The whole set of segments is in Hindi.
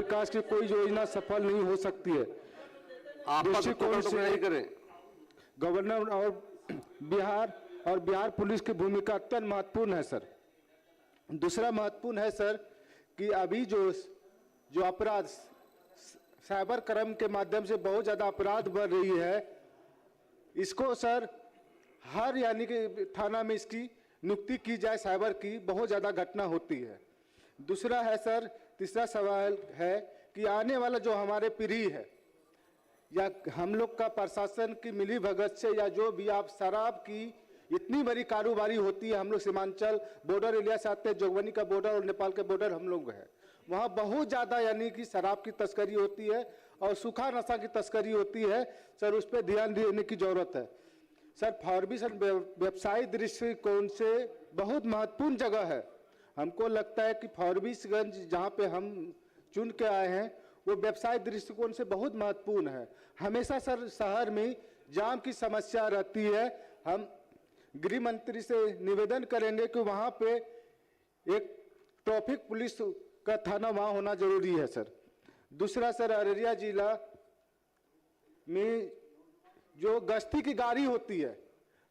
विकास की कोई योजना सफल नहीं हो सकती है। दृष्टिकोण से नहीं करें। गवर्नर और बिहार पुलिस की भूमिका अत्यंत महत्वपूर्ण है सर। दूसरा महत्वपूर्ण है सर कि अभी जो अपराध साइबर क्राइम के माध्यम से बहुत ज़्यादा अपराध बढ़ रही है, इसको सर हर यानी कि थाना में इसकी नियुक्ति की जाए। साइबर की बहुत ज़्यादा घटना होती है। दूसरा है सर, तीसरा सवाल है कि आने वाला जो हमारे पीढ़ी है या हम लोग का प्रशासन की मिली भगत से या जो भी आप शराब की इतनी बड़ी कारोबारी होती है। हम लोग सीमांचल बॉर्डर एरिया से आते हैं, जोगबनी का बॉर्डर और नेपाल के बॉर्डर हम लोग है, वहाँ बहुत ज़्यादा यानी कि शराब की तस्करी होती है और सूखा नशा की तस्करी होती है। सर उस पर ध्यान देने की जरूरत है। सर फार्मेशन व्यवसायिक दृष्टिकोण से बहुत महत्वपूर्ण जगह है। हमको लगता है कि फारबिसगंज जहाँ पे हम चुन के आए हैं वो व्यवसायिक दृष्टिकोण से बहुत महत्वपूर्ण है। हमेशा सर शहर में जाम की समस्या रहती है। हम गृह मंत्री से निवेदन करेंगे कि वहाँ पे एक ट्रैफिक पुलिस का थाना वहाँ होना जरूरी है सर। दूसरा सर, अररिया जिला में जो गश्ती की गाड़ी होती है,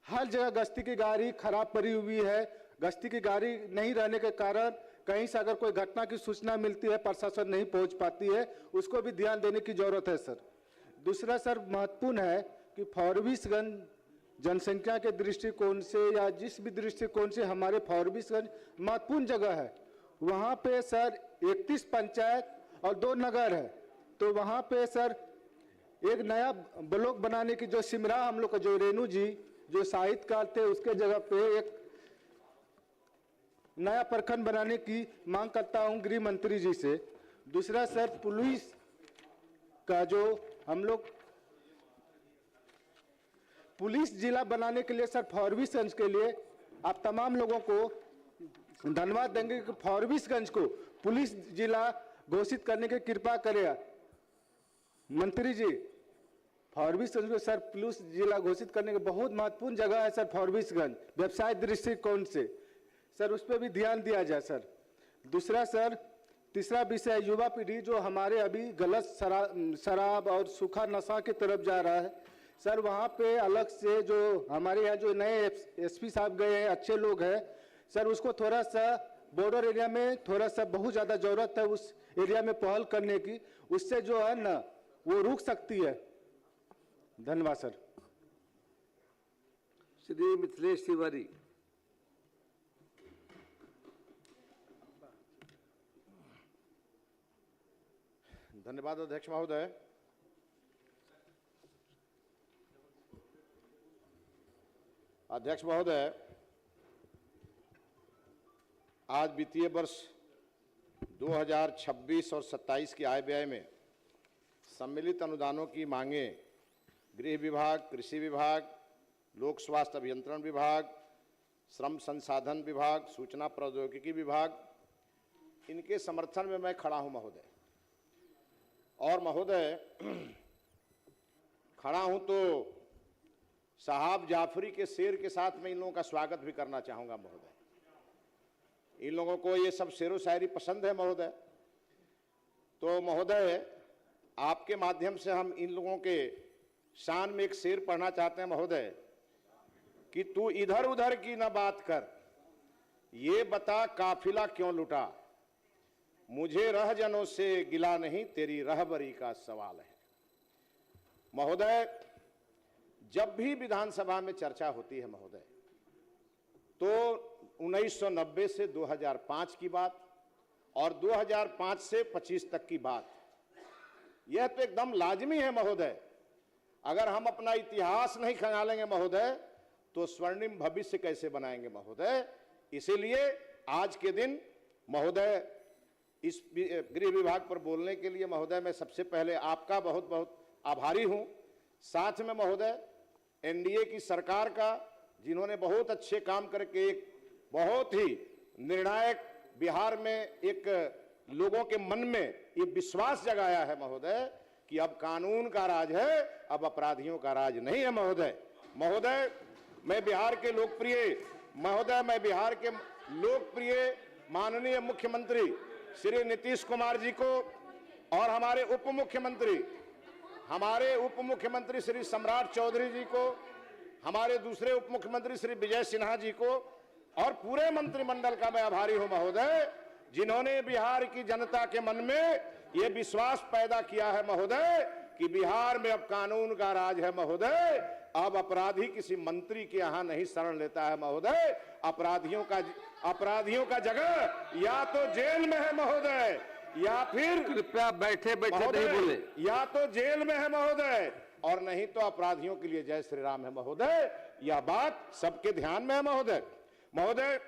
हर जगह गश्ती की गाड़ी खराब पड़ी हुई है। गश्ती की गाड़ी नहीं रहने के कारण कहीं से अगर कोई घटना की सूचना मिलती है, प्रशासन नहीं पहुंच पाती है, उसको भी ध्यान देने की जरूरत है सर। दूसरा सर महत्वपूर्ण है कि फारबिसगंज जनसंख्या के दृष्टिकोण से या जिस भी दृष्टिकोण से हमारे फारबिसगंज महत्वपूर्ण जगह है, वहाँ पे सर 31 पंचायत और 2 नगर है। तो वहाँ पे सर एक नया ब्लॉक बनाने की जो सिमरा हम लोग का जो रेणु जी जो साहित्यकार थे उसके जगह पे एक नया प्रखंड बनाने की मांग करता हूं गृह मंत्री जी से। दूसरा सर, पुलिस का जो हम लोग पुलिस जिला बनाने के लिए सर फारबिसगंज के लिए आप तमाम लोगों को धन्यवाद देंगे कि फारबिसगंज को पुलिस जिला घोषित करने की कृपा करेगा। मंत्री जी, फारबिसगंज को सर पुलिस जिला घोषित करने की बहुत महत्वपूर्ण जगह है सर फारबिसगंज व्यवसायिक दृष्टिकोण से। सर उस पर भी ध्यान दिया जाए सर। दूसरा सर, तीसरा विषय युवा पीढ़ी जो हमारे अभी गलत शराब और सूखा नशा की तरफ जा रहा है। सर वहाँ पे अलग से जो हमारे यहाँ जो नए एसपी साहब गए हैं, अच्छे लोग हैं सर, उसको थोड़ा सा बॉर्डर एरिया में थोड़ा सा बहुत ज़्यादा ज़रूरत है उस एरिया में पहल करने की। उससे जो है ना वो रुक सकती है। धन्यवाद सर। श्री मिथिलेश तिवारी। धन्यवाद अध्यक्ष महोदय। अध्यक्ष महोदय, आज वित्तीय वर्ष 2026 और 27 की आय व्यय में सम्मिलित अनुदानों की मांगें गृह विभाग, कृषि विभाग, लोक स्वास्थ्य अभियंत्रण विभाग, श्रम संसाधन विभाग, सूचना प्रौद्योगिकी विभाग, इनके समर्थन में मैं खड़ा हूं महोदय। और महोदय खड़ा हूं तो साहब जाफरी के शेर के साथ मैं इन लोगों का स्वागत भी करना चाहूंगा महोदय। इन लोगों को ये सब शेरो शायरी पसंद है महोदय। तो महोदय आपके माध्यम से हम इन लोगों के शान में एक शेर पढ़ना चाहते हैं महोदय कि तू इधर उधर की न बात कर, ये बता काफिला क्यों लुटा, मुझे रहजनों से गिला नहीं, तेरी रहबरी का सवाल है। महोदय जब भी विधानसभा में चर्चा होती है महोदय तो 1990 से 2005 की बात और 2005 से 25 तक की बात, यह तो एकदम लाजमी है महोदय। अगर हम अपना इतिहास नहीं खंगालेंगे महोदय तो स्वर्णिम भविष्य कैसे बनाएंगे महोदय। इसीलिए आज के दिन महोदय इस गृह विभाग पर बोलने के लिए महोदय मैं सबसे पहले आपका बहुत बहुत आभारी हूं। साथ में महोदय एनडीए की सरकार का, जिन्होंने बहुत अच्छे काम करके एक बहुत ही निर्णायक बिहार में एक लोगों के मन में ये विश्वास जगाया है महोदय कि अब कानून का राज है, अब अपराधियों का राज नहीं है महोदय। महोदय मैं बिहार के लोकप्रिय माननीय मुख्यमंत्री श्री नीतीश कुमार जी को और हमारे उप मुख्यमंत्री श्री सम्राट चौधरी जी को, हमारे दूसरे उप मुख्यमंत्री श्री विजय सिन्हा जी को और पूरे मंत्रिमंडल का मैं आभारी हूं महोदय, जिन्होंने बिहार की जनता के मन में ये विश्वास पैदा किया है महोदय कि बिहार में अब कानून का राज है महोदय। अब अपराधी किसी मंत्री के यहाँ नहीं शरण लेता है महोदय। अपराधियों का जगह या तो जेल में है महोदय, या फिर कृपया बैठे बैठे नहीं बोले। या तो जेल में है महोदय और नहीं तो अपराधियों के लिए जय श्री राम है महोदय। यह बात सबके ध्यान में है महोदय। महोदय,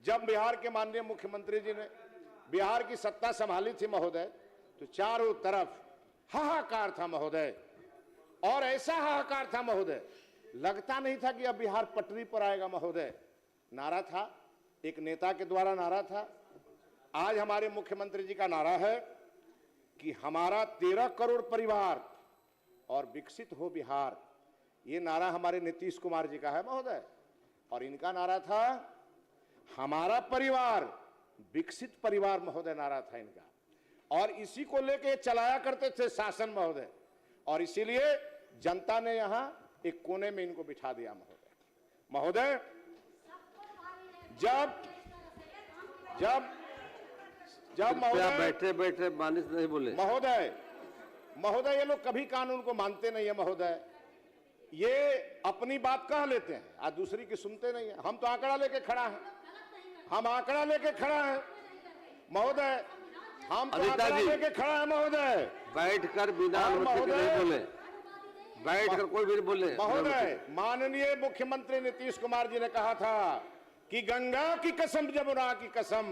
जब बिहार के माननीय मुख्यमंत्री जी ने बिहार की सत्ता संभाली थी महोदय, तो चारों तरफ हाहाकार था महोदय, और ऐसा हाहाकार था महोदय, लगता नहीं था कि अब बिहार पटरी पर आएगा महोदय। नारा था, एक नेता के द्वारा नारा था। आज हमारे मुख्यमंत्री जी का नारा है कि हमारा 13 करोड़ परिवार और विकसित हो बिहार। ये नारा हमारे नीतीश कुमार जी का है महोदय, और इनका नारा था हमारा परिवार विकसित परिवार महोदय, नारा था इनका, और इसी को लेके चलाया करते थे शासन महोदय। और इसीलिए जनता ने यहां एक कोने में इनको बिठा दिया महोदय। जब महोदय बैठे बैठे मानिस नहीं बोले। महोदय ये लोग कभी कानून को मानते नहीं है महोदय। ये अपनी बात कह लेते हैं और दूसरी की सुनते नहीं है। हम तो आंकड़ा लेके खड़ा हैं, महोदय, हम तो आंकड़ा लेके खड़ा है महोदय। बैठकर बिना अनुमति के नहीं बोले, बैठकर कोई भी नहीं बोले महोदय। माननीय मुख्यमंत्री नीतीश कुमार जी ने कहा था कि गंगा की कसम जमुना की कसम,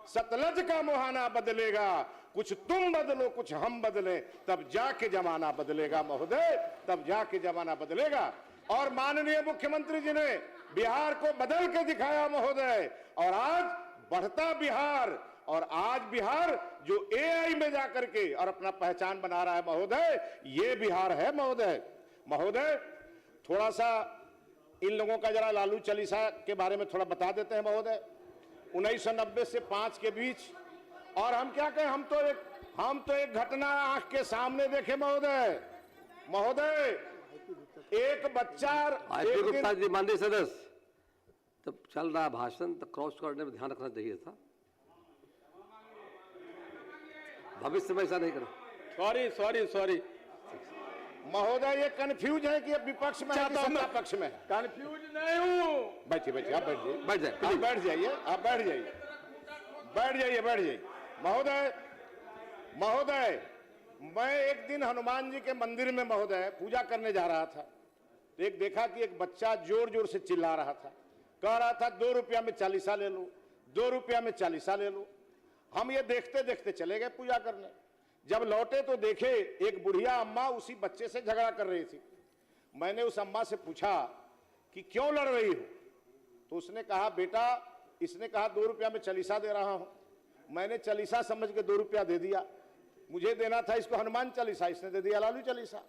सतलज का मुहाना बदलेगा, कुछ तुम बदलो कुछ हम बदले, तब जाके जमाना बदलेगा महोदय, तब जाके जमाना बदलेगा। और माननीय मुख्यमंत्री जी ने बिहार को बदल के दिखाया महोदय, और आज बढ़ता बिहार, और आज बिहार जो AI में जाकर के और अपना पहचान बना रहा है महोदय, ये बिहार है महोदय। थोड़ा सा इन लोगों का जरा लालू चालीसा के बारे में थोड़ा बता देते हैं महोदय। 1990 से 5 के बीच, और हम क्या कहें, हम तो एक घटना आंख के सामने देखे महोदय। एक बच्चा माननीय सदस्य, तब चल रहा भाषण, तो क्रॉस करने में ध्यान रखना चाहिए था। भविष्य में ऐसा नहीं करो। सॉरी महोदय, ये कंफ्यूज है कि ये विपक्ष में है कि सत्ता पक्ष में है। कंफ्यूज नहीं हूँ। बैठिए, आप बैठ जाइए। महोदय, मैं एक दिन हनुमान जी के मंदिर में महोदय पूजा करने जा रहा था, तो एक देखा कि एक बच्चा जोर जोर से चिल्ला रहा था, कह रहा था 2 रुपया में चालीसा ले लो, 2 रुपया में चालीसा ले लो। हम ये देखते देखते चले गए पूजा करने। जब लौटे तो देखे एक बुढ़िया अम्मा उसी बच्चे से झगड़ा कर रही थी। मैंने उस अम्मा से पूछा कि क्यों लड़ रही हो, तो उसने कहा, बेटा, इसने कहा 2 रुपया में चालीसा दे रहा हूं। मैंने चालीसा समझ के 2 रुपया दे दिया। मुझे देना था इसको हनुमान चालीसा, इसने दे दिया लालू चालीसा।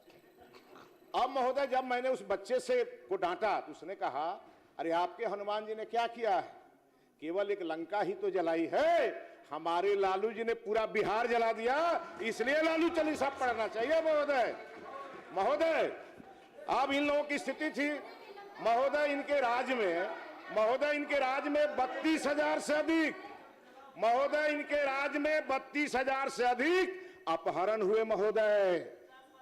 अब महोदय, जब मैंने उस बच्चे से को डांटा तो उसने कहा, अरे आपके हनुमान जी ने क्या किया है, केवल एक लंका ही तो जलाई है, हमारे लालू जी ने पूरा बिहार जला दिया, इसलिए लालू चालीसा पढ़ना चाहिए महोदय। अब इन लोगों की स्थिति थी महोदय, इनके राज में 32,000 से अधिक महोदय, इनके राज में 32,000 से अधिक अपहरण हुए महोदय।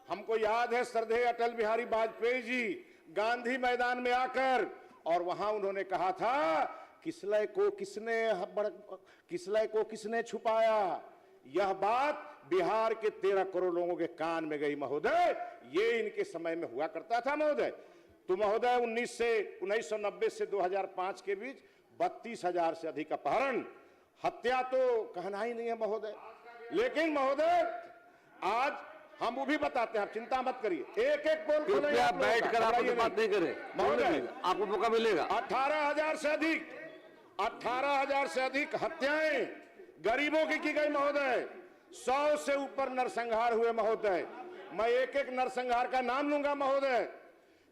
हमको याद है श्रद्धेय अटल बिहारी वाजपेयी जी गांधी मैदान में आकर, और वहां उन्होंने कहा था, किसलय को किसने छुपाया, यह बात बिहार के 13 करोड़ लोगों के कान में गई महोदय। ये इनके समय में हुआ करता था महोदय। तो महोदय 1990 से 2005 के बीच 32,000 से अधिक अपहरण, हत्या तो कहना ही नहीं है महोदय। लेकिन महोदय, आज हम वो भी बताते हैं, आप चिंता मत करिए, एक एक पोल खोलेंगे। बैठकर आप बात नहीं करें महोदय, आपको मौका मिलेगा। 18,000 से अधिक हत्याएं गरीबों की गई महोदय। 100 से ऊपर नरसंहार हुए महोदय। मैं एक एक नरसंहार का नाम लूंगा महोदय।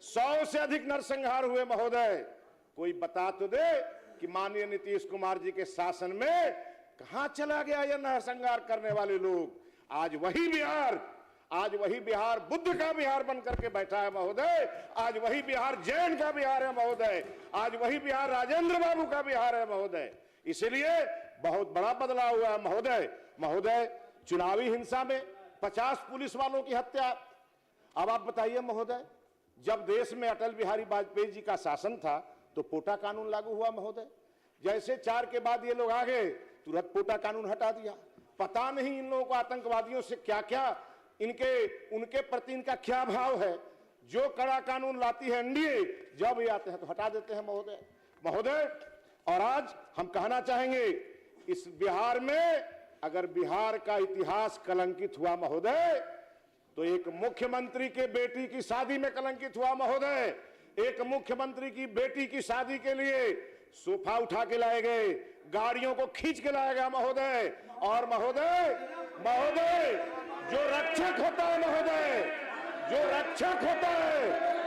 100 से अधिक नरसंहार हुए महोदय। कोई बता तो दे कि माननीय नीतीश कुमार जी के शासन में कहां चला गया ये नरसंहार करने वाले लोग। आज वही बिहार बुद्ध का बिहार बन करके बैठा है महोदय। आज वही बिहार जैन का बिहार है महोदय। आज वही बिहार राजेंद्र बाबू का बिहार है महोदय। इसलिए बहुत बड़ा बदलाव हुआ है महोदय। चुनावी हिंसा में 50 पुलिस वालों की हत्या। अब आप बताइए महोदय, जब देश में अटल बिहारी वाजपेयी जी का शासन था तो पोटा कानून लागू हुआ महोदय। जैसे 4 के बाद ये लोग आ गए, तुरंत पोटा कानून हटा दिया। पता नहीं इन लोगों को आतंकवादियों से क्या क्या उनके प्रति इनका क्या भाव है। जो कड़ा कानून लाती है एनडीए, जब ये आते हैं तो हटा देते हैं महोदय। और आज हम कहना चाहेंगे, इस बिहार में अगर बिहार का इतिहास कलंकित हुआ महोदय, तो एक मुख्यमंत्री के बेटी की शादी में कलंकित हुआ महोदय। एक मुख्यमंत्री की बेटी की शादी के लिए सोफा उठा के लाए गए, गाड़ियों को खींच के लाया गया महोदय। और महोदय जो रक्षक होता है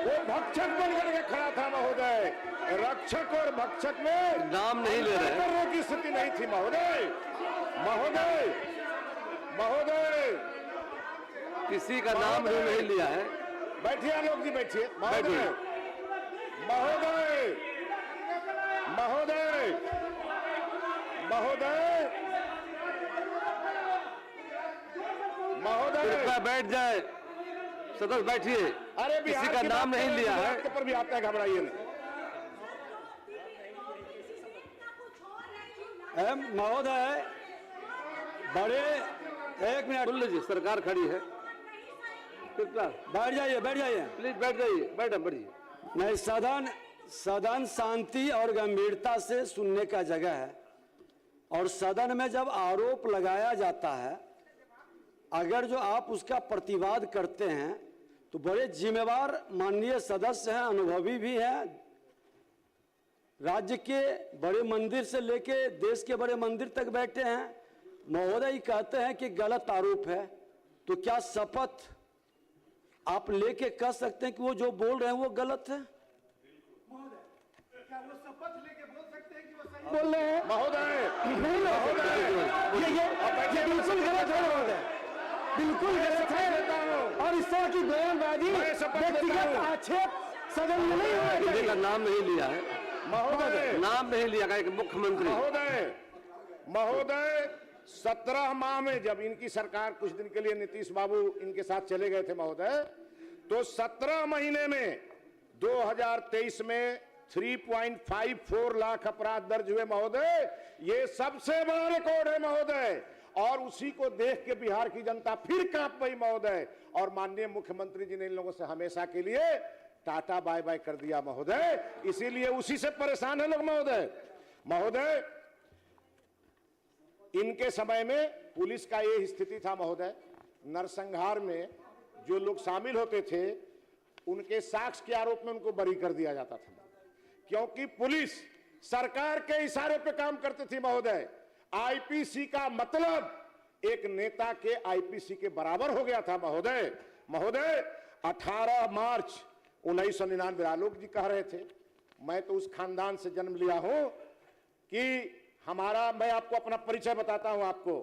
वो भक्षक बनकर के खड़ा था महोदय। रक्षक और भक्षक में नाम नहीं ले रहे करने की स्थिति नहीं थी महोदय। किसी का नाम नहीं लिया है। बैठिए आलोक जी, बैठिए महोदय। कृपया बैठ जाए, सदस्य बैठिए। अरे किसी का नाम नहीं लिया है। के पर भी आता है, घबराइए नहीं। महोदय, बड़े 1 मिनट सुन लीजिए, सरकार खड़ी है। कृपया बैठ जाइए प्लीज बैठ जाइए, बैठिए। नहीं, सदन शांति और गंभीरता से सुनने का जगह है। और सदन में जब आरोप लगाया जाता है, अगर जो आप उसका प्रतिवाद करते हैं तो बड़े जिम्मेवार माननीय सदस्य हैं, अनुभवी भी हैं। राज्य के बड़े मंदिर से लेके देश के बड़े मंदिर तक बैठे हैं। महोदय कहते हैं कि गलत आरोप है, तो क्या शपथ आप लेके कह सकते हैं कि वो जो बोल रहे हैं वो गलत है? बोल रहे हैं महोदय, नहीं ये बिल्कुल गलत है महोदय, बिल्कुल गलत है। और इस तरह की बयानबाजी, व्यक्तिगत आक्षेप सदन में नहीं होना किसी चाहिए। का नाम नहीं लिया है महोदय, नाम नहीं लिया गया। मुख्यमंत्री महोदय 17 माह में जब इनकी सरकार कुछ दिन के लिए नीतीश बाबू इनके साथ चले गए थे महोदय, तो 17 महीने में 2023 में 3.54 लाख अपराध दर्ज हुए महोदय। ये सबसे बड़ा रिकॉर्ड है महोदय। और उसी को देख के बिहार की जनता फिर कांप गई महोदय। और माननीय मुख्यमंत्री जी ने इन लोगों से हमेशा के लिए टाटा बाय बाय कर दिया महोदय। इसीलिए उसी से परेशान है लोग महोदय। इनके समय में पुलिस का ये स्थिति था महोदय। नरसंहार में जो लोग शामिल होते थे, उनके साक्ष्य के आरोप में उनको बरी कर दिया जाता था, क्योंकि पुलिस सरकार के इशारे पे काम करती थी महोदय। आईपीसी का मतलब एक नेता के आईपीसी के बराबर हो गया था महोदय। 18 मार्च 1999 आलोक जी कह रहे थे, मैं तो उस खानदान से जन्म लिया हूं कि मैं आपको अपना परिचय बताता हूं आपको।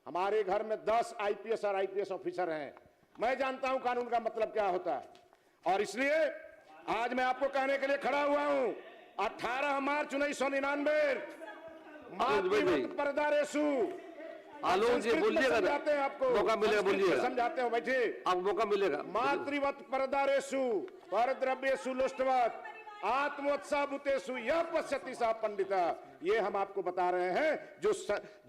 हमारे घर में 10 आईपीएस और आईपीएस ऑफिसर हैं। मैं जानता हूं कानून का मतलब क्या होता है। और इसलिए आज मैं आपको कहने के लिए खड़ा हुआ हूं, 18 मार्च 1999 मातृवत परदारेसु। आलोक जी बोलिएगा, समझाते हैं आपको, मौका मिलेगा, बोलिएगा। समझाते हो, बैठिए, आपको मौका मिलेगा। मातृवत परदारेसु परद्रव्येषु लुष्टवत् आत्मोत्साह भूतेषु यह पश्यति सा पंडिता। ये हम आपको बता रहे हैं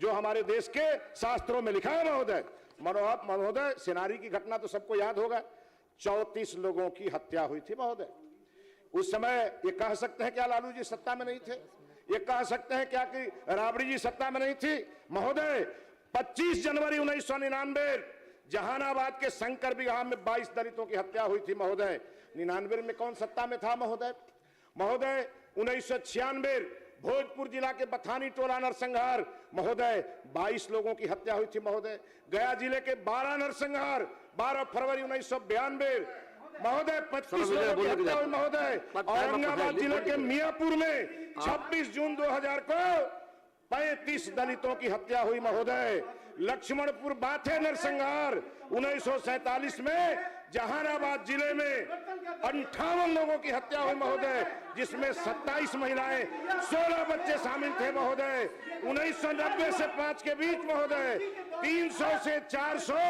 जो हमारे देश के शास्त्रों में लिखा है महोदय। सेनारी की घटना तो सबको याद होगा। 34 लोगों की हत्या हुई थी महोदय। उस समय ये कह सकते हैं क्या लालू जी सत्ता में नहीं थे? ये कह सकते हैं क्या कि राबड़ी जी सत्ता में नहीं थी महोदय? 25 जनवरी 1999 जहानाबाद के शंकर बिगहा में 22 दलितों की हत्या हुई थी महोदय। 99 में कौन सत्ता में था महोदय? 1996 भोजपुर जिला के बथानी टोला नरसंहार महोदय, 22 लोगों की हत्या हुई थी महोदय। गया जिले के 12 नरसंहार 12 फरवरी 1992 महोदय, 25 लोगों की हत्या हुई महोदय। औरंगाबाद जिले के मियापुर में 26 जून 2000 को 35 दलितों की हत्या हुई महोदय। लक्ष्मणपुर बाथे नरसंहार 1947 में जहानाबाद जिले में 58 लोगों की हत्या हुई महोदय, जिसमें 27 महिलाएं 16 बच्चे शामिल थे महोदय। 1990 से 5 के बीच महोदय 300 से 400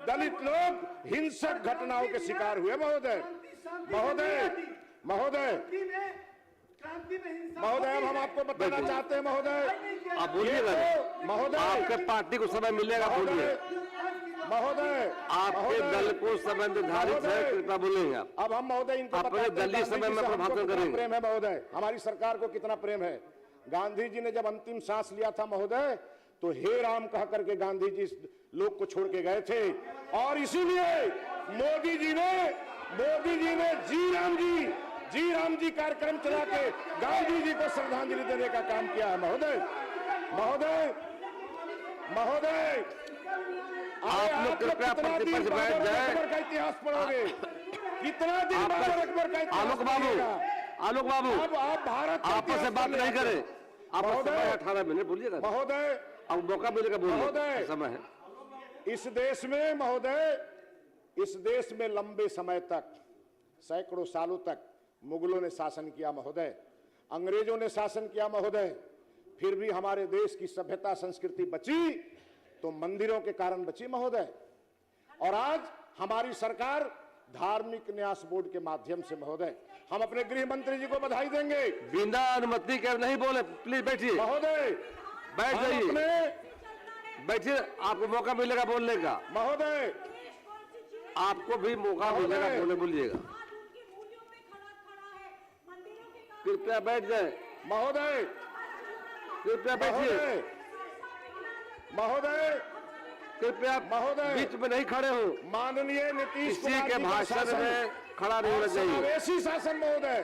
दलित लोग हिंसक घटनाओं के शिकार हुए महोदय। महोदय अब हम आपको बताना चाहते हैं महोदय, आप बोलिएगा महोदय, आपके पार्टी को समय मिलेगा, बोलिए। महोदय आपके दल को समय निर्धारित है, कृपया बोलेंगे आप। अब हम महोदय इनको अपने बताते हैं दलीय समय में गांधी जी से हमको प्रभाषण कितना करेंगे। प्रेम है महोदय, हमारी सरकार को कितना प्रेम है। गांधी जी ने जब अंतिम सांस लिया था महोदय, तो हे राम कह करके गांधी जी लोग को छोड़ के गए थे, और इसीलिए मोदी जी ने जी राम जी कार्यक्रम चला के गांधी जी को श्रद्धांजलि देने का काम किया है महोदय। आप लोग कृपया प्रतिपक्ष बैठ जाए। अकबर का इतिहास पढ़ोगे, कितना दिन बाबर अकबर का इतिहास आलोक बाबू, पढ़िएगा। आलोक बाबू, अब आप भारत का आपस से इतिहास बात पढ़ नहीं लेते हैं। करें। आप महोदय, समय 18 मिनट बोलिएगा, महोदय, अब मौका मिलेगा बोलिए, महोदय, समय है। इस देश में महोदय, इस देश में लंबे समय तक, सैकड़ों सालों तक मुगलों ने शासन किया महोदय, अंग्रेजों ने शासन किया महोदय, फिर भी हमारे देश की सभ्यता संस्कृति बची तो मंदिरों के कारण बची महोदय। और आज हमारी सरकार धार्मिक न्यास बोर्ड के माध्यम से महोदय, हम अपने गृह मंत्री जी को बधाई देंगे। बिना अनुमति के नहीं बोले, प्लीज बैठिए, महोदय बैठ हम जाइए, अपने बैठिए, आपको मौका मिलेगा बोलने का, महोदय, आपको भी मौका मिलेगा बोले, बोलिएगा। कृपया बैठ जाए, महोदय, कृपया बैठिए, महोदय, कृपया महोदय, बीच में नहीं खड़े हो, माननीय नीतीश किसी कुमार के जी का भाषण शासन में खड़ा नहीं होना और चाहिए। समावेशी शासन महोदय,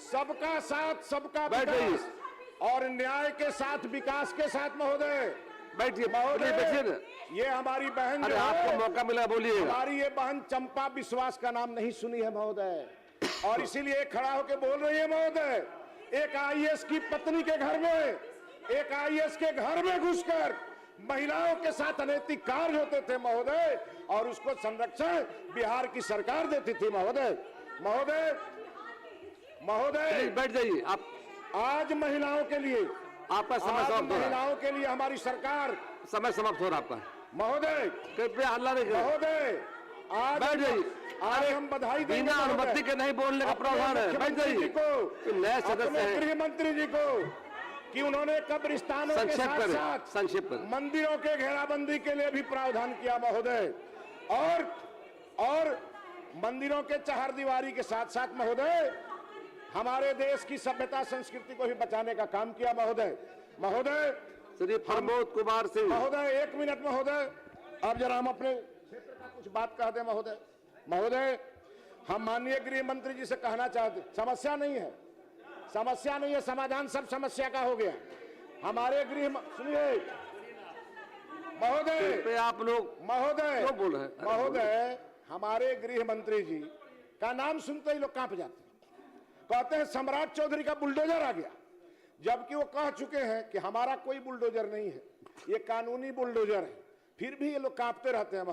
सबका साथ, सबका बैठ विकास और न्याय के साथ, विकास के साथ महोदय। बैठिए, बैठिए ना, ये हमारी बहन अरे जो आपको है, मौका मिला बोलिएगा। हमारी ये बहन चंपा विश्वास का नाम नहीं सुनी है महोदय, और इसीलिए खड़ा होकर बोल रही है महोदय। एक आईएएस की पत्नी के घर में, एक आईएएस के घर में घुसकर महिलाओं के साथ अनैतिक कार्य होते थे महोदय, और उसको संरक्षण बिहार की सरकार देती थी महोदय। महोदय, बैठ जाइए आप, आज महिलाओं के लिए, आपका समय आज समाप्त हो रहा है, महिलाओं के लिए हमारी सरकार समय समाप्त हो रहा है आपका। महोदय, कृपया हल्ला नहीं करें, महोदय, आज बैठ जाइए। आज हम बधाई देंगे बिना अनुमति के नहीं बोलने का प्रावधान है, बैठ जाइए। नए सदस्य हैं, गृह मंत्री जी को कि उन्होंने कब्रिस्तानों के संक्षेप साथ करें, साथ संक्षेप करें। मंदिरों के घेराबंदी के लिए भी प्रावधान किया महोदय, और मंदिरों के चहारदीवारी के साथ साथ महोदय हमारे देश की सभ्यता संस्कृति को भी बचाने का काम किया महोदय। श्री प्रमोद कुमार सिंह, महोदय 1 मिनट महोदय, अब जरा हम अपने क्षेत्र का कुछ बात कह दें महोदय। हम माननीय गृह मंत्री जी से कहना चाहते, समस्या नहीं है, समाधान सब समस्या का हो गया। हमारे सुनिए महोदय, आप लोग महोदय क्यों बोल रहे हैं? महोदय, हमारे गृह मंत्री जी का नाम सुनते ही लोग कांप जाते हैं, कहते हैं सम्राट चौधरी का बुलडोजर आ गया, जबकि वो कह चुके हैं कि हमारा कोई बुलडोजर नहीं है, ये कानूनी बुलडोजर है, फिर भी ये लोग कांपते रहते हैं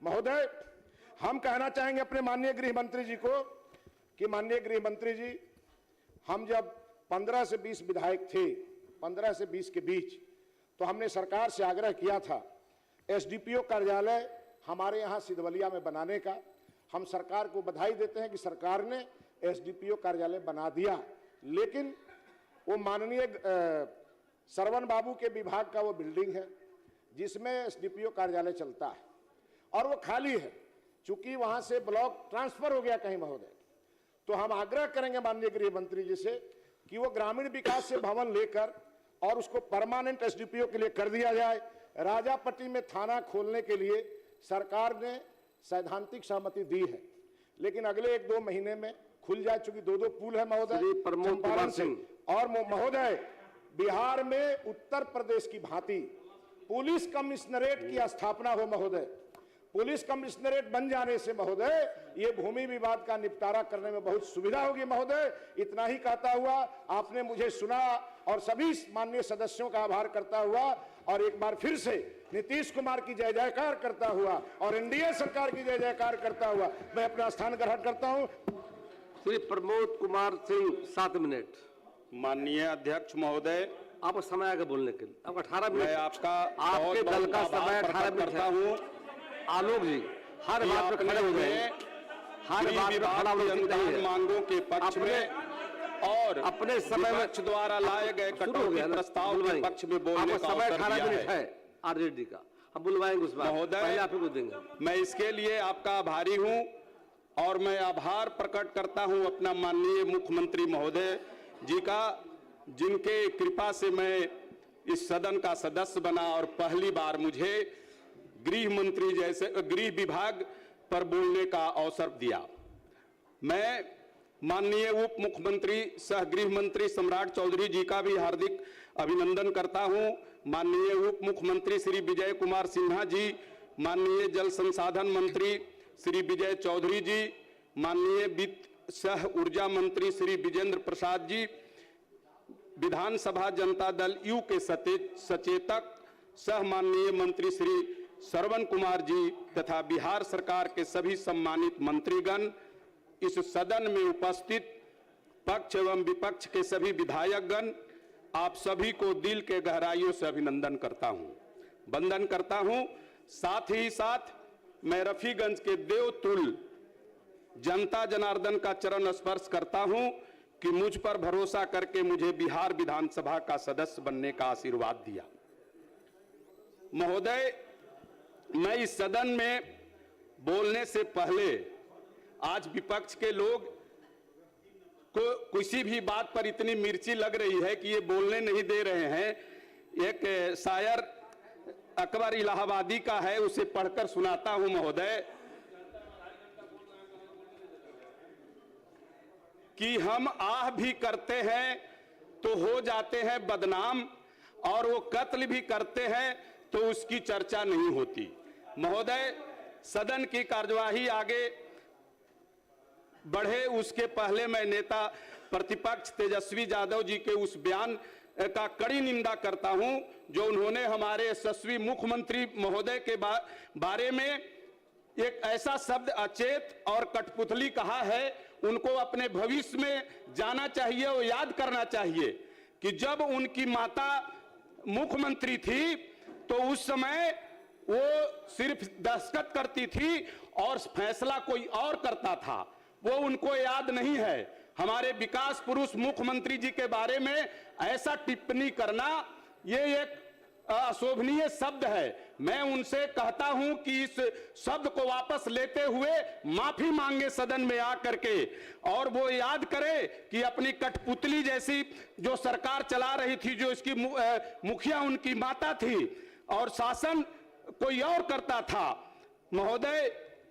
महोदय। हम कहना चाहेंगे अपने माननीय गृह मंत्री जी को कि माननीय गृह मंत्री जी, हम जब 15 से 20 विधायक थे, 15 से 20 के बीच, तो हमने सरकार से आग्रह किया था एसडीपीओ कार्यालय हमारे यहाँ सिधवलिया में बनाने का। हम सरकार को बधाई देते हैं कि सरकार ने एसडीपीओ कार्यालय बना दिया, लेकिन वो माननीय सरवण बाबू के विभाग का वो बिल्डिंग है जिसमें एसडीपीओ कार्यालय चलता है, और वो खाली है, चूंकि वहां से ब्लॉक ट्रांसफर हो गया कहीं महोदय। तो हम आग्रह करेंगे माननीय गृह मंत्री जी से कि वो ग्रामीण विकास से भवन लेकर और उसको परमानेंट एसडीपीओ के लिए कर दिया जाए। राजापट्टी में थाना खोलने के लिए सरकार ने सैद्धांतिक सहमति दी है, लेकिन अगले 1-2 महीने में खुल जाए, चूंकि 2-2 पुल है महोदय चंपारण से। और महोदय, बिहार में उत्तर प्रदेश की भांति पुलिस कमिश्नरेट की स्थापना हो महोदय। पुलिस कमिश्नरेट बन जाने से महोदय ये भूमि विवाद का निपटारा करने में बहुत सुविधा होगी महोदय। इतना ही कहता हुआ आपने मुझे सुना, और सभी माननीय सदस्यों का आभार करता हुआ और एक बार फिर से नीतीश कुमार की जय जयकार करता हुआ और एनडीए सरकार की जय जयकार करता हुआ मैं अपना स्थान ग्रहण करता हूं। श्री प्रमोद कुमार सिंह 7 मिनट। माननीय अध्यक्ष महोदय, आपका समय आगे बोलने के लिए, आपका 18 मिनट। मैं आपका आपके बहुत दल का बहुत समय आभार 18 प्रकट मिनट करता है। हूं। आलोक जी हर कि बात पे आपने खड़े हो गए, हमें हर गृह बात पे विभाग खड़ा की होना उचित नहीं अनुदान है। मांगों के पक्ष अपने- में और अपने समय में विपक्ष द्वारा लाए गए शुरू हो कटौती गया ना, प्रस्ताव के बुलवाएंगे। पक्ष में बोलने आपको का समय अवसर 18 दिया मिनट है। है आरजेडी का, हम बुलवाएंगे उस बार। महोदय, पहले आप ही को देंगे। मैं इसके लिए आपका आभारी हूं और मैं आभार प्रकट करता हूं अपना माननीय मुख्यमंत्री महोदय जी का, जिनके कृपा से मैं इस सदन का सदस्य बना और पहली बार मुझे गृह मंत्री जैसे गृह विभाग पर बोलने का अवसर दिया। मैं माननीय उप मुख्यमंत्री सह गृह मंत्री सम्राट चौधरी जी का भी हार्दिक अभिनंदन करता हूं। माननीय उप मुख्यमंत्री श्री विजय कुमार सिन्हा जी, माननीय जल संसाधन मंत्री श्री विजय चौधरी जी, माननीय वित्त सह ऊर्जा मंत्री श्री विजेंद्र प्रसाद जी, विधानसभा जनता दल यू के सचेतक सह माननीय मंत्री श्री श्रवण कुमार जी तथा बिहार सरकार के सभी सम्मानित मंत्रीगण, इस सदन में उपस्थित पक्ष एवं विपक्ष के सभी विधायकगण, आप सभी को दिल के गहराइयों से अभिनंदन करता हूं, वंदन करता हूं। साथ ही साथ मैं रफीगंज के देवतुल्य जनता जनार्दन का चरण स्पर्श करता हूं कि मुझ पर भरोसा करके मुझे बिहार विधानसभा का सदस्य बनने का आशीर्वाद दिया। महोदय, मैं इस सदन में बोलने से पहले आज विपक्ष के लोग को किसी भी बात पर इतनी मिर्ची लग रही है कि ये बोलने नहीं दे रहे हैं। एक शायर अकबर इलाहाबादी का है, उसे पढ़कर सुनाता हूं महोदय कि हम आह भी करते हैं तो हो जाते हैं बदनाम, और वो कत्ल भी करते हैं तो उसकी चर्चा नहीं होती। महोदय, सदन की कार्यवाही आगे बढ़े उसके पहले मैं नेता प्रतिपक्ष तेजस्वी यादव जी के उस बयान का कड़ी निंदा करता हूं जो उन्होंने हमारे यशस्वी मुख्यमंत्री महोदय के बारे में एक ऐसा शब्द अचेत और कठपुतली कहा है। उनको अपने भविष्य में जाना चाहिए और याद करना चाहिए कि जब उनकी माता मुख्यमंत्री थी तो उस समय वो सिर्फ दस्तखत करती थी और फैसला कोई और करता था, वो उनको याद नहीं है। हमारे विकास पुरुष मुख्यमंत्री जी के बारे में ऐसा टिप्पणी करना ये एक अशोभनीय शब्द है। मैं उनसे कहता हूं कि इस शब्द को वापस लेते हुए माफी मांगे सदन में आकर के, और वो याद करे कि अपनी कठपुतली जैसी जो सरकार चला रही थी, जो इसकी मुखिया उनकी माता थी और शासन कोई और करता था। महोदय,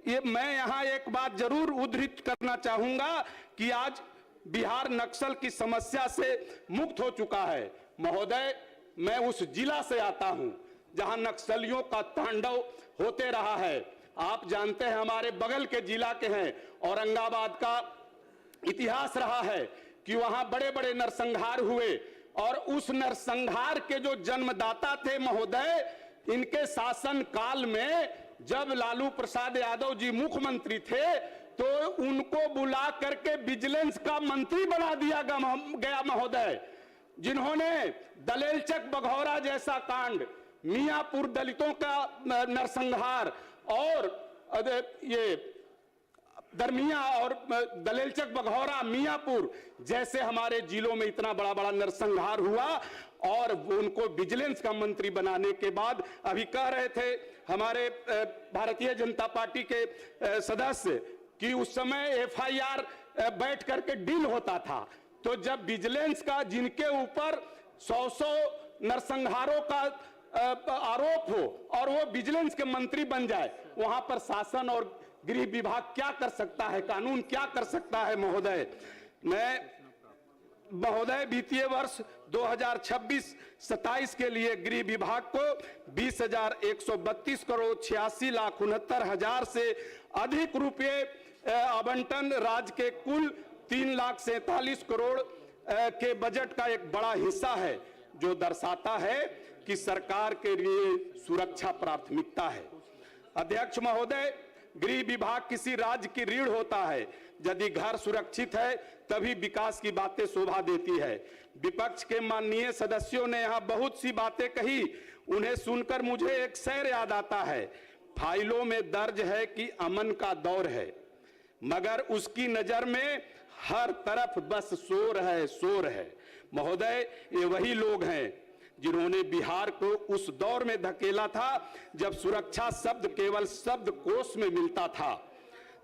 ये मैं यहां एक बात जरूर उद्धृत करना चाहूंगा कि आज बिहार नक्सल की समस्या से मुक्त हो चुका है। महोदय, मैं उस जिला से आता हूं जहां नक्सलियों का तांडव होते रहा है। आप जानते हैं हमारे बगल के जिला के हैं, औरंगाबाद का इतिहास रहा है कि वहां बड़े बड़े नरसंहार हुए, और उस नरसंहार के जो जन्मदाता थे महोदय, इनके शासन काल में जब लालू प्रसाद यादव जी मुख्यमंत्री थे तो उनको बुला करके विजिलेंस का मंत्री बना दिया गया महोदय, जिन्होंने दलेलचक बघौरा जैसा कांड, मियापुर दलितों का नरसंहार और ये दरमिया और दलेलचक बघौरा मियापुर जैसे हमारे जिलों में इतना बड़ा बड़ा नरसंहार हुआ, और उनको विजिलेंस का मंत्री बनाने के बाद अभी कह रहे थे हमारे भारतीय जनता पार्टी के सदस्य कि उस समय एफआईआर बैठ करके डील होता था। तो जब विजिलेंस का जिनके ऊपर 100 नरसंहारों का आरोप हो और वो विजिलेंस के मंत्री बन जाए, वहां पर शासन और गृह विभाग क्या कर सकता है, कानून क्या कर सकता है महोदय। महोदय, वित्तीय वर्ष 2026-27 के लिए गृह विभाग को 20,132 करोड़ 86,69,000 से अधिक रुपए आवंटन राज्य के कुल 3,47,00,000 करोड़ के बजट का एक बड़ा हिस्सा है, जो दर्शाता है कि सरकार के लिए सुरक्षा प्राथमिकता है। अध्यक्ष महोदय, गृह विभाग किसी राज्य की रीढ़ होता है। यदि घर सुरक्षित है तभी विकास की बातें शोभा देती है। विपक्ष के माननीय सदस्यों ने यहाँ बहुत सी बातें कही, उन्हें सुनकर मुझे एक शेर याद आता है। फाइलों में दर्ज है कि अमन का दौर है, मगर उसकी नजर में हर तरफ बस शोर है, शोर है। महोदय, ये वही लोग हैं जिन्होंने बिहार को उस दौर में धकेला था जब सुरक्षा शब्द केवल शब्दकोश में मिलता था,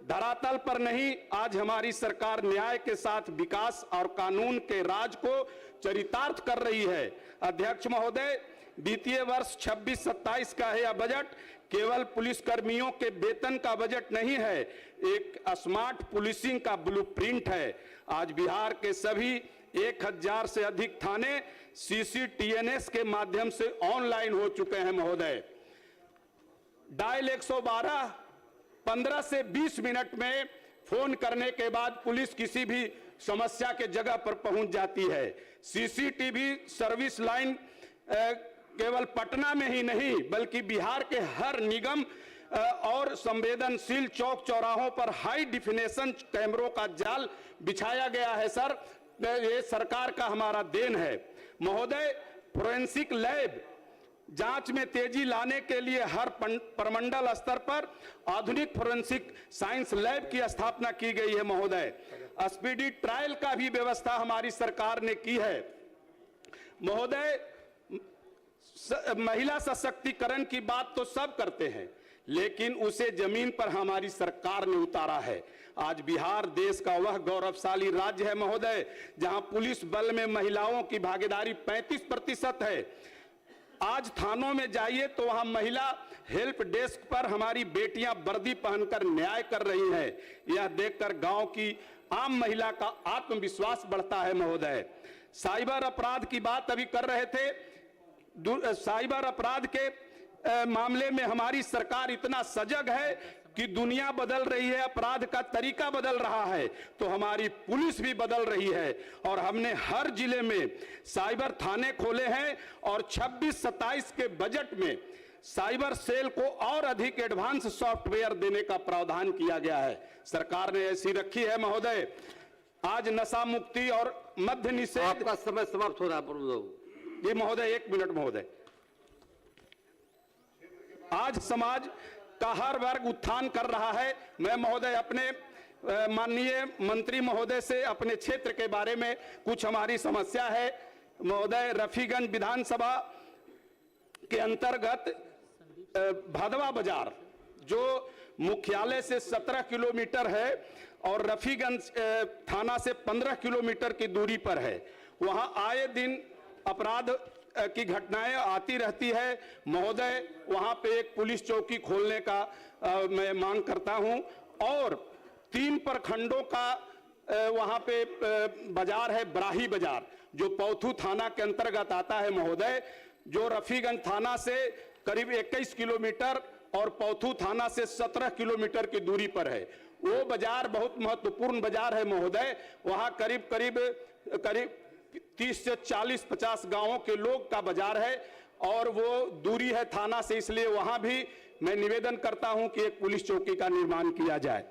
धरातल पर नहीं। आज हमारी सरकार न्याय के साथ विकास और कानून के राज को चरितार्थ कर रही है। अध्यक्ष महोदय, वित्तीय वर्ष 26-27 का यह बजट केवल पुलिसकर्मियों के वेतन का बजट नहीं है, एक स्मार्ट पुलिसिंग का ब्लूप्रिंट है। आज बिहार के सभी 1000 से अधिक थाने CCTNS के माध्यम से ऑनलाइन हो चुके हैं। महोदय, डायल 112 15 से 20 मिनट में फोन करने के बाद पुलिस किसी भी समस्या के जगह पर पहुंच जाती है। CCTV सर्विस लाइन केवल पटना में ही नहीं बल्कि बिहार के हर निगम और संवेदनशील चौक चौराहों पर हाई डिफिनेशन कैमरों का जाल बिछाया गया है। सर, ये सरकार का हमारा देन है। महोदय, फोरेंसिक लैब जांच में तेजी लाने के लिए हर प्रमंडल स्तर पर आधुनिक फोरेंसिक साइंस लैब की स्थापना की गई है। महोदय, स्पीडी ट्रायल का भी व्यवस्था हमारी सरकार ने की है। महोदय, महिला सशक्तिकरण की बात तो सब करते हैं, लेकिन उसे जमीन पर हमारी सरकार ने उतारा है। आज बिहार देश का वह गौरवशाली राज्य है महोदय, जहां पुलिस बल में महिलाओं की भागीदारी 35% है। आज थानों में जाइए तो वहां महिला हेल्प डेस्क पर हमारी बेटियां वर्दी पहनकर न्याय कर रही हैं। यह देखकर गांव की आम महिला का आत्मविश्वास बढ़ता है। महोदय, साइबर अपराध की बात अभी कर रहे थे। साइबर अपराध के मामले में हमारी सरकार इतना सजग है कि दुनिया बदल रही है, अपराध का तरीका बदल रहा है, तो हमारी पुलिस भी बदल रही है। और हमने हर जिले में साइबर थाने खोले हैं और 26-27 के बजट में साइबर सेल को और अधिक एडवांस सॉफ्टवेयर देने का प्रावधान किया गया है। सरकार ने ऐसी रखी है। महोदय, आज नशा मुक्ति और मद्य निषेध। आपका समय समाप्त हो रहा है। जी महोदय, 1 मिनट महोदय। आज समाज का हर वर्ग उत्थान कर रहा है। मैं महोदय अपने माननीय मंत्री महोदय से अपने क्षेत्र के बारे में कुछ हमारी समस्या है। महोदय, रफीगंज विधानसभा के अंतर्गत भदवा बाजार जो मुख्यालय से 17 किलोमीटर है और रफीगंज थाना से 15 किलोमीटर की दूरी पर है, वहां आए दिन अपराध की घटनाएं आती रहती है। महोदय, वहां पे एक पुलिस चौकी खोलने का मैं मांग करता हूं और 3 प्रखंडों का वहां पे बाजार है, ब्राही बाजार, जो पौथू थाना के अंतर्गत आता है। महोदय, जो रफीगंज थाना से करीब 21 किलोमीटर और पौथू थाना से 17 किलोमीटर की दूरी पर है। वो बाजार बहुत महत्वपूर्ण बाजार है। महोदय, वहां करीब 30 से 40-50 गांवों के लोग का बाजार है और वो दूरी है थाना से, इसलिए वहां भी मैं निवेदन करता हूं कि एक पुलिस चौकी का निर्माण किया जाए।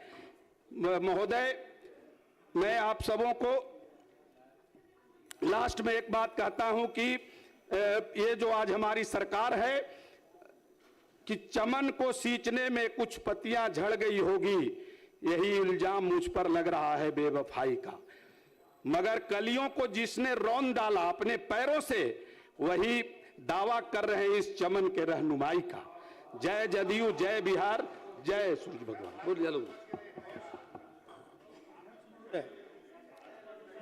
महोदय, मैं आप सबों को लास्ट में एक बात कहता हूं कि ये जो आज हमारी सरकार है कि चमन को सींचने में कुछ पत्तियां झड़ गई होगी, यही इल्जाम मुझ पर लग रहा है बेवफाई का। मगर कलियों को जिसने रौंद डाला अपने पैरों से, वही दावा कर रहे हैं इस चमन के रहनुमाई का। जय जदयू, जय बिहार, जय सूर्य भगवान। बोल जालू।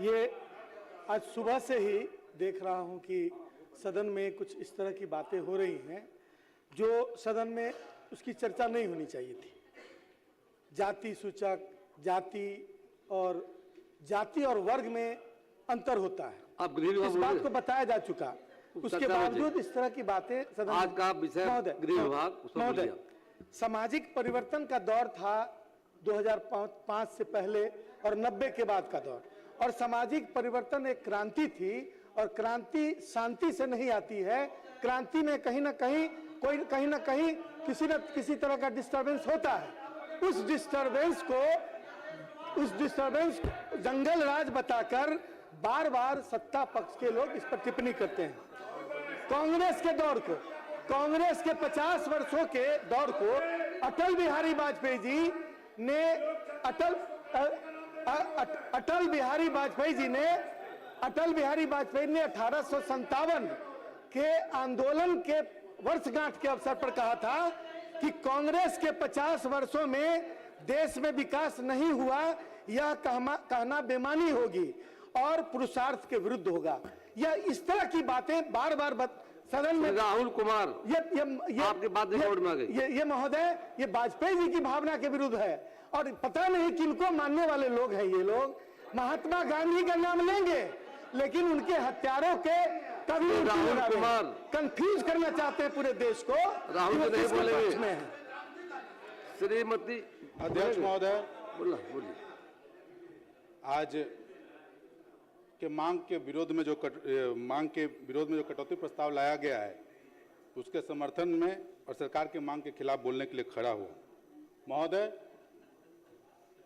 ये आज सुबह से ही देख रहा हूं कि सदन में कुछ इस तरह की बातें हो रही हैं जो सदन में उसकी चर्चा नहीं होनी चाहिए थी। जाति सूचक, जाति और वर्ग में अंतर होता है, आप गृह विभाग इस बात को बताया जा चुका। उसके बावजूद इस तरह की बातें सदन आज का विषय गृह विभाग। महोदय, सामाजिक परिवर्तन का दौर था 2005 से पहले और 90 के बाद का दौर, और सामाजिक परिवर्तन एक क्रांति थी और क्रांति शांति से नहीं आती है, क्रांति में कहीं ना कहीं किसी न किसी तरह का डिस्टरबेंस होता है। उस डिस्टरबेंस जंगल राज बताकर बार बार सत्ता पक्ष के लोग इस पर टिप्पणी करते हैं। कांग्रेस के 50 वर्षों के दौर को अटल बिहारी वाजपेयी जी ने अटल बिहारी वाजपेयी ने 1857 के आंदोलन के वर्षगांठ के अवसर पर कहा था कि कांग्रेस के 50 वर्षों में देश में विकास नहीं हुआ, यह कहना बेमानी होगी और पुरुषार्थ के विरुद्ध होगा। यह इस तरह की बातें बार बार सदन में राहुल कुमार, आपकी बात रिकॉर्ड में आ गई। ये महोदय, ये वाजपेयी जी की भावना के विरुद्ध है और पता नहीं किनको मानने वाले लोग हैं ये लोग। महात्मा गांधी का नाम लेंगे लेकिन उनके हत्यारों के कभी राहुल कुमार कंफ्यूज करना चाहते हैं पूरे देश को। राहुल कि वो नहीं किसके बोलेंगे। पक्ष में है। श्रीमती अध्यक्ष महोदय, बोलिए। आज के मांग के विरोध में जो कटौती प्रस्ताव लाया गया है उसके समर्थन में और सरकार के मांग के खिलाफ बोलने के लिए खड़ा हुआ। महोदय,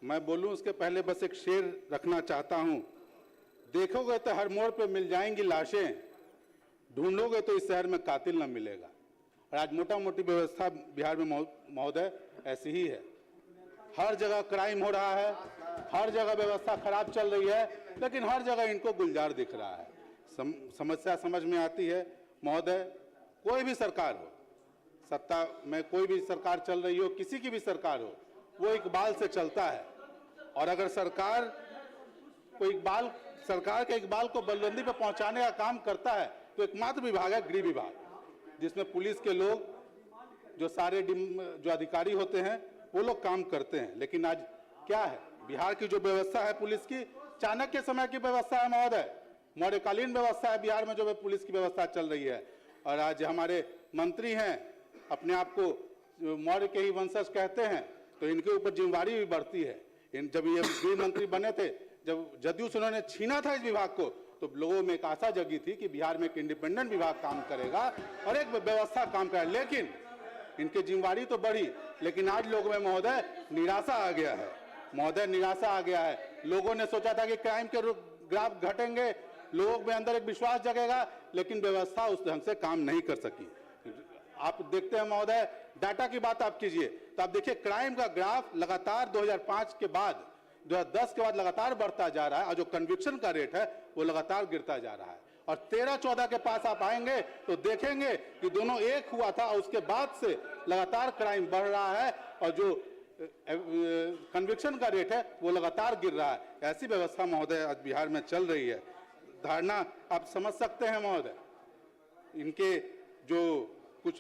मैं बोलूं उसके पहले बस एक शेर रखना चाहता हूं। देखोगे तो हर मोड़ पे मिल जाएंगी लाशें, ढूंढोगे तो इस शहर में कातिल न मिलेगा। और आज मोटा मोटी व्यवस्था बिहार में महोदय ऐसी ही है। हर जगह क्राइम हो रहा है, हर जगह व्यवस्था खराब चल रही है, लेकिन हर जगह इनको गुलजार दिख रहा है। समस्या समझ में आती है महोदय, कोई भी सरकार हो, सत्ता में कोई भी सरकार चल रही हो, किसी की भी सरकार हो, वो इकबाल से चलता है। और अगर सरकार के इकबाल को बलबंदी पर पहुंचाने का काम करता है तो एकमात्र विभाग है गृह विभाग, जिसमें पुलिस के लोग जो अधिकारी होते हैं वो लोग काम करते हैं। लेकिन आज क्या है, बिहार की जो व्यवस्था है पुलिस की, चाणक्य समय की व्यवस्था है महोदय, मौर्यकालीन व्यवस्था है बिहार में जो पुलिस की व्यवस्था चल रही है। और आज हमारे मंत्री हैं, अपने आप को मौर्य के ही वंशज कहते हैं, तो इनके ऊपर जिम्मेवारी भी बढ़ती है। जब ये गृह मंत्री बने थे, जब जदयू से उन्होंने छीना था इस विभाग को, तो लोगों में एक आशा जगी थी कि बिहार में एक इंडिपेंडेंट विभाग काम करेगा और एक व्यवस्था काम करेगा। लेकिन इनकी जिम्मेवारी तो बढ़ी, लेकिन आज लोगों में महोदय निराशा आ गया है। निराशा आ गया है। लोगों ने सोचा था कि क्राइम के ग्राफ घटेंगे, लोगों में अंदर एक विश्वास जगेगा, लेकिन व्यवस्था उस ढंग से काम नहीं कर सकी। आप देखते हैं महोदय, डाटा की बात आप कीजिए तो आप देखिए क्राइम का ग्राफ लगातार 2005 के बाद 2010 के बाद लगातार बढ़ता जा रहा है और जो कन्विक्शन का रेट है वो लगातार गिरता जा रहा है। और 13-14 के पास आप आएंगे तो देखेंगे कि दोनों एक हुआ था और उसके बाद से लगातार क्राइम बढ़ रहा है और जो कन्विक्शन का रेट है वो लगातार गिर रहा है। ऐसी व्यवस्था महोदय आज बिहार में चल रही है। धारणा आप समझ सकते हैं महोदय, इनके जो कुछ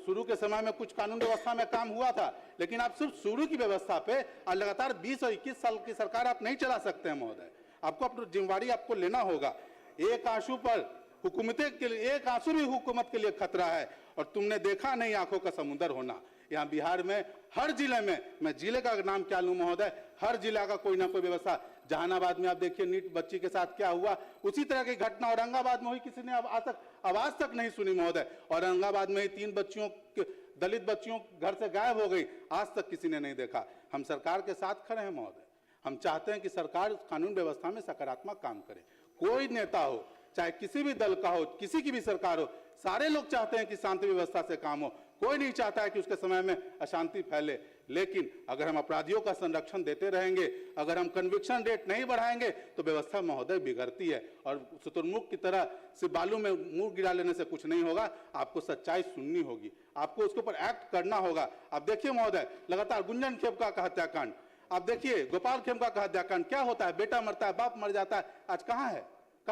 शुरू के समय में कुछ कानून व्यवस्था में काम हुआ था, लेकिन आप सिर्फ शुरू की व्यवस्था पे लगातार 20 और 21 साल की सरकार आप नहीं चला सकते हैं महोदय। आपको अपनी जिम्मेवारी आपको लेना होगा। एक आंसू पर हुकूमत के लिए, एक आंसू भी हुकूमत के लिए खतरा है और तुमने देखा नहीं आंखों का समुद्र होना। यहाँ बिहार में हर जिले में, मैं जिले का नाम क्या लूं महोदय, हर जिला का कोई ना कोई व्यवस्था। जहानाबाद में आप देखिए नीट बच्ची के साथ क्या हुआ, उसी तरह की घटना औरंगाबाद में हुई, किसी ने आवाज तक नहीं सुनी महोदय। औरंगाबाद में ही 3 दलित बच्चियों घर से गायब हो गई, आज तक किसी ने नहीं देखा। हम सरकार के साथ खड़े हैं महोदय। हम चाहते हैं कि सरकार कानून व्यवस्था में सकारात्मक काम करे। कोई नेता हो, चाहे किसी भी दल का हो, किसी की भी सरकार हो, सारे लोग चाहते हैं कि शांति व्यवस्था से काम हो। कोई नहीं चाहता है कि उसके समय में अशांति फैले। लेकिन अगर हम अपराधियों का संरक्षण देते रहेंगे, अगर हम कन्विक्शन रेट नहीं बढ़ाएंगे तो व्यवस्था महोदय बिगड़ती है और शुतुरमुर्ग की तरह से बालू में मुंह गिरा लेने से कुछ नहीं होगा। आपको सच्चाई सुननी होगी, आपको उसके ऊपर एक्ट करना होगा। आप देखिए महोदय, लगातार गुंजन खेमका का हत्याकांड, आप देखिए गोपाल खेमका का हत्याकांड, क्या होता है, बेटा मरता है, बाप मर जाता है, आज कहाँ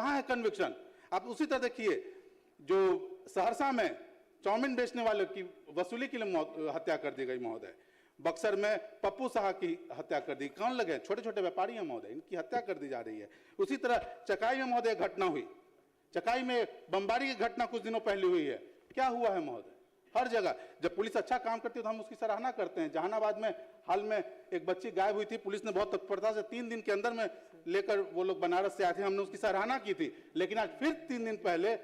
है कन्विक्शन। आप उसी तरह देखिए जो सहरसा में चाउमीन बेचने वाले की वसूली के लिए हत्या कर दी गई महोदय। बक्सर में पप्पू साहा की हत्या कर दी। कौन लगे, छोटे छोटे व्यापारी हैं महोदय, इनकी हत्या कर दी जा रही है। उसी तरह चकाई में महोदय घटना हुई, चकाई में बमबारी की घटना कुछ दिनों पहले हुई है। क्या हुआ है महोदय, हर जगह जब पुलिस अच्छा काम करती है तो हम उसकी सराहना करते हैं। जहानाबाद में हाल में एक बच्ची गायब हुई थी, पुलिस ने बहुत तत्परता से 3 दिन के अंदर में लेकर वो लोग बनारस से आए थे, हमने उसकी सराहना की थी। लेकिन आज फिर 3 दिन पहले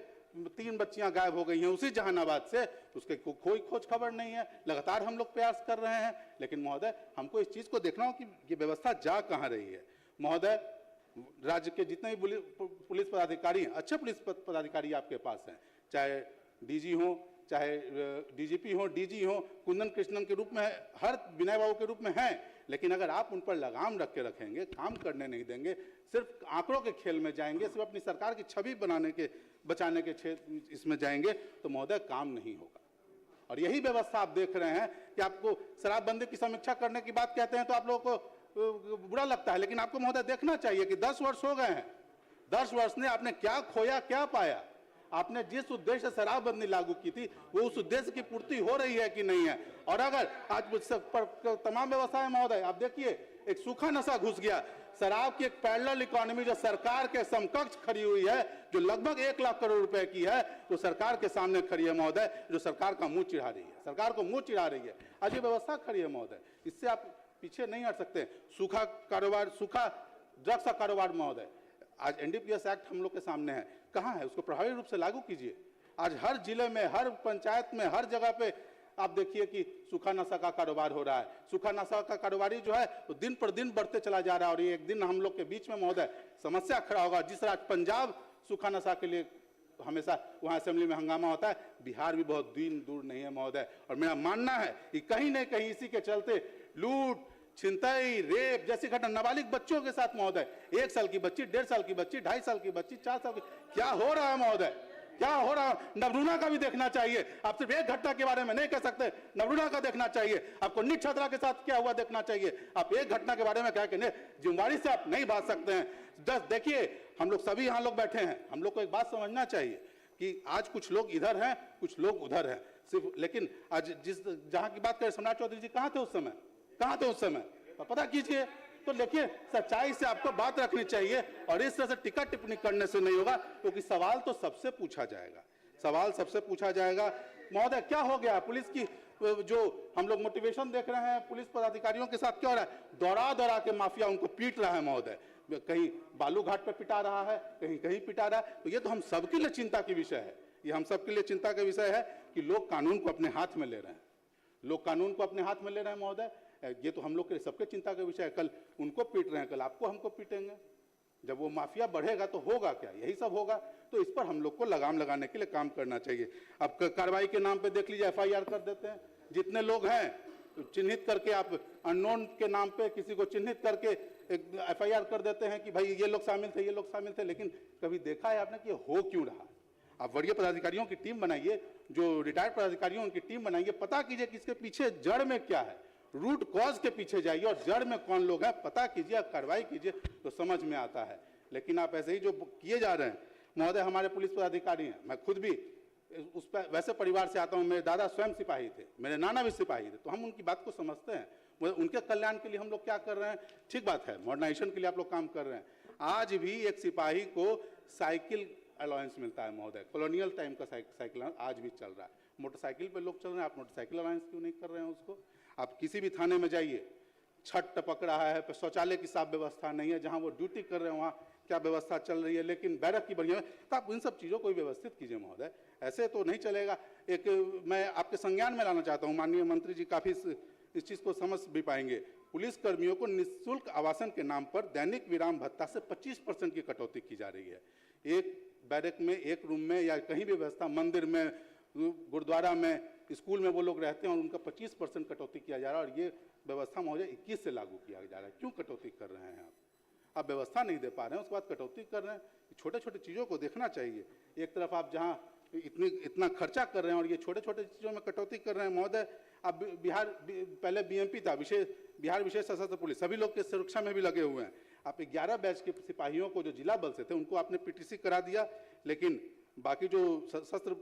3 बच्चियां गायब हो गई हैं उसी जहानाबाद से, उसके कोई खोज खबर नहीं है। लगातार हम लोग प्रयास कर रहे हैं, लेकिन महोदय हमको इस चीज को देखना हो कि ये व्यवस्था जा कहाँ रही है। महोदय, राज्य के जितने भी पुलिस पदाधिकारी हैं, अच्छे पुलिस पदाधिकारी आपके पास हैं, चाहे डीजी हो, चाहे डीजीपी हो, डीजी हो, कुंदन कृष्णन के रूप में, हर विनय बाबू के रूप में हैं, लेकिन अगर आप उन पर लगाम रख के रखेंगे, काम करने नहीं देंगे, सिर्फ आंकड़ों के खेल में जाएंगे, सिर्फ अपनी सरकार की छवि बचाने के क्षेत्र इसमें जाएंगे, तो महोदय काम नहीं होगा। और यही व्यवस्था आप देख रहे हैं कि आपको शराबबंदी की समीक्षा करने की बात कहते हैं तो आप लोगों को बुरा लगता है, लेकिन आपको महोदय देखना चाहिए कि 10 वर्ष हो गए हैं, 10 वर्ष ने आपने क्या खोया, क्या पाया। आपने जिस उद्देश्य से शराबबंदी लागू की थी, वो उस उद्देश्य की पूर्ति हो रही है कि नहीं है। और अगर आज तमाम व्यवस्थाएं महोदय, आप देखिए एक सूखा नशा घुस गया, शराब की एक पैरेलल इकोनॉमी जो सरकार के समकक्ष खड़ी हुई है, जो लगभग 1 लाख करोड़ रुपए की है, तो सरकार के सामने खड़ी है महोदय, जो सरकार का मुंह चिढ़ा रही है, सरकार को मुंह चिढ़ा रही है। आज ये व्यवस्था खड़ी है महोदय, इससे आप पीछे नहीं हट सकते। सूखा कारोबार, सूखा ड्रग्स का कारोबार महोदय, आज एनडीपीएस एक्ट हम लोग के सामने है, कहाँ है, उसको प्रभावी रूप से लागू कीजिए। आज हर जिले में, हर पंचायत में, हर जगह पे आप देखिए कि सूखा नशा का कारोबार हो रहा है। सूखा नशा का कारोबारी जो है वो दिन पर दिन बढ़ते चला जा रहा है, और ये एक दिन हम लोग के बीच में महोदय समस्या खड़ा होगा। जिस राज्य पंजाब सूखा नशा के लिए हमेशा वहाँ असेंबली में हंगामा होता है, बिहार भी बहुत दिन दूर नहीं है महोदय। और मेरा मानना है कि कहीं न कहीं इसी के चलते लूट, छिनतई, रेप जैसी घटना नाबालिग बच्चों के साथ महोदय, 1 साल की बच्ची, 1.5 साल की बच्ची, 2.5 साल की बच्ची, 4 साल की, क्या हो रहा है महोदय, क्या हो रहा है। नवरूणा का भी देखना चाहिए, आप सिर्फ एक घटना के बारे में नहीं कह सकते, नवरूणा का देखना चाहिए, आपको नीट छात्रा के साथ क्या हुआ देखना चाहिए। आप एक घटना के बारे में क्या कहने, जिम्मेदारी से आप नहीं भाग सकते हैं। जस्ट देखिए, हम लोग सभी यहाँ लोग बैठे हैं, हम लोग को एक बात समझना चाहिए कि आज कुछ लोग इधर हैं, कुछ लोग उधर हैं सिर्फ, लेकिन आज जहाँ की बात करें, सम्राट चौधरी जी कहाँ थे उस समय, कहाँ थे उस समय, पता कीजिए। तो देखिए, सच्चाई से आपको बात रखनी चाहिए, और इस तरह से टिक्का टिप्पणी करने से नहीं होगा, क्योंकि सवाल तो सबसे पूछा जाएगा, सवाल सबसे पूछा जाएगा। महोदय, क्या हो गया पुलिस की, जो हम लोग मोटिवेशन देख रहे हैं पुलिस पदाधिकारियों के साथ, क्या हो रहा है, दौड़ा दौड़ा के माफिया उनको पीट रहा है महोदय, कहीं बालू घाट पर पिटा रहा है, कहीं कहीं पिटा रहा है। तो ये तो हम सबके लिए चिंता की विषय है, ये हम सबके लिए चिंता का विषय है कि लोग कानून को अपने हाथ में ले रहे हैं, लोग कानून को अपने हाथ में ले रहे हैं महोदय। ये तो हम लोग के सबके चिंता का विषय है। कल उनको पीट रहे हैं, कल आपको हमको पीटेंगे। जब वो माफिया बढ़ेगा तो होगा क्या, यही सब होगा। तो इस पर हम लोग को लगाम लगाने के लिए काम करना चाहिए। अब कार्रवाई के नाम पे देख लीजिए, FIR कर देते हैं, जितने लोग हैं तो चिन्हित करके, आप अननोन के नाम पे किसी को चिन्हित करके FIR कर देते हैं कि भाई ये लोग शामिल थे, ये लोग शामिल थे। लेकिन कभी देखा है आपने कि हो क्यों रहा? आप वरीय पदाधिकारियों की टीम बनाइए, जो रिटायर्ड पदाधिकारियों उनकी टीम बनाइए, पता कीजिए कि इसके पीछे जड़ में क्या है, रूट कॉज के पीछे जाइए और जड़ में कौन लोग हैं पता कीजिए, कार्रवाई कीजिए, तो समझ में आता है। लेकिन आप ऐसे ही जो किए जा रहे हैं महोदय, हमारे पुलिस पदाधिकारी हैं, मैं खुद भी उस पर वैसे परिवार से आता हूं, मेरे दादा स्वयं सिपाही थे, मेरे नाना भी सिपाही थे, तो हम उनकी बात को समझते हैं। उनके कल्याण के लिए हम लोग क्या कर रहे हैं, ठीक बात है, मॉडर्नाइजेशन के लिए आप लोग काम कर रहे हैं। आज भी एक सिपाही को साइकिल अलाउंस मिलता है महोदय, कॉलोनियल टाइम का साइकिल आज भी चल रहा है। मोटरसाइकिल पे लोग चल रहे हैं, आप मोटरसाइकिल अलाउंस क्यों नहीं कर रहे हैं उसको? आप किसी भी थाने में जाइए, छत टपक रहा है, शौचालय की साफ व्यवस्था नहीं है, जहां वो ड्यूटी कर रहे हैं वहाँ क्या व्यवस्था चल रही है, लेकिन बैरक की बढ़िया है। तो आप इन सब चीज़ों को व्यवस्थित कीजिए महोदय, ऐसे तो नहीं चलेगा। एक मैं आपके संज्ञान में लाना चाहता हूँ, माननीय मंत्री जी काफ़ी इस चीज़ को समझ भी पाएंगे। पुलिस कर्मियों को निःशुल्क आवासन के नाम पर दैनिक विराम भत्ता से 25% की कटौती की जा रही है। एक बैरक में, एक रूम में या कहीं भी व्यवस्था, मंदिर में, गुरुद्वारा में, स्कूल में वो लोग रहते हैं और उनका 25% कटौती किया जा रहा है। और ये व्यवस्था महोदय 21 से लागू किया जा रहा है। क्यों कटौती कर रहे हैं आप व्यवस्था नहीं दे पा रहे हैं, उसके बाद कटौती कर रहे हैं। छोटे छोटे चीज़ों को देखना चाहिए। एक तरफ आप जहाँ इतना खर्चा कर रहे हैं और ये छोटे छोटे चीज़ों में कटौती कर रहे हैं महोदय। अब बिहार पहले BMP था, बिहार विशेष सशस्त्र पुलिस, सभी लोग के सुरक्षा में भी लगे हुए हैं। आप 11 बैच के सिपाहियों को जो जिला बल से थे उनको आपने PTC करा दिया, लेकिन बाकी जो सशस्त्र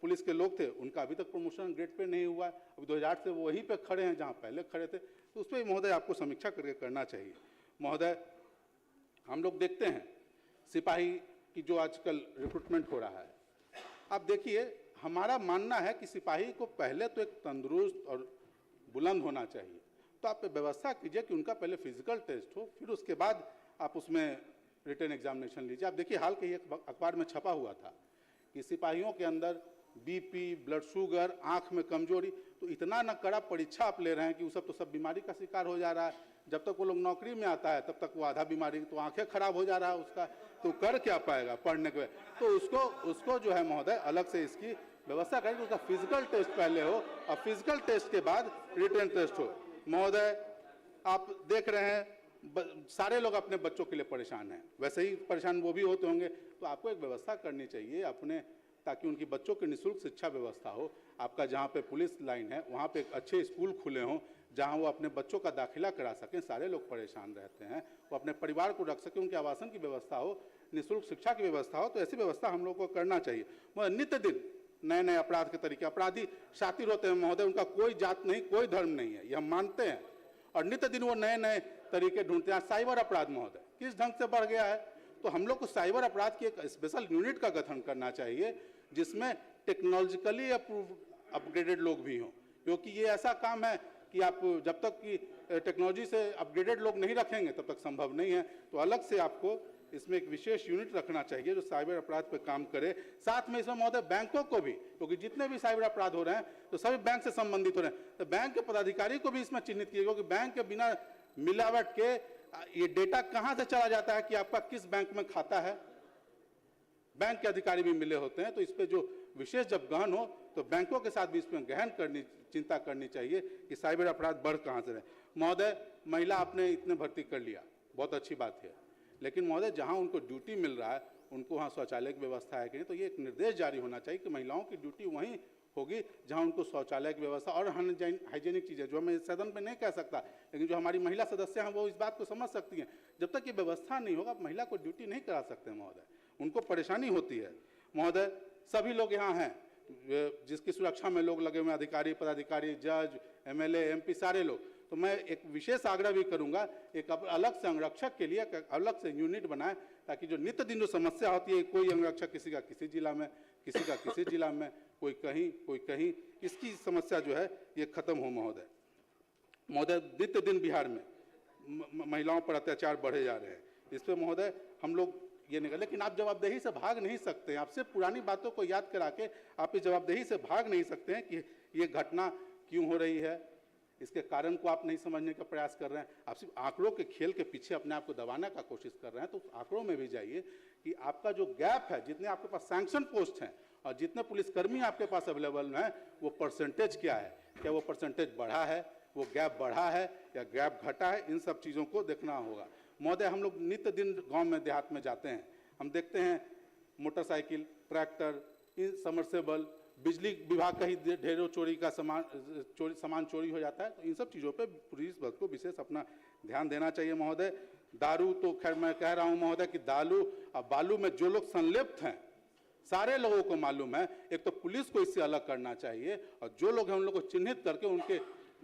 पुलिस के लोग थे उनका अभी तक प्रमोशन ग्रेड पे नहीं हुआ है। अभी 2008 से वो वहीं पे खड़े हैं जहाँ पहले खड़े थे। तो उस पर महोदय आपको समीक्षा करके करना चाहिए। महोदय, हम लोग देखते हैं सिपाही की जो आजकल रिक्रूटमेंट हो रहा है, आप देखिए, हमारा मानना है कि सिपाही को पहले तो एक तंदुरुस्त और बुलंद होना चाहिए। तो आप व्यवस्था कीजिए कि उनका पहले फिजिकल टेस्ट हो, फिर उसके बाद आप उसमें रिटन एग्जामिनेशन लीजिए। आप देखिए, हाल के एक अखबार में छपा हुआ था कि सिपाहियों के अंदर बीपी, ब्लड शुगर, आंख में कमजोरी, तो इतना न कड़ा परीक्षा आप ले रहे हैं कि वो सब बीमारी का शिकार हो जा रहा है। जब तक वो लोग नौकरी में आता है तब तक वो आधा बीमारी, तो आंखें खराब हो जा रहा है उसका, तो कर क्या पाएगा पढ़ने के? तो उसको जो है महोदय अलग से इसकी व्यवस्था करें कि उसका फिजिकल टेस्ट पहले हो और फिजिकल टेस्ट के बाद रिटन टेस्ट हो। महोदय आप देख रहे हैं सारे लोग अपने बच्चों के लिए परेशान हैं, वैसे ही परेशान वो भी होते होंगे, तो आपको एक व्यवस्था करनी चाहिए अपने, ताकि उनकी बच्चों की निःशुल्क शिक्षा व्यवस्था हो। आपका जहाँ पे पुलिस लाइन है वहाँ पे एक अच्छे स्कूल खुले हों जहाँ वो अपने बच्चों का दाखिला करा सकें। सारे लोग परेशान रहते हैं, वो अपने परिवार को रख सकें, उनके आवासन की व्यवस्था हो, निःशुल्क शिक्षा की व्यवस्था हो, तो ऐसी व्यवस्था हम लोग को करना चाहिए। मगर नित्य दिन नए नए अपराध के तरीके, अपराधी शातिर होते हैं महोदय, उनका कोई जात नहीं, कोई धर्म नहीं है, ये हम मानते हैं, और नित्य दिन वो नए नए तरीके ढूंढते हैं। साइबर अपराध महोदय किस ढंग से बढ़ गया है, तो हम लोग को साइबर अपराध की एक स्पेशल यूनिट का गठन करना चाहिए जिसमें टेक्नोलॉजिकली अपग्रेडेड लोग भी हों, क्योंकि ये ऐसा काम है कि आप जब तक कि टेक्नोलॉजी से अपग्रेडेड लोग नहीं रखेंगे तब तक संभव नहीं है। तो अलग से आपको इसमें एक विशेष यूनिट रखना चाहिए जो साइबर अपराध पे काम करे। साथ में इसमें महोदय बैंकों को भी, क्योंकि जितने भी साइबर अपराध हो रहे हैं तो सभी बैंक से संबंधित हो रहे हैं, तो बैंक के पदाधिकारी को भी इसमें चिन्हित किया, क्योंकि बैंक के बिना मिलावट के ये डेटा कहाँ से चला जाता है कि आपका किस बैंक में खाता है, बैंक के अधिकारी भी मिले होते हैं। तो इस पर जो विशेष जब गहन हो तो बैंकों के साथ भी इसमें गहन चिंता करनी चाहिए कि साइबर अपराध बढ़ कहाँ से रहे। महोदय महिला आपने इतने भर्ती कर लिया, बहुत अच्छी बात है, लेकिन महोदय जहाँ उनको ड्यूटी मिल रहा है उनको वहाँ शौचालय की व्यवस्था है कि नहीं, तो ये एक निर्देश जारी होना चाहिए कि महिलाओं की ड्यूटी वहीं होगी जहाँ उनको शौचालय की व्यवस्था और हाइजीनिक चीज़ें, जो मैं सदन में नहीं कह सकता, लेकिन जो हमारी महिला सदस्य हैं वो इस बात को समझ सकती हैं। जब तक ये व्यवस्था नहीं होगा महिला को ड्यूटी नहीं करा सकते महोदय, उनको परेशानी होती है। महोदय सभी लोग यहाँ हैं जिसकी सुरक्षा में लोग लगे हुए, अधिकारी, पदाधिकारी, जज, एमएलए, एमपी, सारे लोग, तो मैं एक विशेष आग्रह भी करूंगा, एक अलग से अंगरक्षक के लिए अलग से यूनिट बनाए, ताकि जो नित्य दिन जो समस्या होती है, कोई अंगरक्षक किसी का किसी जिला में, किसी का किसी जिला में, कोई कहीं, इसकी समस्या जो है ये खत्म हो महोदय। महोदय नित्य दिन बिहार में महिलाओं पर अत्याचार बढ़े जा रहे हैं, इस पर महोदय हम लोग ये निकल, लेकिन आप जवाबदेही से भाग नहीं सकते हैं। आपसे पुरानी बातों को याद करा के आप इस जवाबदेही से भाग नहीं सकते हैं कि ये घटना क्यों हो रही है, इसके कारण को आप नहीं समझने का प्रयास कर रहे हैं। आप सिर्फ आंकड़ों के खेल के पीछे अपने आप को दबाने का कोशिश कर रहे हैं। तो उस आंकड़ों में भी जाइए कि आपका जो गैप है, जितने आपके पास सैंक्शन पोस्ट हैं और जितने पुलिसकर्मी आपके पास अवेलेबल हैं, वो परसेंटेज क्या है, क्या वो परसेंटेज बढ़ा है, वो गैप बढ़ा है या गैप घटा है, इन सब चीज़ों को देखना होगा। महोदय हम लोग नित्य दिन गांव में देहात में जाते हैं, हम देखते हैं मोटरसाइकिल, ट्रैक्टर, इन समरसेबल, बिजली विभाग का ही ढेरों चोरी का सामान चोरी हो जाता है। तो इन सब चीज़ों पे पुलिस बल को विशेष अपना ध्यान देना चाहिए महोदय। दारू तो खैर मैं कह रहा हूँ महोदय कि दारू और बालू में जो लोग संलिप्त हैं सारे लोगों को मालूम है, एक तो पुलिस को इससे अलग करना चाहिए और जो लोग हैं उन लोगों को चिन्हित करके उनके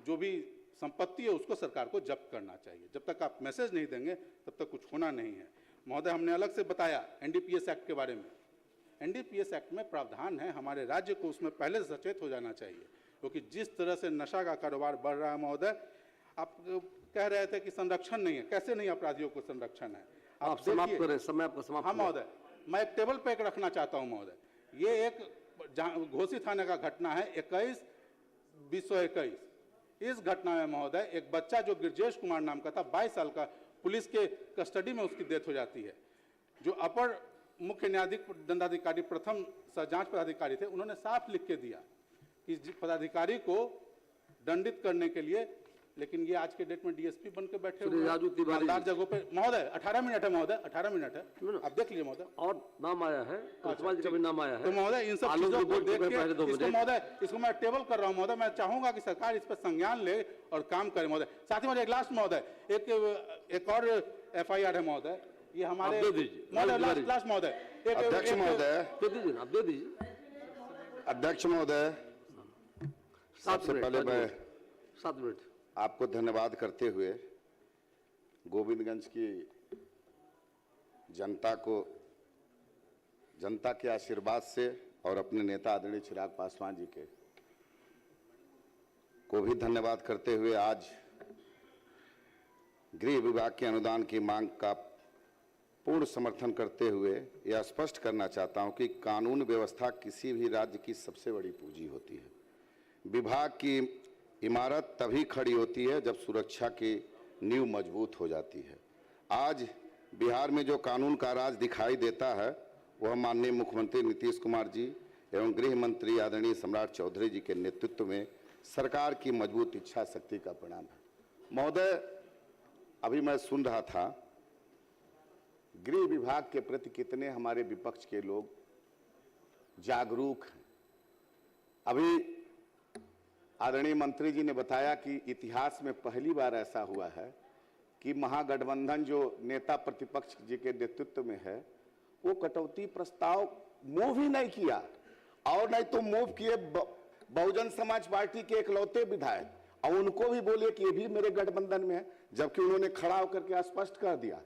जो भी संपत्ति है उसको सरकार को जब्त करना चाहिए। जब तक आप मैसेज नहीं देंगे तब तक कुछ होना नहीं है। महोदय हमने अलग से बताया एनडीपीएस एक्ट के बारे में। एनडीपीएस एक्ट में प्रावधान है, हमारे राज्य को उसमें पहले से सचेत हो जाना चाहिए, क्योंकि जिस तरह से नशा का कारोबार बढ़ रहा है महोदय, आप कह रहे थे कि संरक्षण नहीं है, कैसे नहीं अपराधियों को संरक्षण है, आप समाप्त करें, समय आपका समाप्त। हाँ महोदय, मैं एक टेबल पे एक रखना चाहता हूँ महोदय। ये एक घोसी थाने का घटना है 21/2021। इस घटना में महोदय एक बच्चा जो गिरजेश कुमार नाम का था, 22 साल का, पुलिस के कस्टडी में उसकी डेथ हो जाती है। जो अपर मुख्य न्यायाधीश दंडाधिकारी प्रथम जांच पदाधिकारी थे, उन्होंने साफ लिख के दिया कि पदाधिकारी को दंडित करने के लिए, लेकिन ये आज के डेट में डीएसपी बन के बैठे हुए हैं जगहों पे। महोदय 18 मिनट है महोदय, 18 मिनट है, आप देख लीजिए महोदय। और नाम आया है, का भी नाम आया है। तो महोदय इन सब चीजों को देख के इसको महोदय, इसको मैं टेबल कर रहा हूँ महोदय। मैं चाहूंगा कि सरकार इस पर संज्ञान ले और काम करे महोदय। साथ ही महोदय एक लास्ट महोदय, एक और एफआईआर है महोदय, ये हमारे महोदय लास्ट महोदय, अध्यक्ष महोदय, दे दीजिए अध्यक्ष महोदय, सबसे पहले मैं 7 मिनट आपको धन्यवाद करते हुए गोविंदगंज की जनता के आशीर्वाद से और अपने नेता आदरणीय चिराग पासवान जी को भी धन्यवाद करते हुए आज गृह विभाग के अनुदान की मांग का पूर्ण समर्थन करते हुए यह स्पष्ट करना चाहता हूं कि कानून व्यवस्था किसी भी राज्य की सबसे बड़ी पूंजी होती है। विभाग की इमारत तभी खड़ी होती है जब सुरक्षा की नींव मजबूत हो जाती है। आज बिहार में जो कानून का राज दिखाई देता है वह माननीय मुख्यमंत्री नीतीश कुमार जी एवं गृह मंत्री आदरणीय सम्राट चौधरी जी के नेतृत्व में सरकार की मजबूत इच्छा शक्ति का परिणाम है। महोदय, अभी मैं सुन रहा था गृह विभाग के प्रति कितने हमारे विपक्ष के लोग जागरूक हैं। अभी आदरणीय मंत्री जी ने बताया कि इतिहास में पहली बार ऐसा हुआ है कि महागठबंधन जो नेता प्रतिपक्ष जी के नेतृत्व में है वो कटौती प्रस्ताव मूव ही नहीं किया, और नहीं तो मूव किए बहुजन समाज पार्टी के इकलौते विधायक, और उनको भी बोले कि ये भी मेरे गठबंधन में है, जबकि उन्होंने खड़ा होकर के स्पष्ट कर दिया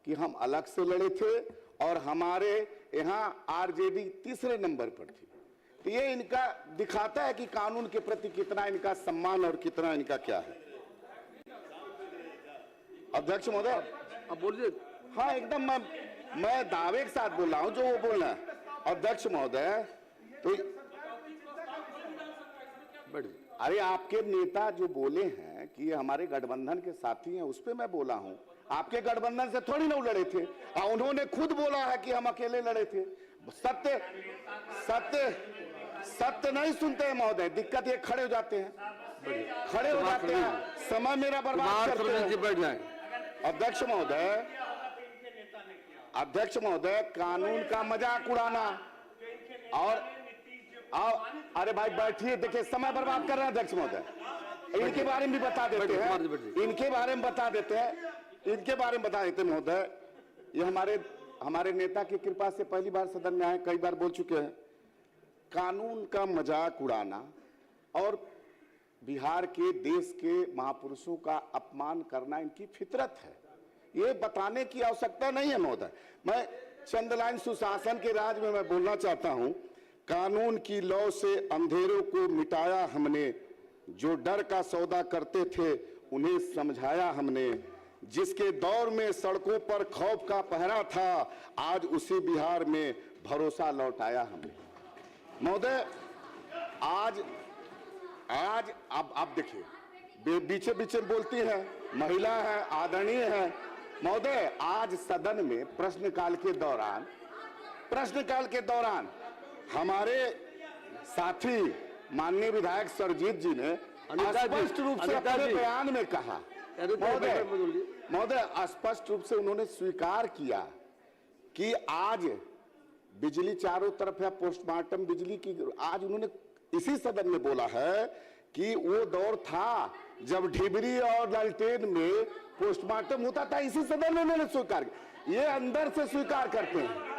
कि हम अलग से लड़े थे और हमारे यहाँ आरजेडी तीसरे नंबर पर थी। तो ये इनका दिखाता है कि कानून के प्रति कितना इनका सम्मान और कितना इनका क्या है। अध्यक्ष महोदय, अब बोलिए। हाँ एकदम, मैं दावे के साथ बोल रहा हूँ जो वो बोलना है। अध्यक्ष महोदय, तो अरे आपके नेता जो बोले हैं कि ये हमारे गठबंधन के साथी हैं, उस पर मैं बोला हूँ। आपके गठबंधन से थोड़ी ना लड़े थे, और उन्होंने खुद बोला है कि हम अकेले लड़े थे। सत्य सत्य सत्य नहीं सुनते हैं महोदय, दिक्कत ये खड़े हो जाते हैं, खड़े हो जाते हैं, समय मेरा बर्बाद करते हैं। अध्यक्ष महोदय, कानून का मजाक उड़ाना और अरे भाई बैठिए, देखिए समय बर्बाद कर रहे हैं अध्यक्ष महोदय। इनके बारे में भी बता देते हैं, इनके बारे में बता देते हैं महोदय। ये हमारे नेता की कृपा से पहली बार सदन में आए, कई बार बोल चुके हैं। कानून का मजाक उड़ाना और बिहार के देश के महापुरुषों का अपमान करना इनकी फितरत है, ये बताने की आवश्यकता नहीं है महोदय। मैं चंद लाइन सुशासन के राज में मैं बोलना चाहता हूं। कानून की लौ से अंधेरों को मिटाया हमने, जो डर का सौदा करते थे उन्हें समझाया हमने, जिसके दौर में सड़कों पर खौफ का पहरा था, आज उसी बिहार में भरोसा लौटाया हमने। महोदय, आज आप देखिए, बीचे बीचे बोलती है, महिला है, आदरणीय है महोदय। आज सदन में प्रश्नकाल के दौरान हमारे साथी माननीय विधायक सरजीत जी ने स्पष्ट रूप से अपने बयान में कहा, महोदय स्पष्ट रूप से उन्होंने स्वीकार किया कि आज बिजली चारों तरफ है, पोस्टमार्टम बिजली की। आज उन्होंने इसी सदन में बोला है कि वो दौर था जब ढिबरी और लालटेन में पोस्टमार्टम होता था, इसी सदन में उन्होंने स्वीकार किया। ये अंदर से स्वीकार करते हैं,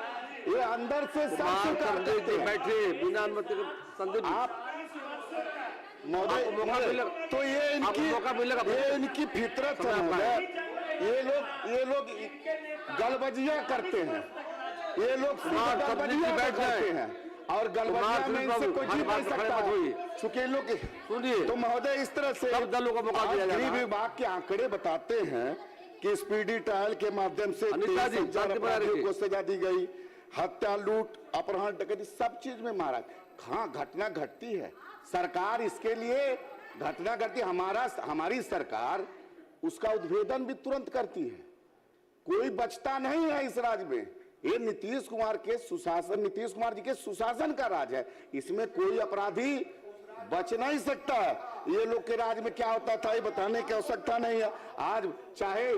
ये अंदर से सब स्वीकार करते हैं। बैठिए बिना अनुमति के संदीप आप महोदय, तो ये इनकी फितरत है महोदय। ये लोग गलबजिया करते हैं, ये लोग गलबजिया करते हैं, और गलबजिया में इनसे कोई जीत नहीं सकता, चूंकि लोग सुनिए। तो महोदय, इस तरह से गृह विभाग के आंकड़े बताते हैं कि स्पीडी ट्रायल के माध्यम से 23,000 अपराधियों को सजा दी गई, हत्या, लूट, अपहरण, डकैती सब चीज में मारा। हाँ, घटना घटती है, सरकार इसके लिए घटना घटती, हमारी सरकार उसका उद्भेदन भी तुरंत करती है, कोई बचता नहीं है इस राज्य में। ये नीतीश कुमार जी के सुशासन का राज है, इसमें कोई अपराधी बच नहीं सकता। ये लोग के राज में क्या होता था ये बताने की आवश्यकता नहीं है। आज चाहे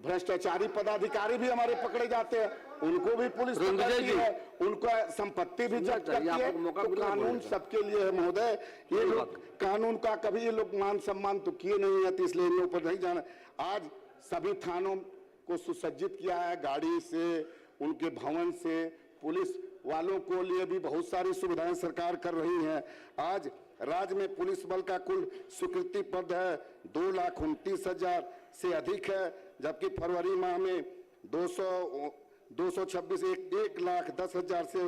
भ्रष्टाचारी पदाधिकारी भी हमारे पकड़े जाते हैं, उनको भी पुलिस पकड़ती है, उनका संपत्ति भी जब्त करती है। तो कानून सबके लिए है महोदय। ये लोग कानून का कभी ये लोग मान सम्मान तो किए नहीं है, इसलिए इन ऊपर नहीं जाना। आज सभी थानों को सुसज्जित किया है, गाड़ी से, उनके भवन से, पुलिस वालों को लिए भी बहुत सारी सुविधाएं सरकार कर रही है। आज राज्य में पुलिस बल का कुल स्वीकृति पद है 2,29,000 से अधिक है, जबकि फरवरी माह में 226 1,10,000 से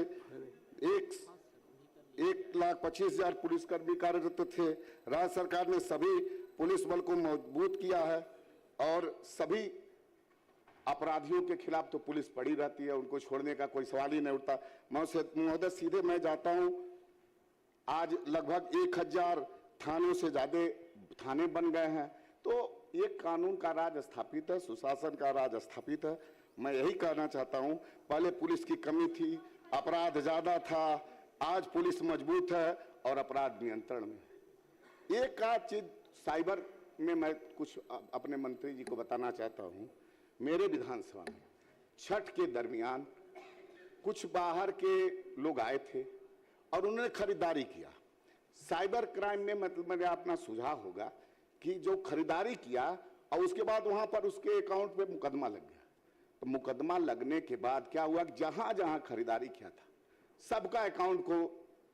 1,25,000 पुलिसकर्मी कार्यरत थे। राज्य सरकार ने सभी पुलिस बल को मजबूत किया है और सभी अपराधियों के खिलाफ तो पुलिस पड़ी रहती है, उनको छोड़ने का कोई सवाल ही नहीं उठता। महोदय सीधे मैं जाता हूं, आज लगभग 1000 थानों से ज्यादा थाने बन गए हैं, तो ये कानून का राज स्थापित है, सुशासन का राज स्थापित है। मैं यही कहना चाहता हूं, पहले पुलिस की कमी थी, अपराध ज्यादा था, आज पुलिस मजबूत है और अपराध नियंत्रण में। एक आध चीज साइबर में मैं कुछ अपने मंत्री जी को बताना चाहता हूं। मेरे विधानसभा में छठ के दरमियान कुछ बाहर के लोग आए थे और उन्होंने खरीदारी किया। साइबर क्राइम में मतलब मेरा अपना सुझाव होगा कि जो खरीदारी किया और उसके बाद वहां पर उसके अकाउंट पे मुकदमा लग गया, तो मुकदमा लगने के बाद क्या हुआ कि जहां जहां खरीदारी किया था सबका अकाउंट को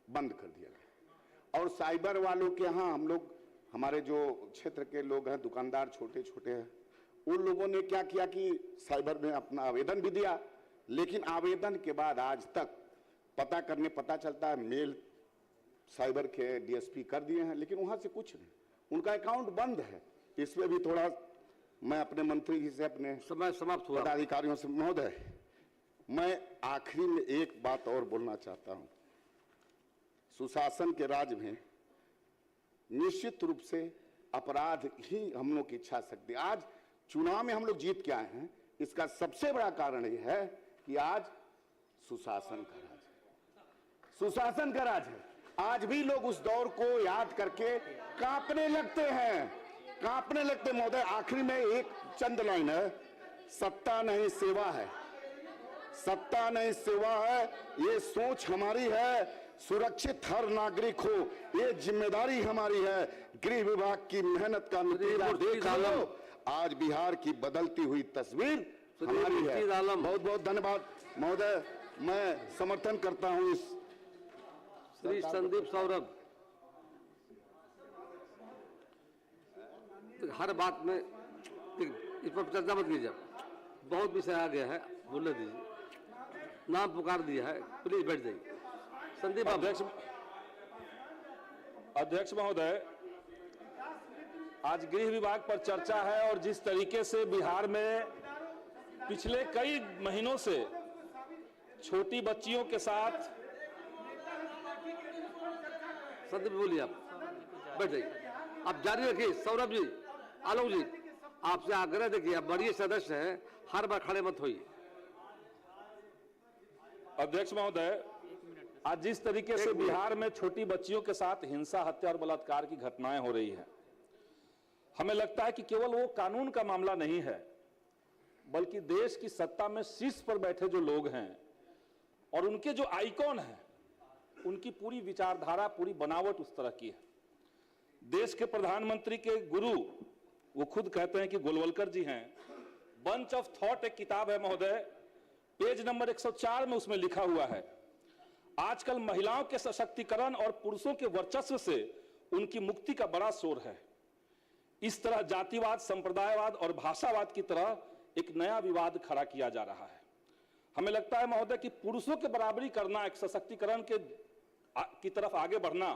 बंद कर दिया गया। और साइबर वालों के यहाँ हम लोग, हमारे जो क्षेत्र के लोग हैं, दुकानदार छोटे छोटे हैं, उन लोगों ने क्या किया कि साइबर में अपना आवेदन भी दिया, लेकिन आवेदन के बाद आज तक पता करने पता चलता है मेल साइबर के डीएसपी कर दिए हैं, लेकिन वहां से कुछ नहीं, उनका अकाउंट बंद है। इसमें भी थोड़ा मैं अपने मंत्री जी से, अपने समय समाप्त हुआ। पदाधिकारियों से, महोदय मैं आखिरी में एक बात और बोलना चाहता हूं। सुशासन के राज में निश्चित रूप से अपराध ही हम लोग की इच्छा शक्ति। आज चुनाव में हम लोग जीत के आए हैं, इसका सबसे बड़ा कारण यह है कि आज सुशासन का राज है, सुशासन का राज है। आज भी लोग उस दौर को याद करके कांपने लगते हैं, कांपने लगते। महोदय आखिरी में एक चंद लाइन है, सत्ता नहीं सेवा है, सत्ता नहीं सेवा है, ये सोच हमारी है, सुरक्षित हर नागरिक हो, ये जिम्मेदारी हमारी है। गृह विभाग की मेहनत का नतीजा देख लो, आज बिहार की बदलती हुई तस्वीर हमारी है। बहुत बहुत धन्यवाद महोदय, मैं समर्थन करता हूं इस। श्री संदीप सौरभ, हर बात में इस पर चर्चा मत कीजिए, बहुत विषय आ गया है, बोलने दीजिए, नाम पुकार दिया है, प्लीज बैठ जाइए। संदीप बाबू। अध्यक्ष महोदय, आज गृह विभाग पर चर्चा है और जिस तरीके से बिहार में पिछले कई महीनों से छोटी बच्चियों के साथ। संदीप बोलिए, आप बैठ जाइए, आप जारी रखिए। सौरभ जी, आलोक जी, आपसे आग्रह देखिए, आप बड़े सदस्य हैं, हर बार खड़े मत होइए। अध्यक्ष महोदय, आज जिस तरीके से बिहार में छोटी बच्चियों के साथ हिंसा, हत्या और बलात्कार की घटनाएं हो रही हैं, हमें लगता है कि केवल वो कानून का मामला नहीं है, बल्कि देश की सत्ता में शीर्ष पर बैठे जो लोग हैं और उनके जो आइकॉन हैं, उनकी पूरी विचारधारा, पूरी बनावट उस तरह की है। देश के प्रधानमंत्री के गुरु, वो खुद कहते हैं कि गोलवलकर जी हैं। बंच ऑफ थॉट एक किताब है महोदय, पेज नंबर 104 में उसमें लिखा हुआ है, आजकल महिलाओं के सशक्तिकरण और पुरुषों के वर्चस्व से उनकी मुक्ति का बड़ा शोर है। इस तरह जातिवाद, संप्रदायवाद और भाषावाद की तरह एक नया विवाद खड़ा किया जा रहा है। हमें लगता है महोदय कि पुरुषों के बराबरी करना, एक सशक्तिकरण की तरफ आगे बढ़ना,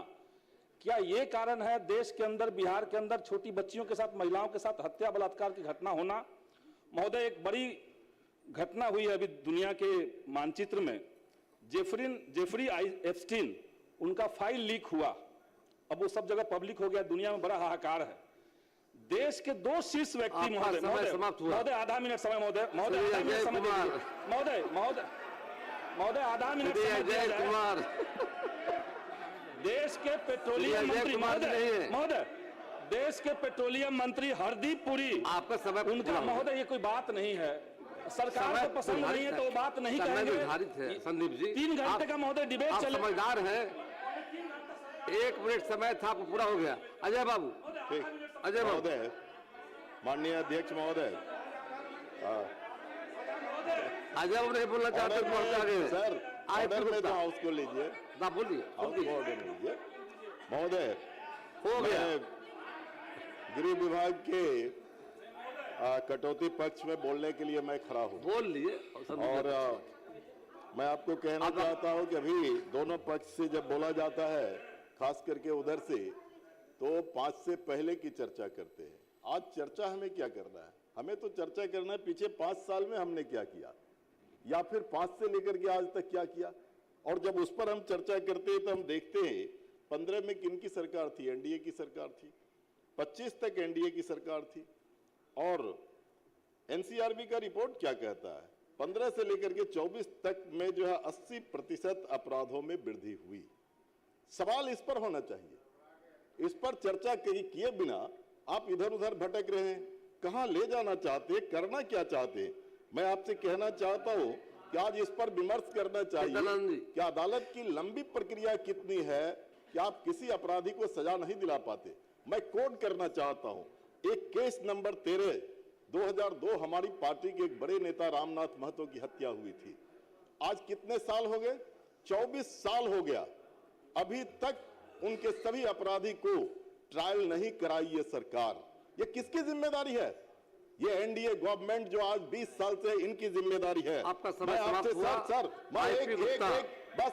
क्या ये कारण है देश के अंदर, बिहार के अंदर छोटी बच्चियों के साथ, महिलाओं के साथ हत्या बलात्कार की घटना होना? महोदय, एक बड़ी घटना हुई है अभी दुनिया के मानचित्र में, जेफरी एप्स्टीन, उनका फाइल लीक हुआ, अब वो सब जगह पब्लिक हो गया, दुनिया में बड़ा हाहाकार है। देश के 2 शीर्ष व्यक्ति, महोदय आधा मिनट समय, महोदय आधा मिनट समय, महोदय आधा मिनट समय, देश के पेट्रोलियम मंत्री, महोदय देश के पेट्रोलियम मंत्री हरदीप पुरी, आपका समय उनका, महोदय ये कोई बात नहीं है, सरकार को पसंद नहीं है तो वो बात नहीं करेंगे। निर्धारित है संदीप जी, 3 घंटे का महोदय डिबेट चले। समझदार है, 1 मिनट समय था, आपको पूरा हो गया। अजय बाबू, अजय महोदय, माननीय अध्यक्ष महोदय, अजय बाबू नहीं बोलना चाहते सर, ऑर्डर में तो हाउस को लीजिए, बोलिए, ऑर्डर लीजिए। महोदय, हो गया। गृह विभाग के कटौती पक्ष में बोलने के लिए मैं खड़ा हूँ, बोल लिए। और मैं आपको कहना चाहता हूँ कि अभी दोनों पक्ष से जब बोला जाता है, खास करके उधर से, तो 5 से पहले की चर्चा करते हैं। आज चर्चा हमें क्या करना है? हमें तो चर्चा करना है पीछे 5 साल में हमने क्या किया, या फिर 5 से लेकर के आज तक क्या किया। और जब उस पर हम चर्चा करते हैं तो हम देखते हैं 15 में किनकी सरकार थी, एनडीए की सरकार थी, 25 तक एनडीए की सरकार थी। और एनसीआरबी का रिपोर्ट क्या कहता है, 15 से लेकर के 24 तक में जो है 80% अपराधों में वृद्धि हुई। सवाल इस पर होना चाहिए, इस पर चर्चा किए बिना आप इधर उधर भटक रहे हैं। कहां ले जाना चाहते हैं, करना क्या चाहते हैं? मैं आपसे कहना चाहता हूं कि आज इस पर विमर्श करना चाहिए कि अदालत की लंबी प्रक्रिया कितनी है कि आप किसी अपराधी को सजा नहीं दिला पाते। मैं कोट करना चाहता हूं, एक केस नंबर 13 2002 हमारी पार्टी के एक बड़े नेता रामनाथ महतो की हत्या हुई थी। आज कितने साल हो गए? 24 साल हो गया, अभी तक उनके सभी अपराधी को ट्रायल नहीं कराई ये सरकार। ये किसकी जिम्मेदारी है? ये एनडीए गवर्नमेंट जो आज 20 साल से इनकी जिम्मेदारी है। आपका समय मैं आपसे समाप्त हुआ। सर मैं एक बस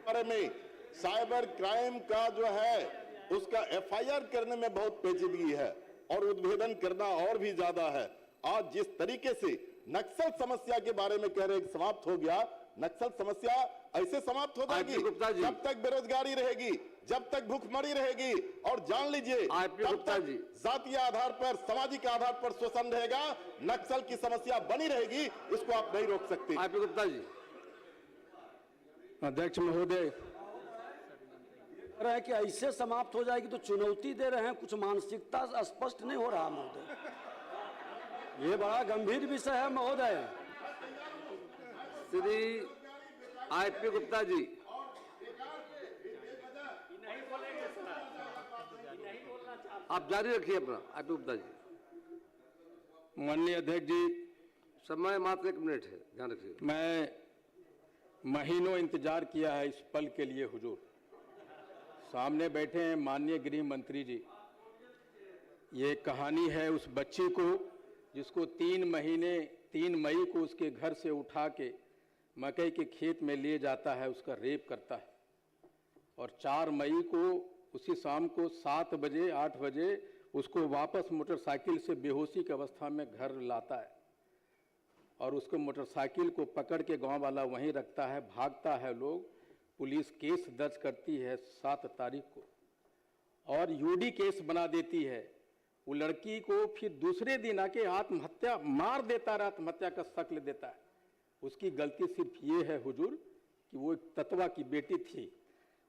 बारे में साइबर क्राइम का जो है उसका एफआईआर करने में बहुत पेचीदगी है और उद्भेदन करना और भी ज्यादा है। आज जिस तरीके से नक्सल समस्या के बारे में कह रहे समाप्त हो गया, नक्सल समस्या ऐसे समाप्त हो जाएगी जब तक बेरोजगारी रहेगी, जब तक भूखमरी रहेगी, और जान लीजिए तब तक जातीय आधार पर, सामाजिक आधार पर शोषण रहेगा, नक्सल की समस्या बनी रहेगी। इसको आप नहीं रोक सकते। आईपी गुप्ता जी। अध्यक्ष महोदय, रहे हैं कि ऐसे समाप्त हो जाएगी तो चुनौती दे रहे हैं, कुछ मानसिकता स्पष्ट नहीं हो रहा महोदय। ये बड़ा गंभीर विषय है महोदय। श्री आईपी गुप्ता जी। आप जारी रखिए अपना। आईपी गुप्ता जी। माननीय अध्यक्ष जी, समय मात्र 1 मिनट है, ध्यान रखिए। मैं महीनों इंतजार किया है इस पल के लिए हुजूर। सामने बैठे हैं माननीय गृह मंत्री जी। ये कहानी है उस बच्ची को जिसको 3 मई को उसके घर से उठा के मकई के खेत में ले जाता है, उसका रेप करता है, और 4 मई को उसी शाम को 7 बजे 8 बजे उसको वापस मोटरसाइकिल से बेहोशी की अवस्था में घर लाता है, और उसको मोटरसाइकिल को पकड़ के गांव वाला वहीं रखता है, भागता है लोग। पुलिस केस दर्ज करती है 7 तारीख को और यूडी केस बना देती है। वो लड़की को फिर दूसरे दिन आके आत्महत्या मार देता है, आत्महत्या का शक्ल देता है। उसकी गलती सिर्फ ये है हुजूर कि वो एक ततवा की बेटी थी।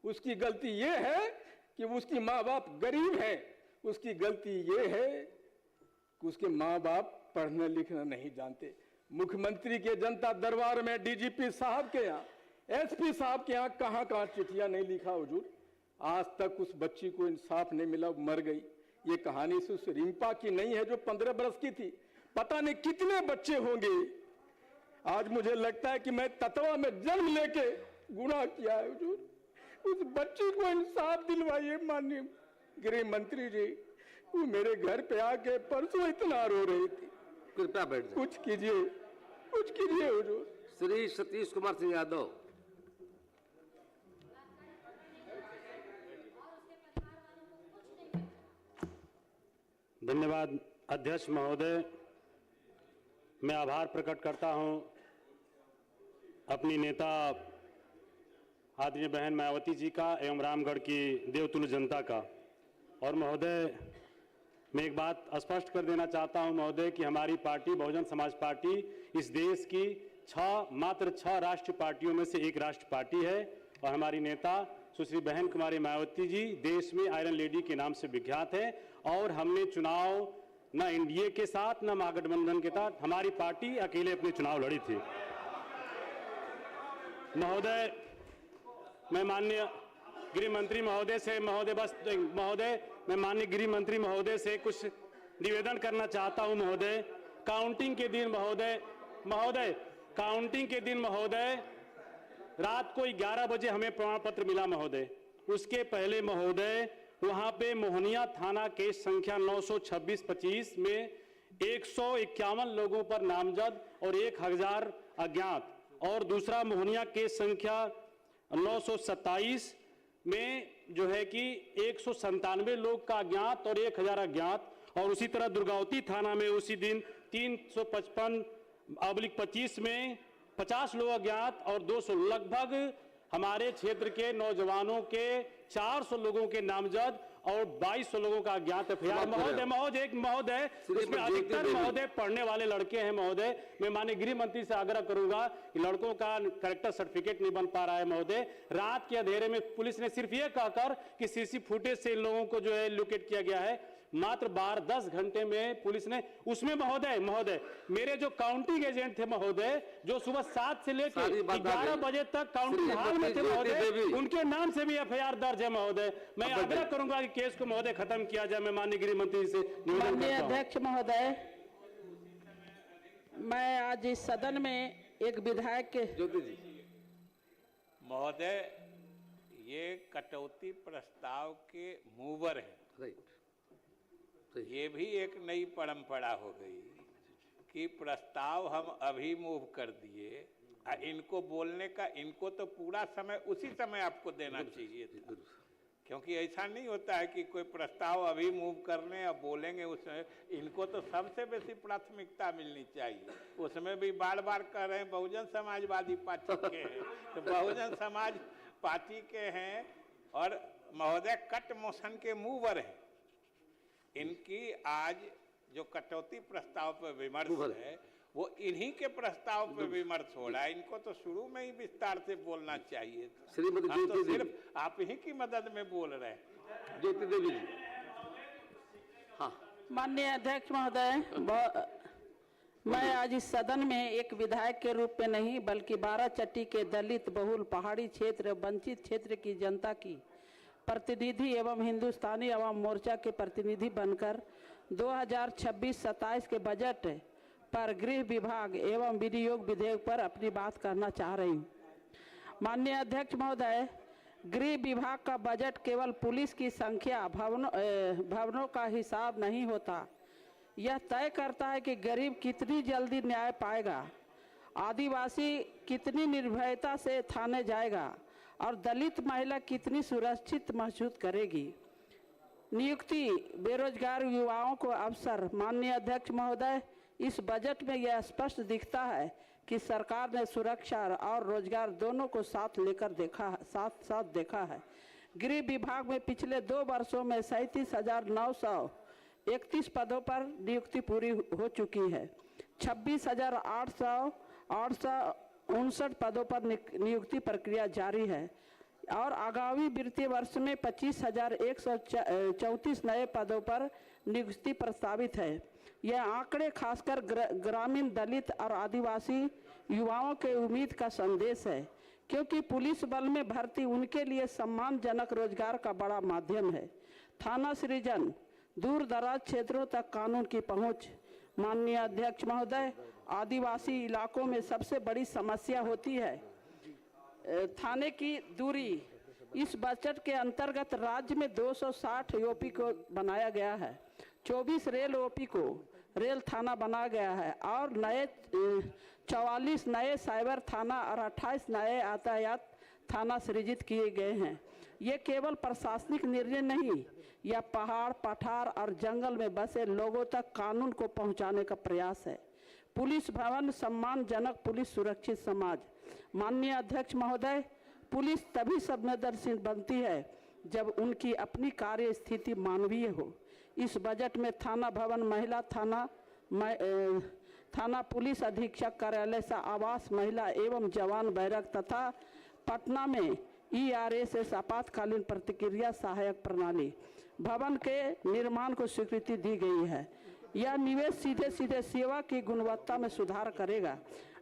उसकी गलती ये है कि उसकी माँ बाप गरीब हैं। उसकी गलती ये है कि उसके माँ बाप पढ़ना लिखना नहीं जानते। मुख्यमंत्री के जनता दरबार में डीजीपी साहब के यहाँ, एसपी साहब के यहाँ कहाँ चिट्ठियां नहीं लिखा हुजूर। आज तक उस बच्ची को इंसाफ नहीं मिला, मर गई। ये कहानी से उस रिंपा की नहीं है जो 15 बरस की थी। पता नहीं कितने बच्चे होंगे। आज मुझे लगता है कि मैं ततवा में जन्म लेके गुनाह किया है हुजूर। उस बच्ची को इंसाफ दिलवाइए माननीय गृह मंत्री जी। वो मेरे घर पे आके परसों इतना रो रही थी। कृपया बैठ जाइए। कुछ कीजिए हुजूर। श्री सतीश कुमार सिंह यादव। धन्यवाद अध्यक्ष महोदय। मैं आभार प्रकट करता हूं अपनी नेता आदरणीय बहन मायावती जी का एवं रामगढ़ की देवतुल्य जनता का। और महोदय, मैं एक बात स्पष्ट कर देना चाहता हूं महोदय कि हमारी पार्टी बहुजन समाज पार्टी इस देश की मात्र 6 राष्ट्रीय पार्टियों में से एक राष्ट्रीय पार्टी है। और हमारी नेता सुश्री बहन कुमारी मायावती जी देश में आयरन लेडी के नाम से विख्यात है। और हमने चुनाव न एनडीए के साथ न महागठबंधन के साथ, हमारी पार्टी अकेले अपने चुनाव लड़ी थी। महोदय, मैं माननीय गृह मंत्री महोदय से मैं माननीय गृह मंत्री महोदय से कुछ निवेदन करना चाहता हूं महोदय। काउंटिंग के दिन महोदय रात को 11 बजे हमें प्रमाण पत्र मिला महोदय। उसके पहले महोदय वहां पे मोहनिया थाना केस संख्या 926-25 में 151 लोगों पर नामजद और 1000 अज्ञात, और दूसरा मोहनिया केस संख्या 927 में जो है कि 197 लोग का अज्ञात और 1000 अज्ञात, और उसी तरह दुर्गावती थाना में उसी दिन 355/25 में 50 लोग अज्ञात और 200 लगभग हमारे क्षेत्र के नौजवानों के 400 लोगों के नामजद और 2200 लोगों का अज्ञात एफआईआर। महोदय इसमें अधिकतर महोदय पढ़ने वाले लड़के हैं महोदय। मैं माननीय गृह मंत्री से आग्रह करूंगा कि लड़कों का कैरेक्टर सर्टिफिकेट नहीं बन पा रहा है महोदय। रात के अंधेरे में पुलिस ने सिर्फ ये कहकर कि सीसी फुटेज से इन लोगों को जो है लोकेट किया गया है, मात्र 12-10 घंटे में पुलिस ने उसमें महोदय मेरे जो काउंटिंग एजेंट थे महोदय, जो सुबह 7 से लेकर 11 बजे तक काउंटिंग हॉल में थे महोदय, उनके नाम से भी एफआईआर दर्ज है महोदय। मैं आग्रह करूंगा कि केस को महोदय खत्म किया जाए। मैं माननीय गृह मंत्री से निवेदन करता हूं। अध्यक्ष महोदय, मैं आज इस सदन में एक विधायक के महोदय, ये कटौती प्रस्ताव के मूवर हैं। ये भी एक नई परंपरा हो गई कि प्रस्ताव हम अभी मूव कर दिए, इनको बोलने का, इनको तो पूरा समय उसी समय आपको देना चाहिए था, क्योंकि ऐसा नहीं होता है कि कोई प्रस्ताव अभी मूव करने और बोलेंगे उसमें। इनको तो सबसे बेसी प्राथमिकता मिलनी चाहिए। उसमें भी बार बार कह रहे हैं बहुजन समाजवादी पार्टी के हैं, तो बहुजन समाज पार्टी के हैं और महोदय कट मोशन के मूवर हैं। इनकी आज जो कटौती प्रस्ताव पर विमर्श है वो इन्हीं के प्रस्ताव पर विमर्श हो रहा है। इनको तो शुरू में ही विस्तार से बोलना चाहिए था। श्रीमती हम तो सिर्फ आप ही की मदद में बोल रहे हैं। ज्योति देवी जी। हाँ, माननीय अध्यक्ष महोदय, मैं आज इस सदन में एक विधायक के रूप में नहीं बल्कि बाराचट्टी के दलित बहुल पहाड़ी क्षेत्र वंचित क्षेत्र की जनता की प्रतिनिधि एवं हिंदुस्तानी अवाम मोर्चा के प्रतिनिधि बनकर 2026-27 के बजट पर गृह विभाग एवं विनियोग विधेयक पर अपनी बात करना चाह रही हूँ। माननीय अध्यक्ष महोदय, गृह विभाग का बजट केवल पुलिस की संख्या, भवनों का हिसाब नहीं होता। यह तय करता है कि गरीब कितनी जल्दी न्याय पाएगा, आदिवासी कितनी निर्भयता से थाने जाएगा और दलित महिला कितनी सुरक्षित महसूस करेगी। नियुक्ति, बेरोजगार युवाओं को अवसर। माननीय अध्यक्ष महोदय, इस बजट में यह स्पष्ट दिखता है कि सरकार ने सुरक्षा और रोजगार दोनों को साथ देखा है। गृह विभाग में पिछले 2 वर्षों में 37,931 पदों पर नियुक्ति पूरी हो चुकी है। 26,859 पदों पर नियुक्ति प्रक्रिया जारी है और आगामी वित्तीय वर्ष में 25,134 नए पदों पर नियुक्ति प्रस्तावित है। यह आंकड़े खासकर ग्रामीण, दलित और आदिवासी युवाओं के उम्मीद का संदेश है, क्योंकि पुलिस बल में भर्ती उनके लिए सम्मानजनक रोजगार का बड़ा माध्यम है। थाना सृजन, दूर दराज क्षेत्रों तक कानून की पहुंच। माननीय अध्यक्ष महोदय, आदिवासी इलाकों में सबसे बड़ी समस्या होती है थाने की दूरी। इस बजट के अंतर्गत राज्य में 260 ओपी को बनाया गया है, 24 रेल ओपी को रेल थाना बनाया गया है और 44 नए साइबर थाना और 28 नए यातायात थाना सृजित किए गए हैं। ये केवल प्रशासनिक निर्णय नहीं, यह पहाड़, पठार और जंगल में बसे लोगों तक कानून को पहुंचाने का प्रयास है। पुलिस भवन, सम्मानजनक पुलिस, सुरक्षित समाज। माननीय अध्यक्ष महोदय, पुलिस तभी संवेदनशील बनती है जब उनकी अपनी कार्य स्थिति मानवीय हो। इस बजट में थाना भवन, महिला थाना पुलिस अधीक्षक कार्यालय से आवास, महिला एवं जवान बैरक तथा पटना में ERSS आपातकालीन प्रतिक्रिया सहायक प्रणाली भवन के निर्माण को स्वीकृति दी गई है। यह निवेश सीधे सीधे सेवा की गुणवत्ता में सुधार करेगा।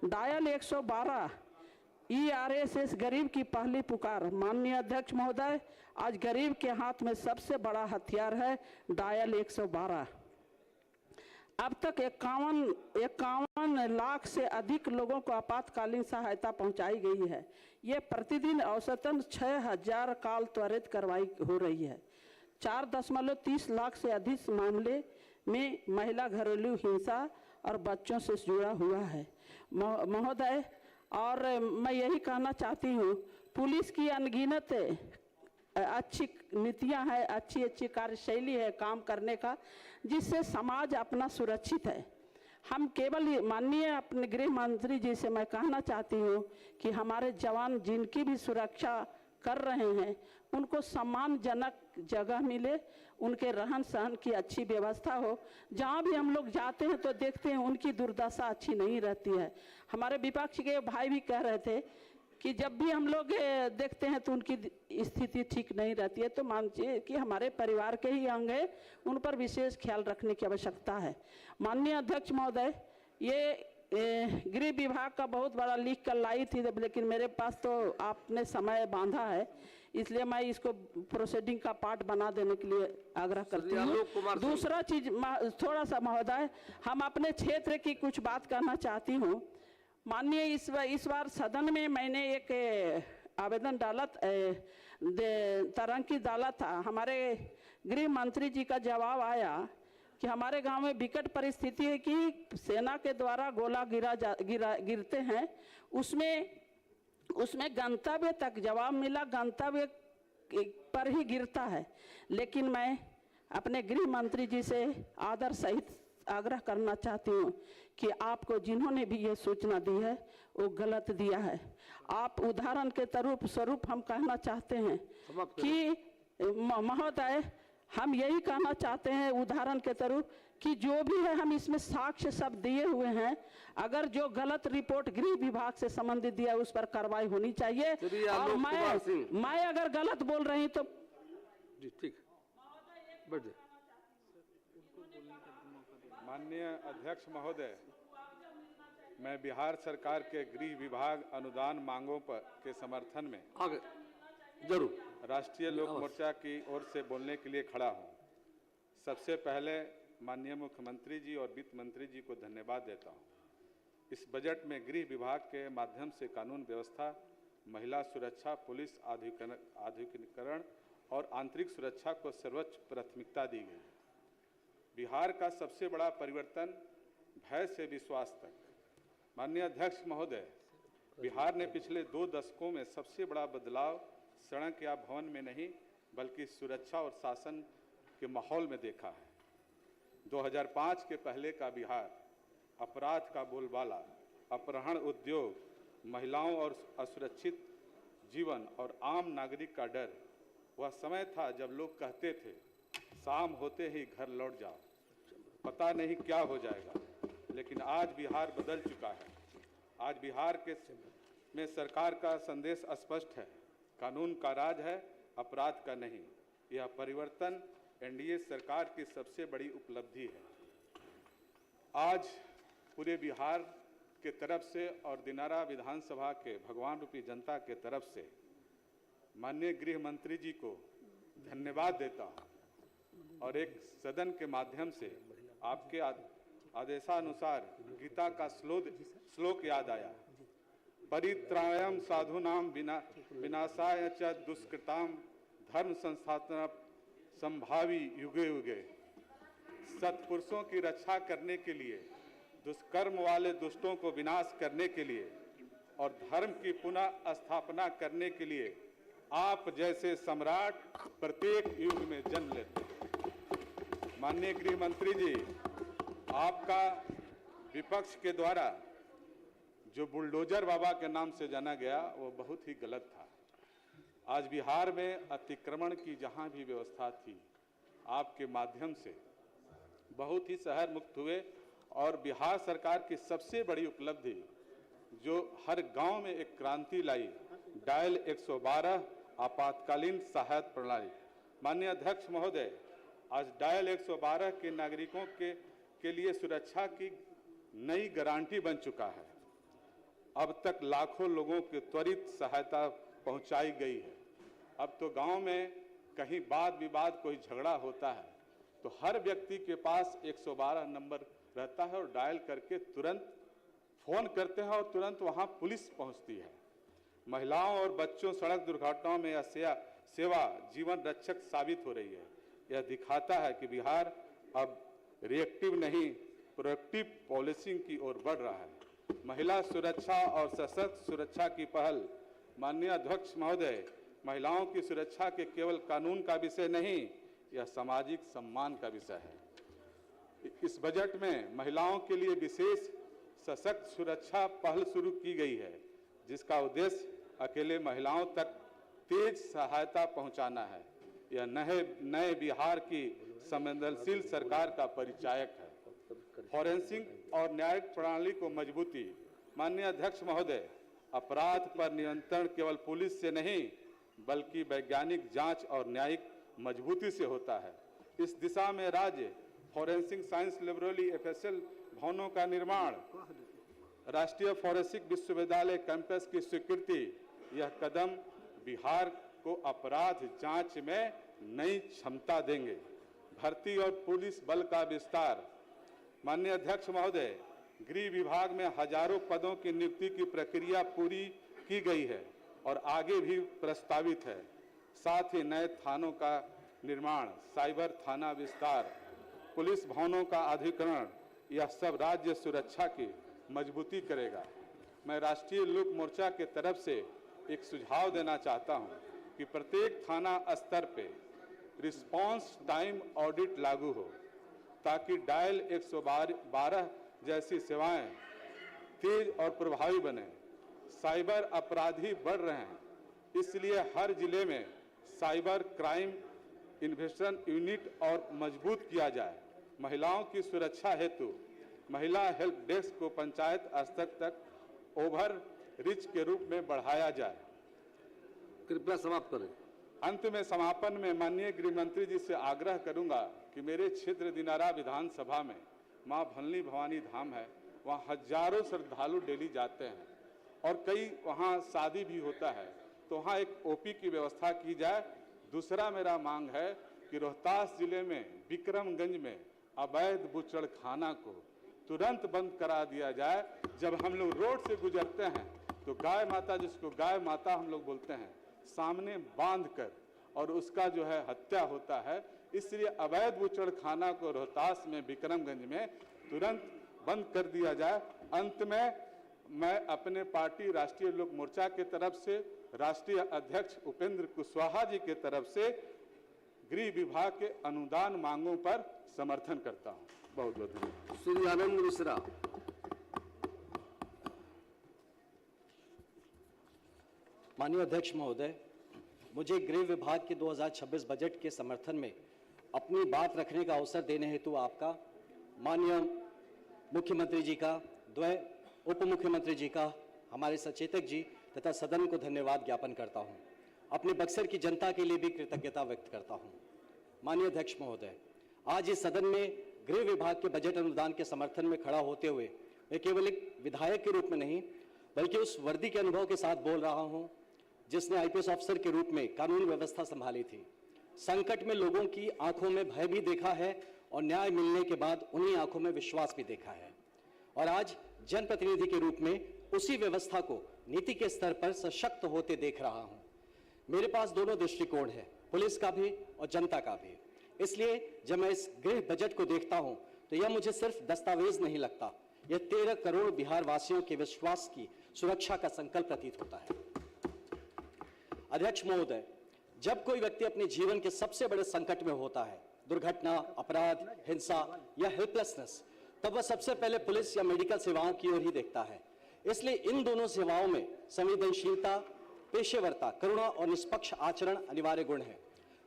डायल 112 ERSS गरीब की पहली पुकार। माननीय अध्यक्ष महोदय, आज गरीब के हाथ में सबसे बड़ा हथियार है डायल 112। अब तक 51 लाख से अधिक लोगों को आपातकालीन सहायता पहुंचाई गई है। ये प्रतिदिन औसतन 6,000 कॉल त्वरित कार्रवाई हो रही है। 4.30 लाख से अधिक मामले में महिला घरेलू हिंसा और बच्चों से जुड़ा हुआ है महोदय। और मैं यही कहना चाहती हूँ, पुलिस की अनगिनत अच्छी नीतियां हैं, अच्छी अच्छी कार्यशैली है काम करने का, जिससे समाज अपना सुरक्षित है। हम केवल माननीय अपने गृह मंत्री जी से मैं कहना चाहती हूँ कि हमारे जवान जिनकी भी सुरक्षा कर रहे हैं उनको सम्मानजनक जगह मिले, उनके रहन सहन की अच्छी व्यवस्था हो। जहाँ भी हम लोग जाते हैं तो देखते हैं उनकी दुर्दशा अच्छी नहीं रहती है। हमारे विपक्ष के भाई भी कह रहे थे कि जब भी हम लोग देखते हैं तो उनकी स्थिति ठीक नहीं रहती है, तो मानिए कि हमारे परिवार के ही अंग हैं, उन पर विशेष ख्याल रखने की आवश्यकता है। माननीय अध्यक्ष महोदय, ये गृह विभाग का बहुत बड़ा लिख कर लाई थी, लेकिन मेरे पास तो आपने समय बांधा है, इसलिए मैं इसको प्रोसीडिंग का पार्ट बना देने के लिए आग्रह करती हूँ। दूसरा चीज थोड़ा सा महोदय, हम अपने क्षेत्र की कुछ बात करना चाहती हूँ। माननीय इस बार सदन में मैंने एक आवेदन डाला, तरंकी डाला था। हमारे गृह मंत्री जी का जवाब आया कि हमारे गांव में विकट परिस्थिति है कि सेना के द्वारा गोला गिरते हैं, उसमें गंतव्य तक जवाब मिला, गंतव्य पर ही गिरता है। लेकिन मैं अपने गृह मंत्री जी से आदर सहित आग्रह करना चाहती हूँ कि आपको जिन्होंने भी ये सूचना दी है वो गलत दिया है। आप उदाहरण के स्वरूप हम कहना चाहते हैं कि महोदय, हम यही कहना चाहते हैं उदाहरण के स्वरूप कि जो भी है हम इसमें साक्ष्य सब दिए हुए हैं। अगर जो गलत रिपोर्ट गृह विभाग से संबंधित दिया उस पर कार्रवाई होनी चाहिए। और मैं अगर गलत बोल रही तो जी ठीक, बैठ जाए। माननीय अध्यक्ष महोदय, मैं बिहार सरकार के गृह विभाग अनुदान मांगों पर के समर्थन में आगे जरूर राष्ट्रीय लोक मोर्चा की ओर से बोलने के लिए खड़ा हूं। सबसे पहले माननीय मुख्यमंत्री जी और वित्त मंत्री जी को धन्यवाद देता हूं। इस बजट में गृह विभाग के माध्यम से कानून व्यवस्था, महिला सुरक्षा, पुलिस आधुनिकीकरण और आंतरिक सुरक्षा को सर्वोच्च प्राथमिकता दी गई। बिहार का सबसे बड़ा परिवर्तन भय से विश्वास तक। माननीय अध्यक्ष महोदय, बिहार ने पिछले 2 दशकों में सबसे बड़ा बदलाव सड़क या भवन में नहीं बल्कि सुरक्षा और शासन के माहौल में देखा है। 2005 के पहले का बिहार अपराध का बोलबाला, अपहरण उद्योग, महिलाओं और असुरक्षित जीवन और आम नागरिक का डर वह समय था जब लोग कहते थे शाम होते ही घर लौट जाओ, पता नहीं क्या हो जाएगा। लेकिन आज बिहार बदल चुका है। आज बिहार में सरकार का संदेश स्पष्ट है, कानून का राज है, अपराध का नहीं। यह परिवर्तन एनडीए सरकार की सबसे बड़ी उपलब्धि है। आज पूरे बिहार के तरफ से और दिनारा विधानसभा के भगवान रूपी जनता के तरफ से माननीय गृह मंत्री जी को धन्यवाद देता हूँ। और एक सदन के माध्यम से आपके आदेशानुसार गीता का श्लोक याद आया, परित्रायम साधूनाम विनाशाय च दुष्कृताम धर्म संस्थापना संभावी युगे युगे। सत्पुरुषों की रक्षा करने के लिए, दुष्कर्म वाले दुष्टों को विनाश करने के लिए और धर्म की पुनः स्थापना करने के लिए आप जैसे सम्राट प्रत्येक युग में जन्म लेते हैं। माननीय गृह मंत्री जी, आपका विपक्ष के द्वारा जो बुलडोजर बाबा के नाम से जाना गया वो बहुत ही गलत था। आज बिहार में अतिक्रमण की जहां भी व्यवस्था थी, आपके माध्यम से बहुत ही शहर मुक्त हुए। और बिहार सरकार की सबसे बड़ी उपलब्धि जो हर गांव में एक क्रांति लाई, डायल 112 आपातकालीन सहायता प्रणाली। माननीय अध्यक्ष महोदय, आज डायल 112 के नागरिकों के लिए सुरक्षा की नई गारंटी बन चुका है। अब तक लाखों लोगों की त्वरित सहायता पहुंचाई गई है। अब तो गांव में कहीं वाद विवाद कोई झगड़ा होता है तो हर व्यक्ति के पास 112 नंबर रहता है और डायल करके तुरंत फोन करते हैं और तुरंत वहां पुलिस पहुंचती है। महिलाओं और बच्चों सड़क दुर्घटनाओं में यह सेवा जीवन रक्षक साबित हो रही है। यह दिखाता है कि बिहार अब रिएक्टिव नहीं प्रोएक्टिव पॉलिसिंग की ओर बढ़ रहा है। महिला सुरक्षा और सशक्त सुरक्षा की पहल। माननीय अध्यक्ष महोदय, महिलाओं की सुरक्षा के केवल कानून का विषय नहीं, यह सामाजिक सम्मान का विषय है। इस बजट में महिलाओं के लिए विशेष सशक्त सुरक्षा पहल शुरू की गई है, जिसका उद्देश्य अकेले महिलाओं तक तेज सहायता पहुंचाना है। यह नए बिहार की संवेदनशील सरकार का परिचायक है। फॉरेंसिक और न्यायिक प्रणाली को मजबूती। माननीय अध्यक्ष महोदय, अपराध पर नियंत्रण केवल पुलिस से नहीं बल्कि वैज्ञानिक जांच और न्यायिक मजबूती से होता है। इस दिशा में राज्य फॉरेंसिक साइंस लेबोरेटरी FSL भवनों का निर्माण, राष्ट्रीय फॉरेंसिक विश्वविद्यालय कैंपस की स्वीकृति, यह कदम बिहार को अपराध जांच में नई क्षमता देंगे। भर्ती और पुलिस बल का विस्तार। माननीय अध्यक्ष महोदय, गृह विभाग में हजारों पदों की नियुक्ति की प्रक्रिया पूरी की गई है और आगे भी प्रस्तावित है। साथ ही नए थानों का निर्माण, साइबर थाना विस्तार, पुलिस भवनों का अधिग्रहण, यह सब राज्य सुरक्षा की मजबूती करेगा। मैं राष्ट्रीय लोक मोर्चा के तरफ से एक सुझाव देना चाहता हूं कि प्रत्येक थाना स्तर पे रिस्पांस टाइम ऑडिट लागू हो, ताकि डायल 112 जैसी सेवाएं तेज और प्रभावी बने। साइबर अपराधी बढ़ रहे हैं, इसलिए हर जिले में साइबर क्राइम इन्वेस्टिगेशन यूनिट और मजबूत किया जाए। महिलाओं की सुरक्षा हेतु महिला हेल्प डेस्क को पंचायत स्तर तक ओवर रिच के रूप में बढ़ाया जाए। कृपया समाप्त करें। अंत में समापन में माननीय गृह मंत्री जी से आग्रह करूंगा कि मेरे क्षेत्र दिनारा विधानसभा में मां भलनी भवानी धाम है, वहां हजारों श्रद्धालु डेली जाते हैं और कई वहां शादी भी होता है, तो वहां एक OP की व्यवस्था की जाए। दूसरा मेरा मांग है कि रोहतास जिले में विक्रमगंज में अवैध बुचड़ खाना को तुरंत बंद करा दिया जाए। जब हम लोग रोड से गुजरते हैं तो गाय माता, जिसको गाय माता हम लोग बोलते हैं, सामने बांध कर और उसका जो है हत्या होता है। इसलिए अवैध बुचड़ खाना को रोहतास में विक्रमगंज में तुरंत बंद कर दिया जाए। अंत में मैं अपने पार्टी राष्ट्रीय लोक मोर्चा के तरफ से राष्ट्रीय अध्यक्ष उपेंद्र कुशवाहा जी के तरफ से गृह विभाग के अनुदान मांगों पर समर्थन करता हूं। बहुत बहुत धन्यवाद। श्री आनंद मिश्रा। माननीय अध्यक्ष महोदय, मुझे गृह विभाग के 2026 बजट के समर्थन में अपनी बात रखने का अवसर देने हेतु आपका, माननीय मुख्यमंत्री जी का, द्वय उप मुख्यमंत्री जी का, हमारे सचेतक जी तथा सदन को धन्यवाद ज्ञापन करता हूं। अपने बक्सर की जनता के लिए भी कृतज्ञता व्यक्त करता हूं। माननीय अध्यक्ष महोदय, आज इस सदन में गृह विभाग के बजट अनुदान के समर्थन में खड़ा होते हुए मैं केवल एक विधायक के रूप में नहीं बल्कि उस वर्दी के अनुभव के साथ बोल रहा हूं जिसने IPS ऑफिसर के रूप में कानून व्यवस्था संभाली थी। संकट में लोगों की आंखों में भय भी देखा है और न्याय मिलने के बाद उन्हीं आंखों में विश्वास भी देखा है, और आज जनप्रतिनिधि के रूप में उसी व्यवस्था को नीति के स्तर पर सशक्त होते देख रहा हूं। मेरे पास दोनों दृष्टिकोण है, पुलिस का भी और जनता का भी। इसलिए जब मैं इस गृह बजट को देखता हूं तो यह मुझे सिर्फ दस्तावेज नहीं लगता, यह 13 करोड़ बिहार वासियों के विश्वास की सुरक्षा का संकल्प प्रतीत होता है। अध्यक्ष महोदय, जब कोई व्यक्ति अपने जीवन के सबसे बड़े संकट में होता है, दुर्घटना, अपराध, हिंसा या हेल्पलेसनेस, तब वह सबसे पहले पुलिस या मेडिकल सेवाओं की ओर ही देखता है। इसलिए इन दोनों सेवाओं में संवेदनशीलता, पेशेवरता, करुणा और निष्पक्ष आचरण अनिवार्य गुण है।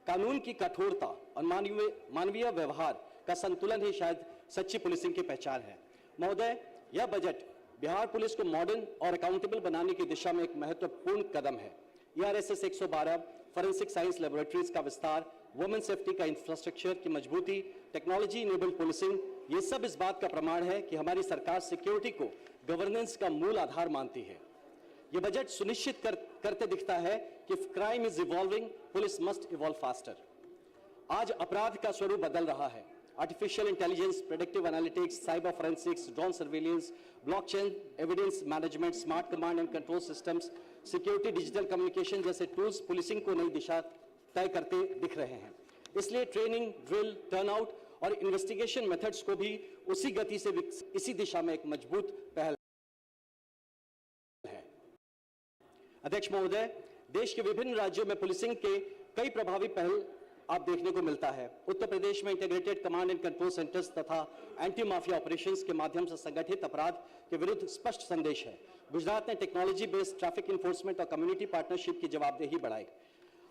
कानून की कठोरता और मानवीय व्यवहार का संतुलन ही शायद सच्ची पुलिसिंग की पहचान है। महोदय, यह बजट बिहार पुलिस को मॉडर्न और अकाउंटेबल बनाने की दिशा में एक महत्वपूर्ण कदम है। ERSS 112, फॉरेंसिक साइंस लेबोरेटरीज का विस्तार, वुमेन सेफ्टी का इंफ्रास्ट्रक्चर की मजबूती, टेक्नोलॉजी इनेबल्ड पुलिसिंग, ये सब इस बात का प्रमाण है कि हमारी सरकार सिक्योरिटी को गवर्नेंस का मूल आधार मानती है। ये बजट सुनिश्चित करते दिखता है कि crime is evolving, police must evolve faster. आज अपराध का स्वरूप बदल रहा है। Artificial intelligence, predictive analytics, cyber forensics, drone surveillance, blockchain, evidence management, smart command and control systems, security, digital communication जैसे टूल्स पुलिसिंग को नई दिशा तय करते दिख रहे हैं। इसलिए ट्रेनिंग, ड्रिल, टर्नआउट और इन्वेस्टिगेशन मेथड्स को भी उसी गति से इसी दिशा में एक मजबूत पहल है। अध्यक्ष महोदय, देश के विभिन्न राज्यों में पुलिसिंग के कई प्रभावी पहल आप देखने को मिलता है। उत्तर प्रदेश में integrated command and control centres तथा एंटी माफिया ऑपरेशंस के माध्यम से संगठित अपराध के विरुद्ध स्पष्ट संदेश है। गुजरात ने टेक्नोलॉजी बेस्ड ट्रैफिक इन्फोर्समेंट और कम्युनिटी पार्टनरशिप की जवाबदेही बढ़ाई।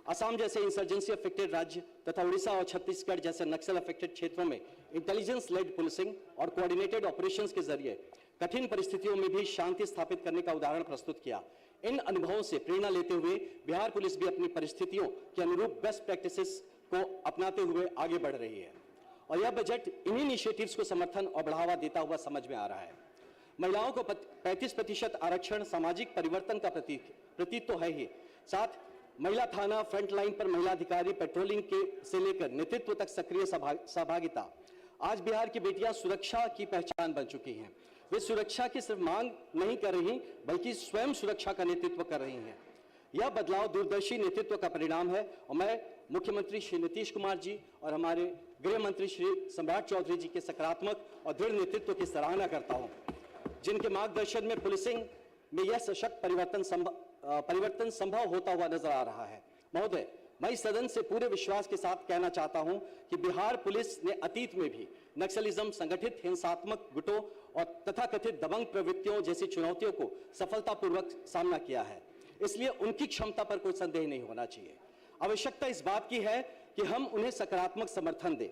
असम जैसे इंसर्जेंसी अफेक्टेड राज्य तथा उड़ीसा और छत्तीसगढ़ जैसे नक्सल अफेक्टेड क्षेत्रों में इंटेलिजेंस लेड पुलिसिंग और कोऑर्डिनेटेड ऑपरेशंस के जरिए कठिन परिस्थितियों में भी शांति स्थापित करने का उदाहरण प्रस्तुत किया। इन अनुभवों से प्रेरणा लेते हुए बिहार पुलिस भी अपनी परिस्थितियों के अनुरूप बेस्ट प्रैक्टिसेस को अपनाते हुए आगे बढ़ रही है और यह बजट इन्हीं इनिशिएटिव्स को समर्थन और बढ़ावा देता हुआ समझ में आ रहा है। महिलाओं को 35% आरक्षण सामाजिक परिवर्तन का प्रतीक तो है ही, साथ महिला थाना फ्रंटलाइन पर महिला अधिकारी पेट्रोलिंग के से लेकर नेतृत्व तक सक्रिय सहभागिता। आज बिहार की बेटियां सुरक्षा की पहचान बन चुकी हैं। वे सुरक्षा की सिर्फ मांग नहीं कर रही बल्कि स्वयं सुरक्षा का नेतृत्व कर रही हैं। यह बदलाव दूरदर्शी नेतृत्व का परिणाम है और मैं मुख्यमंत्री श्री नीतीश कुमार जी और हमारे गृह मंत्री श्री सम्राट चौधरी जी के सकारात्मक और दृढ़ नेतृत्व की सराहना करता हूं, जिनके मार्गदर्शन में पुलिसिंग में यह सशक्त परिवर्तन संभव होता हुआ नजर आ रहा है। महोदय, मैं इस सदन से पूरे विश्वास के साथ कहना चाहता हूं कि बिहार पुलिस ने अतीत में भी नक्सलिज्म, संगठित हिंसात्मक गुटों और तथाकथित दबंग प्रवृत्तियों जैसी चुनौतियों को सफलतापूर्वक सामना किया है, इसलिए उनकी क्षमता पर कोई संदेह नहीं होना चाहिए। आवश्यकता इस बात की है कि हम उन्हें सकारात्मक समर्थन दें,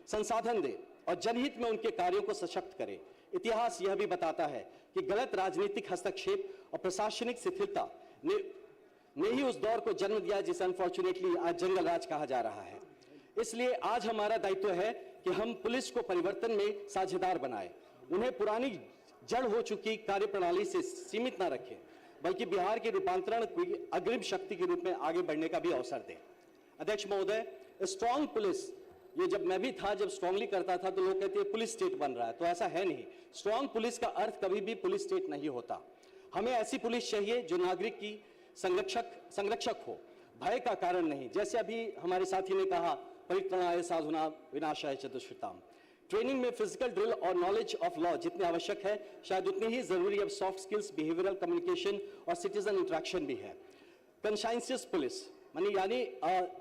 संसाधन दें और जनहित में उनके कार्यों को सशक्त करें। इतिहास यह भी बताता है कि गलत राजनीतिक हस्तक्षेप और प्रशासनिक शिथिलता ने ही उस दौर को जन्म दिया जिसे अनफॉर्चुनेटली आज जंगल राज कहा जा रहा है। इसलिए आज हमारा दायित्व है कि हम पुलिस को परिवर्तन में साझेदार बनाएं, उन्हें पुरानी जड़ हो चुकी कार्यप्रणाली से सीमित न रखें, बल्कि बिहार के रूपांतरण की अग्रिम शक्ति के रूप में आगे बढ़ने का भी अवसर दें। अध्यक्ष महोदय, स्ट्रांग पुलिस, ये जब मैं भी था, जब स्ट्रांगली करता था तो लोग कहते हैं पुलिस स्टेट बन रहा है, तो ऐसा है नहीं। स्ट्रांग पुलिस का अर्थ कभी भी पुलिस स्टेट नहीं होता। हमें ऐसी पुलिस चाहिए जो नागरिक की संरक्षक हो, भय का कारण नहीं। जैसे अभी हमारे साथी ने कहा, परित्राणाय साधुना विनाशाय चतुष्कृताम। ट्रेनिंग में फिजिकल ड्रिल और नॉलेज ऑफ लॉ जितनी आवश्यक है, शायद उतनी ही जरूरी अब सॉफ्ट स्किल्स, बिहेवियरल कम्युनिकेशन और सिटीजन इंटरेक्शन भी है। कंसाइंसियस पुलिस यानी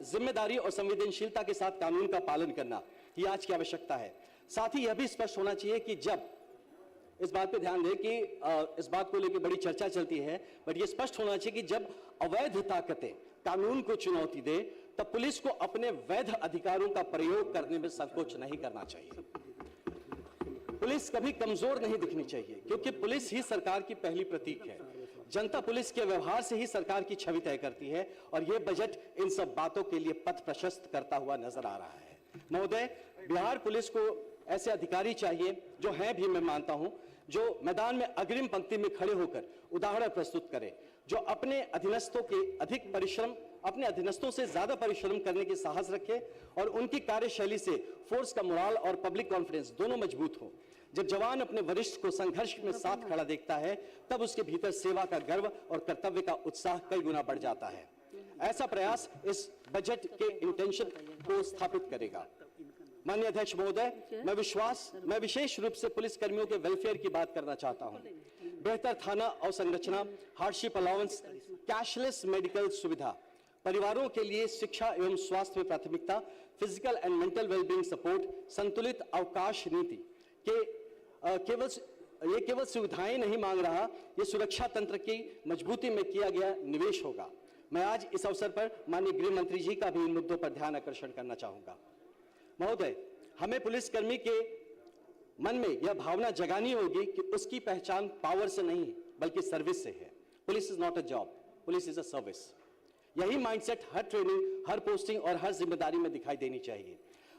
जिम्मेदारी और संवेदनशीलता के साथ कानून का पालन करना ही आज की आवश्यकता है। साथ ही यह भी स्पष्ट होना चाहिए कि जब इस बात पे ध्यान दें कि इस बात को लेकर बड़ी चर्चा चलती है, बट ये स्पष्ट होना चाहिए कि जब अवैध ताकतें कानून को चुनौती दे तब पुलिस को अपने वैध अधिकारों का प्रयोग करने में संकोच नहीं करना चाहिए। पुलिस कभी कमजोर नहीं दिखनी चाहिए, क्योंकि पुलिस ही सरकार की पहली प्रतीक है। जनता पुलिस के व्यवहार से ही सरकार की छवि तय करती है और यह बजट इन सब बातों के लिए पथ प्रशस्त करता हुआ नजर आ रहा है। महोदय, बिहार पुलिस को ऐसे अधिकारी चाहिए जो हैं भी, मैं मानता हूं, जो मैदान में अग्रिम पंक्ति में खड़े होकर उदाहरण प्रस्तुत करें, जो अपने अधीनस्थों से ज्यादा परिश्रम करने की साहस रखे और उनकी कार्यशैली से फोर्स का मोराल और पब्लिक कॉन्फिडेंस दोनों मजबूत हो। जब जवान अपने वरिष्ठ को संघर्ष में साथ खड़ा देखता है, तब उसके भीतर सेवा का गर्व और कर्तव्य का उत्साह कई गुना बढ़ जाता है। ऐसा प्रयास इस बजट के इंटेंशन को स्थापित करेगा। माननीय अध्यक्ष महोदय, मैं विशेष रूप से पुलिस कर्मियों के वेलफेयर की बात करना चाहता हूं। बेहतर थाना अवसंरचना, हार्डशिप अलाउंस, कैशलेस मेडिकल सुविधा, परिवारों के लिए शिक्षा एवं स्वास्थ्य में प्राथमिकता, physical and mental wellbeing support, संतुलित अवकाश नीति ये केवल सुविधाएं नहीं मांग रहा, ये सुरक्षा तंत्र की मजबूती में किया गया निवेश होगा। मैं आज इस अवसर पर माननीय गृह मंत्री जी का भी इन मुद्दों पर ध्यान आकर्षण करना चाहूंगा। महोदय, हमें पुलिसकर्मी के मन में यह भावना जगानी होगी कि उसकी पहचान पावर से नहीं बल्कि सर्विस से है। Police is not a job, police is a service. यही माइंडसेट हर ट्रेनिंग, हर पोस्टिंग और हर जिम्मेदारी में दिखाई देनी चाहिए।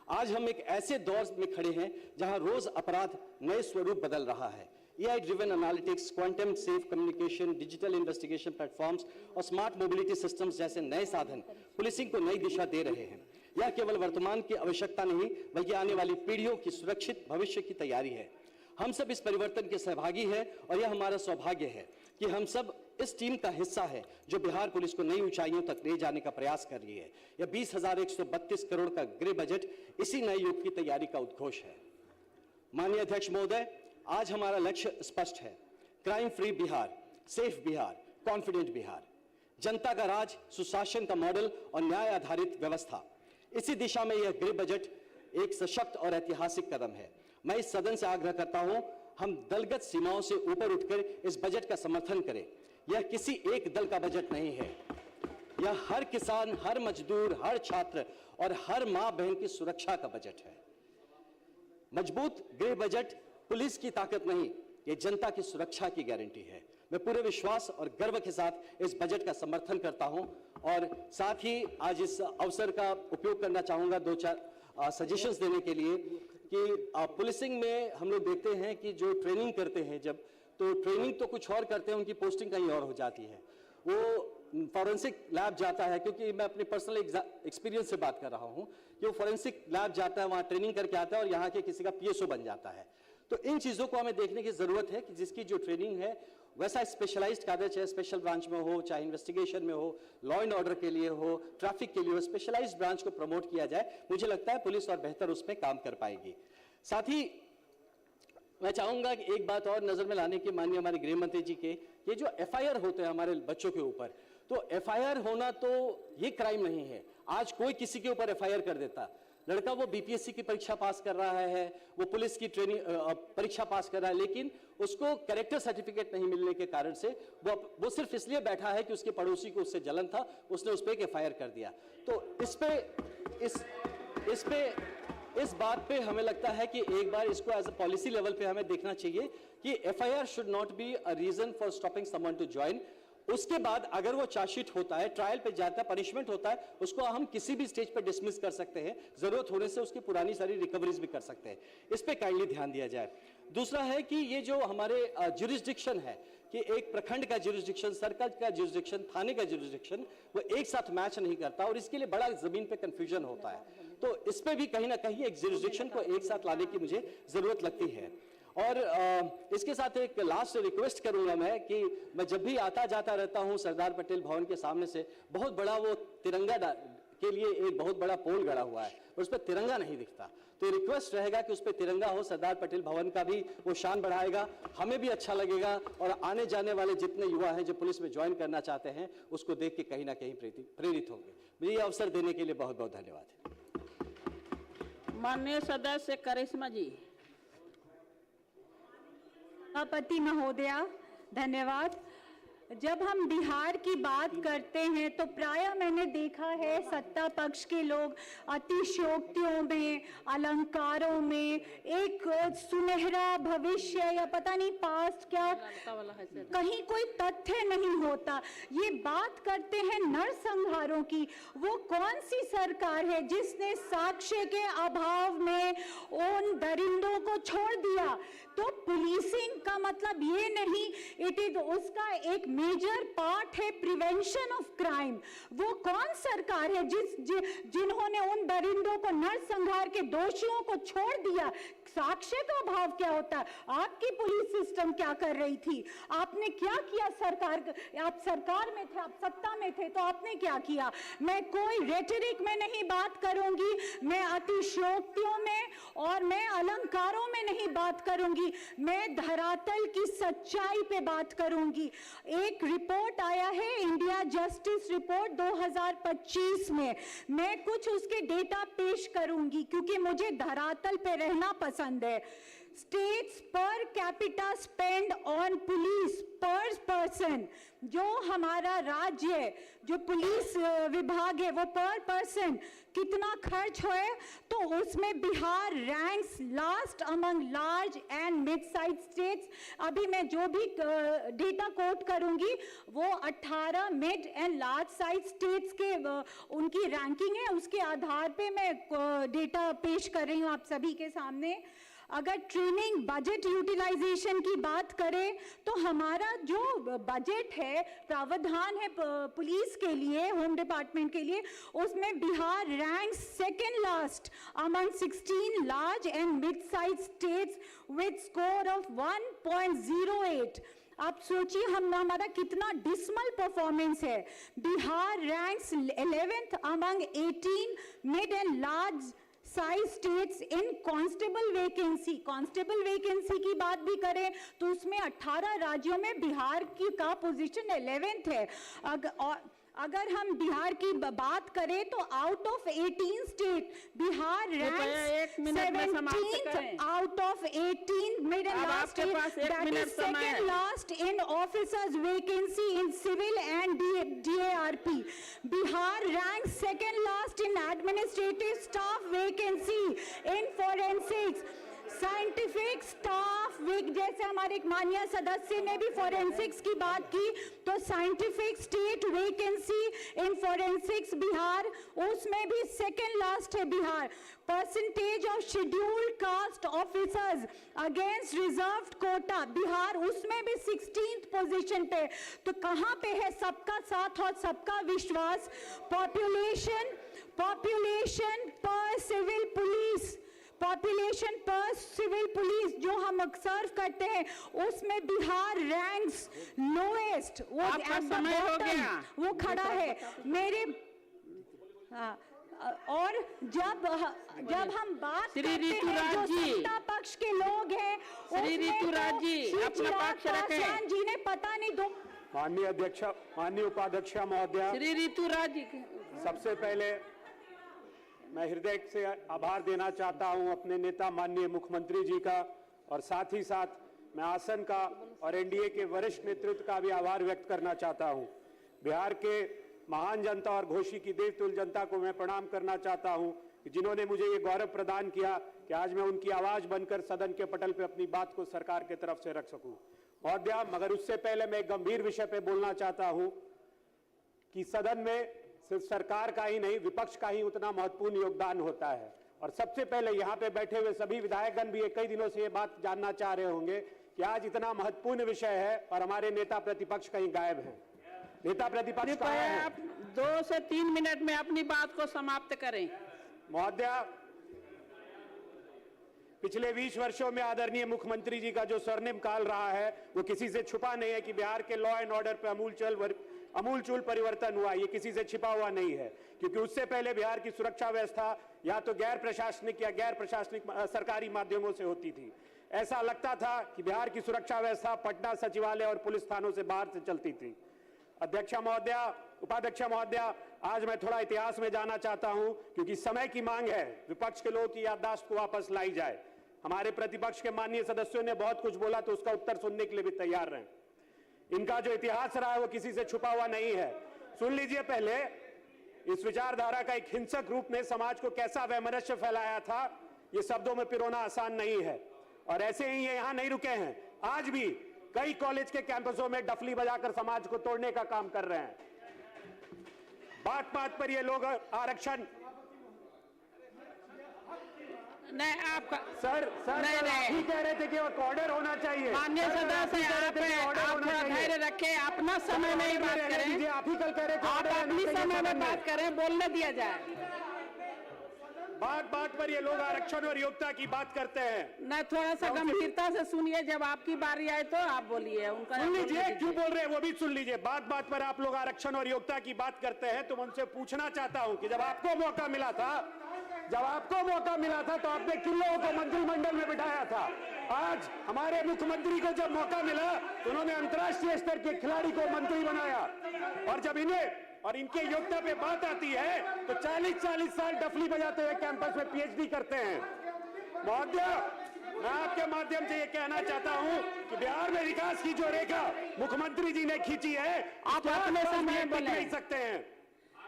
आज हम एक ऐसे दौर में खड़े हैं जहां रोज अपराध नए स्वरूप बदल रहा है। AI driven analytics, quantum safe communication, digital investigation platforms और स्मार्ट मोबिलिटी सिस्टम्स जैसे नए साधन पुलिसिंग को नई दिशा दे रहे हैं। यह केवल वर्तमान की आवश्यकता नहीं बल्कि आने वाली पीढ़ियों की सुरक्षित भविष्य की तैयारी है। हम सब इस परिवर्तन के सहभागी हैं और यह हमारा सौभाग्य है कि हम सब इस टीम का हिस्सा है जो बिहार पुलिस को नई ऊंचाइयों तक ले जाने का प्रयास कर रही है। यह 20,132 करोड़ का गृह बजट इसी नए युग की तैयारी का उद्घोष है। माननीय अध्यक्ष महोदय, आज हमारा लक्ष्य स्पष्ट है, crime free Bihar, safe Bihar, confident Bihar. जनता का राज, सुशासन का मॉडल और न्याय आधारित व्यवस्था। इसी दिशा में यह गृह बजट एक सशक्त और ऐतिहासिक कदम है। मैं इस सदन से आग्रह करता हूं, हम दलगत सीमाओं से ऊपर उठकर इस बजट का समर्थन करें। यह किसी एक दल का बजट नहीं है, यह हर किसान, हर मजदूर, हर छात्र और हर मां बहन की सुरक्षा का बजट है। मजबूत गृह बजट पुलिस की ताकत नहीं, यह जनता की सुरक्षा की गारंटी है। मैं पूरे विश्वास और गर्व के साथ इस बजट का समर्थन करता हूं और साथ ही आज इस अवसर का उपयोग करना चाहूंगा 2-4 सजेशंस देने के लिए कि पुलिसिंग में हम लोग देखते हैं कि जो ट्रेनिंग करते हैं जब, तो ट्रेनिंग तो कुछ और करते हैं, उनकी पोस्टिंग कहीं और हो जाती है। वो फॉरेंसिक लैब जाता है, क्योंकि मैं अपने पर्सनल एक्सपीरियंस से बात कर रहा हूं कि वो फॉरेंसिक लैब जाता है, वहां ट्रेनिंग करके आता है और यहाँ के किसी का PSO बन जाता है। तो इन चीजों को हमें देखने की जरूरत है कि जिसकी जो ट्रेनिंग है वैसा स्पेशलाइज्ड कायदे, चाहे स्पेशल ब्रांच में हो, चाहे इन्वेस्टिगेशन में हो, लॉ एंड ऑर्डर के लिए हो, ट्रैफिक के लिए हो, स्पेशलाइज्ड ब्रांच को प्रमोट किया जाए। मुझे लगता है पुलिस और बेहतर उसमें काम कर पाएगी। साथ ही मैं चाहूंगा कि एक बात और नजर में लाने की, माननीय हमारे गृह मंत्री जी के, ये जो FIR होते हैं हमारे बच्चों के ऊपर, तो FIR होना तो ये क्राइम नहीं है। आज कोई किसी के ऊपर FIR कर देता, लड़का वो BPSC की परीक्षा पास कर रहा है, वो पुलिस की ट्रेनिंग परीक्षा पास कर रहा है, लेकिन उसको कैरेक्टर सर्टिफिकेट नहीं मिलने के कारण से वो सिर्फ इसलिए बैठा है कि उसके पड़ोसी को उससे जलन था, उसने उस पर एक FIR कर दिया। तो इस बात पे हमें लगता है कि एक बार इसको एज अ पॉलिसी लेवल पे हमें देखना चाहिए कि FIR should not be a reason for stopping someone to join. उसके बाद अगर वो चार्जशीट होता है, ट्रायल पे जाता है, पनिशमेंट होता है, उसको हम किसी भी स्टेज पे डिसमिस कर सकते हैं, जरूरत होने से उसकी पुरानी सारी रिकवरीज भी कर सकते हैं। इस पे काइंडली ध्यान दिया जाए। दूसरा है कि ये जो हमारे ज्यूरिसडिक्शन है कि एक प्रखंड का ज्यूरिसडिक्शन, सर्कल का ज्यूरिसडिक्शन, थाने का ज्यूरिसडिक्शन, वो एक साथ मैच नहीं करता और इसके लिए बड़ा जमीन पे कंफ्यूजन होता है। तो इस पे भी कहीं ना कहीं एक ज्यूरिसडिक्शन को एक साथ लाने की मुझे जरूरत लगती है। और इसके साथ एक लास्ट रिक्वेस्ट करूंगा मैं कि मैं जब भी आता जाता रहता हूं सरदार पटेल भवन के सामने से, बहुत बड़ा वो तिरंगा के लिए एक बहुत बड़ा पोल गड़ा हुआ है, उस पर तिरंगा नहीं दिखता। तो रिक्वेस्ट रहेगा कि उस पर तिरंगा हो, सरदार पटेल भवन का भी वो शान बढ़ाएगा, हमें भी अच्छा लगेगा और आने जाने वाले जितने युवा हैं जो पुलिस में ज्वाइन करना चाहते हैं उसको देख के कहीं ना कहीं प्रेरित होंगे। मुझे ये अवसर देने के लिए बहुत बहुत धन्यवाद। माननीय सदस्य करिश्मा जी। सभापति महोदया, धन्यवाद। जब हम बिहार की बात करते हैं तो प्रायः मैंने देखा है सत्ता पक्ष के लोग अतिशयोक्तियों में, अलंकारों में, एक सुनहरा भविष्य या पता नहीं पास्ट क्या, कहीं कोई तथ्य नहीं होता। ये बात करते हैं नरसंहारों की। वो कौन सी सरकार है जिसने साक्ष्य के अभाव में उन दरिंदों को छोड़ दिया? तो पुलिसिंग का मतलब ये नहीं, इट इज उसका एक मेजर पार्ट है प्रिवेंशन ऑफ क्राइम। वो कौन सरकार है जिन्होंने उन दरिंदों को, नरसंहार के दोषियों को छोड़ दिया? साक्ष्य का अभाव क्या होता है? आपकी पुलिस सिस्टम क्या कर रही थी? आपने क्या किया? आप सरकार में थे, आप सत्ता में थे, तो आपने क्या किया? मैं कोई रेटरिक में नहीं बात करूंगी, मैं अतिशयोक्तियों में और मैं अलंकारों में नहीं बात करूंगी, मैं धरातल की सच्चाई पे बात करूंगी। एक रिपोर्ट आया है, इंडिया जस्टिस रिपोर्ट 2025 में, मैं कुछ उसके डेटा पेश करूंगी क्योंकि मुझे धरातल पे रहना पसंद है। States per capita spend on police पर पर्सन, जो हमारा राज्य, जो पुलिस विभाग है, वो पर पर्सन कितना खर्च है, तो उसमें Bihar ranks last among large and mid size states. अभी मैं जो भी डेटा कोट करूंगी वो 18 mid and large size states के उनकी रैंकिंग है, उसके आधार पे मैं डेटा पेश कर रही हूँ आप सभी के सामने। अगर ट्रेनिंग बजट यूटिलाइजेशन की बात करें तो हमारा जो बजट है, प्रावधान है पुलिस के लिए, होम डिपार्टमेंट के लिए, उसमें Bihar rank second last among 16 large and mid size states with score of 1.08। आप सोचिए हमारा कितना डिसमल परफॉर्मेंस है। Bihar ranks 11th among 18 mid and large size states in constable vacancy की बात भी करें तो उसमें 18 राज्यों में बिहार की का पोजीशन 11th है। अगर हम बिहार की बात करें तो out of 18 state Bihar rank 17th out of 18। मेरा last second last in officers vacancy in civil and DARP। Bihar rank second last in administrative staff vacancy in forensics scientific staff. जैसे हमारे एक माननीय सदस्य ने भी फोरेंसिक्स की बात की, तो scientific state vacancy in forensics Bihar, उसमें भी सेकेंड लास्ट है Bihar. Percentage of scheduled caste officers against reserved quota Bihar, उसमें भी 16th पोजीशन पे। तो कहां पे है सबका साथ और सबका विश्वास? पॉपुलेशन पर सिविल पुलिस जो हम सर्व करते हैं उसमें बिहार रैंक्स लोएस्ट, वो वो खड़ा है मेरे। और जब हम बात करते हैं जो सत्ता पक्ष के लोग हैं उसमें जी ने पता नहीं दो। माननीय उपाध्यक्ष महोदया, श्री ऋतुराज जी, सबसे पहले मैं हृदय से आभार देना चाहता हूं अपने नेता माननीय मुख्यमंत्री जी का, और साथ ही साथ मैं आसन का और एनडीए के वरिष्ठ नेतृत्व का भी आभार व्यक्त करना चाहता हूं। बिहार के महान जनता और घोषी की देवतुल्य जनता को मैं प्रणाम करना चाहता हूं कि जिन्होंने मुझे ये गौरव प्रदान किया कि आज मैं उनकी आवाज बनकर सदन के पटल पर अपनी बात को सरकार की तरफ से रख सकूं। महोदया, मगर उससे पहले मैं एक गंभीर विषय पे बोलना चाहता हूं कि सदन में सिर्फ सरकार का ही नहीं, विपक्ष का ही उतना महत्वपूर्ण योगदान होता है। और सबसे पहले यहाँ पे बैठे हुए सभी विधायकगण भी कई दिनों से ये बात जानना चाह रहे होंगे कि आज इतना महत्वपूर्ण विषय है और हमारे नेता प्रतिपक्ष कहीं गायब हैं। नेता प्रतिपक्ष कहाँ हैं? आप 2 से 3 मिनट में अपनी बात को समाप्त करें। महोदया, पिछले 20 वर्षों में आदरणीय मुख्यमंत्री जी का जो स्वर्णिम काल रहा है वो किसी से छुपा नहीं है कि बिहार के लॉ एंड ऑर्डर पे अमूलचूल परिवर्तन हुआ। ये किसी से छिपा हुआ नहीं है, क्योंकि उससे पहले बिहार की सुरक्षा व्यवस्था या तो गैर प्रशासनिक या गैर प्रशासनिक सरकारी माध्यमों से होती थी। ऐसा लगता था कि बिहार की सुरक्षा व्यवस्था पटना सचिवालय और पुलिस थानों से बाहर से चलती थी। अध्यक्ष महोदया, उपाध्यक्ष महोदया, आज मैं थोड़ा इतिहास में जाना चाहता हूं, क्योंकि समय की मांग है विपक्ष के लोगों की याददाश्त को वापस लाई जाए। हमारे प्रतिपक्ष के माननीय सदस्यों ने बहुत कुछ बोला, तो उसका उत्तर सुनने के लिए भी तैयार रहें। इनका जो इतिहास रहा है वो किसी से छुपा हुआ नहीं है। सुन लीजिए, पहले इस विचारधारा का एक हिंसक रूप में समाज को कैसा वैमनस्य फैलाया था, ये शब्दों में पिरोना आसान नहीं है। और ऐसे ही ये यहाँ नहीं रुके हैं, आज भी कई कॉलेज के कैंपसों में डफली बजाकर समाज को तोड़ने का काम कर रहे हैं। बात बात पर ये लोग आरक्षण नहीं, आपका सर आप ही कह रहे थे कि ऑर्डर होना चाहिए। माननीय सदस्य, आप थोड़ा धैर्य रखें, अपना समय में ही बात करें। आप ही कल कह रहे थे आप अपनी समय में बात करें, बोलने दिया जाए। बात बात पर ये लोग आरक्षण और योग्यता की बात करते हैं। नहीं, थोड़ा सा गंभीरता से सुनिए, जब आपकी बारी आए तो आप बोलिए। उनका सुन लीजिए, क्यों बोल रहे हैं वो भी सुन लीजिए। बात बात पर आप लोग आरक्षण और योग्यता की बात करते हैं, तो मैं उनसे पूछना चाहता हूं कि जब आपको मौका मिला था तो आपने किन लोगों को मंत्रिमंडल में बिठाया था? आज हमारे मुख्यमंत्री को जब मौका मिला तो उन्होंने अंतर्राष्ट्रीय स्तर के खिलाड़ी को मंत्री बनाया। और जब इन्हें और इनके योग्यता पे बात आती है तो 40-40 साल डफली बजाते हुए कैंपस में पीएचडी करते हैं। महोदया, मैं आपके माध्यम से ये कहना चाहता हूं कि बिहार में विकास की जो रेखा मुख्यमंत्री जी ने खींची है, आप अपने समय टिक नहीं सकते हैं।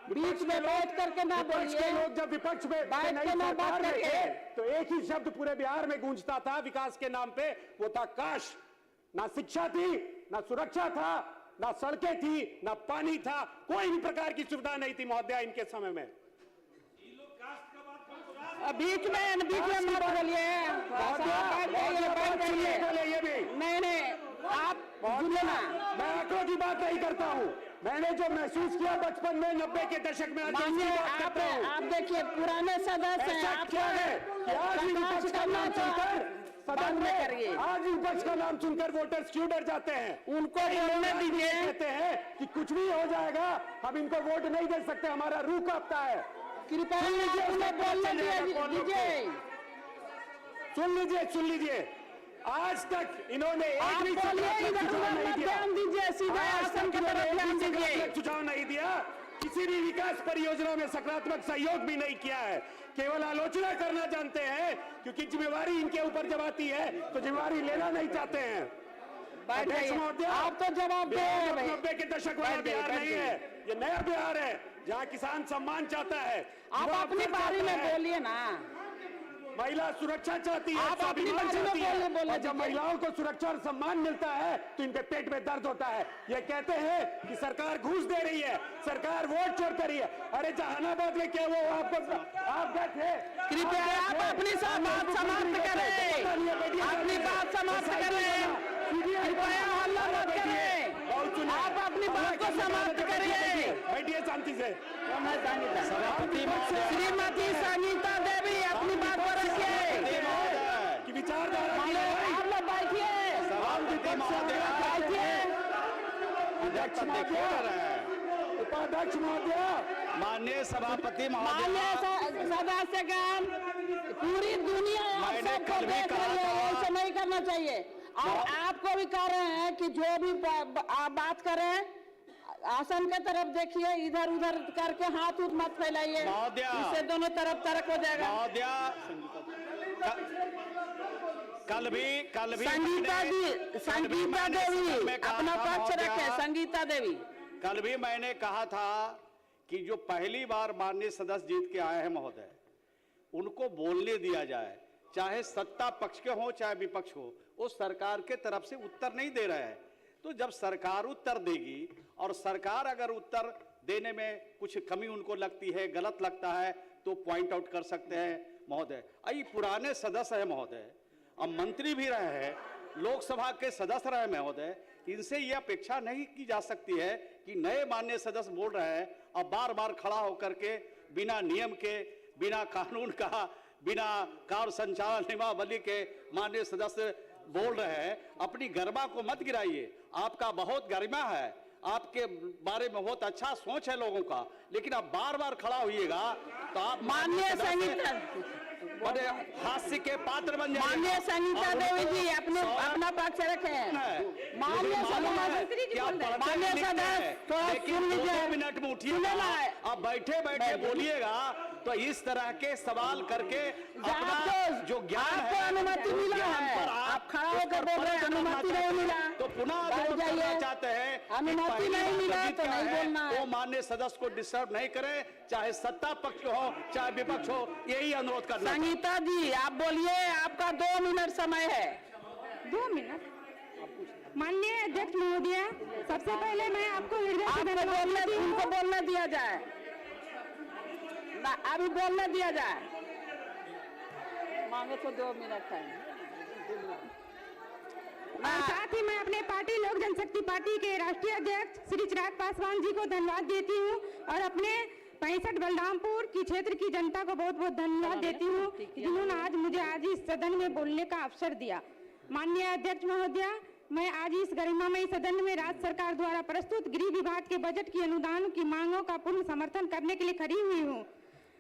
बीच में बैठ करके ना बोलिए। लोग जब विपक्ष में सरकार में थे तो एक ही शब्द पूरे बिहार में गूंजता था विकास के नाम पे, वो था काश। ना शिक्षा थी, ना सुरक्षा था, ना सड़कें थी, ना पानी था, कोई भी प्रकार की सुविधा नहीं थी महोदया इनके समय में। बीच में मत बोलिए। ये भी नहीं, आप बोलिए ना। मैं आंकड़ों की बात नहीं करता हूँ, मैंने जो महसूस किया बचपन में 90 के दशक में आप देखिए पुराने सदस्य हैं, आप क्या है कि आज विपक्ष का नाम सुनकर सदन में आज विपक्ष का नाम सुनकर वोटर्स क्यों डर जाते हैं? उनको बोलने दीजिए। कहते हैं कि कुछ भी हो जाएगा, हम इनको वोट नहीं दे सकते, हमारा रूह कांपता है। सुन लीजिए, आज तक इन्होंने एक भी सुझाव नहीं दिया, किसी भी विकास परियोजनाओं में सकारात्मक सहयोग भी नहीं किया है, केवल आलोचना करना जानते हैं, क्योंकि जिम्मेवारी इनके ऊपर जब आती है तो जिम्मेवारी लेना नहीं चाहते हैं। आप तो जवाब दे। 90 के दशक वाला बिहार नहीं है, ये नया बिहार है जहाँ किसान सम्मान चाहता है। आप अपनी बारी में बोलिए ना। महिला सुरक्षा चाहती है, आप अपनी बारे में बोले। जब महिलाओं को सुरक्षा और सम्मान मिलता है तो इनके पेट में दर्द होता है। ये कहते हैं कि सरकार घूस दे रही है, सरकार वोट चोर कर रही है। अरे जहानाबाद में क्या वो आपको आप गए थे? कृपया आप अपनी बात समाप्त करें, अपनी बात समाप्त करें, कृपया हल्ला मत करें, आप अपनी बात को समाप्त करिए। बैठिए शांति से। श्रीमती संगीता देवी अपनी बात को रखिए कि विचारधारा आप लोग बैठिए। उपाध्यक्ष महोदय, माननीय सभापति माननीय सदस्यगण, पूरी दुनिया सबको देख रही है, ऐसे नहीं करना चाहिए। और आपको भी कह रहे हैं कि जो भी आप बात करें आसन के तरफ देखिए, इधर उधर करके हाथ उठ मत फैलाइए, इससे दोनों तरफ तर्क हो जाएगा। कल भी संगीता देवी अपना पक्ष रखे। संगीता देवी, कल भी मैंने कहा था कि जो पहली बार माननीय सदस्य जीत के आए हैं महोदय, उनको बोलने दिया जाए, चाहे सत्ता पक्ष के हो चाहे विपक्ष हो। वो सरकार के तरफ से उत्तर नहीं दे रहे हैं, तो जब सरकार उत्तर देगी और सरकार अगर उत्तर देने में कुछ कमी उनको लगती है, गलत लगता है, तो पॉइंट आउट कर सकते हैं महोदय। अई पुराने सदस्य है महोदय, अब मंत्री भी रहे हैं, लोकसभा के सदस्य रहे महोदय, इनसे यह अपेक्षा नहीं की जा सकती है कि नए माननीय सदस्य बोल रहे हैं अब बार बार खड़ा होकर के बिना नियम के, बिना कानून का, बिना कार्य संचालन नियमावली के माननीय सदस्य बोल रहे हैं। अपनी गरिमा को मत गिराइए, आपका बहुत गरिमा है, आपके बारे में बहुत अच्छा सोच है लोगों का, लेकिन आप बार बार खड़ा होइएगा तो आप माननीय संगीता बड़े हास्य के पात्र बन जाएंगे। माननीय संगीता देवी जी अपना पक्ष रखें। माननीय सदस्य लेकिन 2 मिनट में उठिए, आप बैठे बैठे बोलिएगा तो इस तरह के सवाल करके अपना जो ज्ञान है, अनुमति मिला है, आप खड़ा होकर बोल रहे हैं अनुमति नहीं मिला तो पुनः करना चाहते हैं, अनुमति नहीं मिला तो नहीं बोलना है। वो माननीय सदस्य को डिस्टर्ब नहीं करें, चाहे सत्ता पक्ष हो चाहे विपक्ष हो, यही अनुरोध करना। संगीता जी आप बोलिए, आपका 2 मिनट समय है। 2 मिनट। माननीय अध्यक्ष महोदय, सबसे पहले मैं आपको उनको बोलने दिया जाए, अभी बोलने दिया जाए, मांगे तो 2 मिनट है। साथ ही मैं अपने पार्टी लोक जनशक्ति पार्टी के राष्ट्रीय अध्यक्ष श्री चिराग पासवान जी को धन्यवाद देती हूँ और अपने 65 बलरामपुर की क्षेत्र की जनता को बहुत बहुत धन्यवाद देती हूँ जिन्होंने आज मुझे आज इस सदन में बोलने का अवसर दिया। माननीय अध्यक्ष महोदय, मैं आज इस गरिमामयी सदन में राज्य सरकार द्वारा प्रस्तुत गृह विभाग के बजट की अनुदान की मांगों का पूर्ण समर्थन करने के लिए खड़ी हुई हूँ।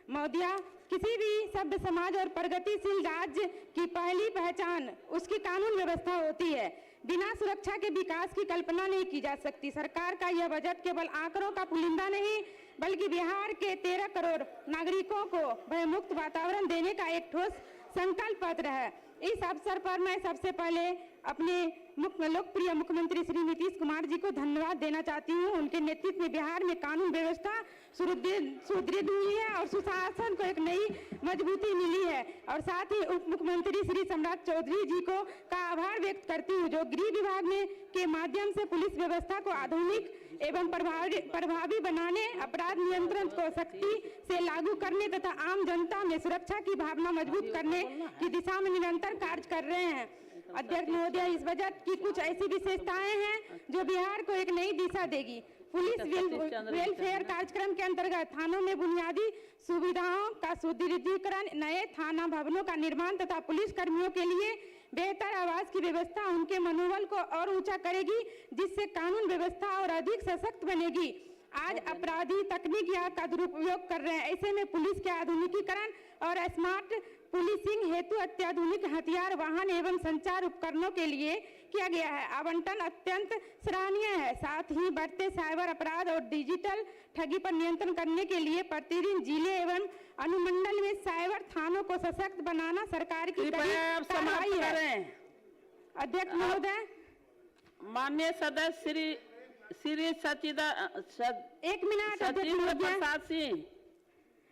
महोदय, किसी भी सभ्य समाज और प्रगतिशील राज्य की पहली पहचान उसकी कानून व्यवस्था होती है। बिना सुरक्षा के विकास की कल्पना नहीं की जा सकती। सरकार का यह बजट केवल आंकड़ों का पुलिंदा नहीं बल्कि बिहार के 13 करोड़ नागरिकों को भयमुक्त वातावरण देने का एक ठोस संकल्प पत्र है। इस अवसर पर मैं सबसे पहले अपने लोकप्रिय मुख्यमंत्री श्री नीतीश कुमार जी को धन्यवाद देना चाहती हूँ। उनके नेतृत्व में बिहार में कानून व्यवस्था सुदृढ़ हुई है और सुशासन को एक नई मजबूती मिली है। और साथ ही उप मुख्यमंत्री श्री सम्राट चौधरी जी को का आभार व्यक्त करती हूँ जो गृह विभाग में के माध्यम से पुलिस व्यवस्था को आधुनिक एवं प्रभावी बनाने, अपराध नियंत्रण को सख्ती से लागू करने तथा आम जनता में सुरक्षा की भावना मजबूत करने की दिशा में निरंतर कार्य कर रहे हैं। अध्यक्ष महोदय, इस बजट की कुछ ऐसी विशेषताएं हैं जो बिहार को एक नई दिशा देगी। पुलिस वेलफेयर कार्यक्रम के अंतर्गत थानों में बुनियादी सुविधाओं का सुदृढ़ीकरण, नए थाना भवनों का निर्माण तथा पुलिस कर्मियों के लिए बेहतर आवास की व्यवस्था उनके मनोबल को और ऊंचा करेगी जिससे कानून व्यवस्था और अधिक सशक्त बनेगी। आज अपराधी तकनीक का दुरुपयोग कर रहे हैं। ऐसे में पुलिस के आधुनिकीकरण और स्मार्ट पुलिसिंग हेतु अत्याधुनिक हथियार, वाहन एवं संचार उपकरणों के लिए किया गया है। आवंटन अत्यंत सराहनीय है। साथ ही बढ़ते साइबर अपराध और डिजिटल ठगी पर नियंत्रण करने के लिए प्रतिदिन जिले एवं अनुमंडल में साइबर थानों को सशक्त बनाना सरकार की कार्रवाई है। अध्यक्ष महोदय, माननीय सदस्य श्री एक मिनट सचिंद्र प्रसाद सिंह,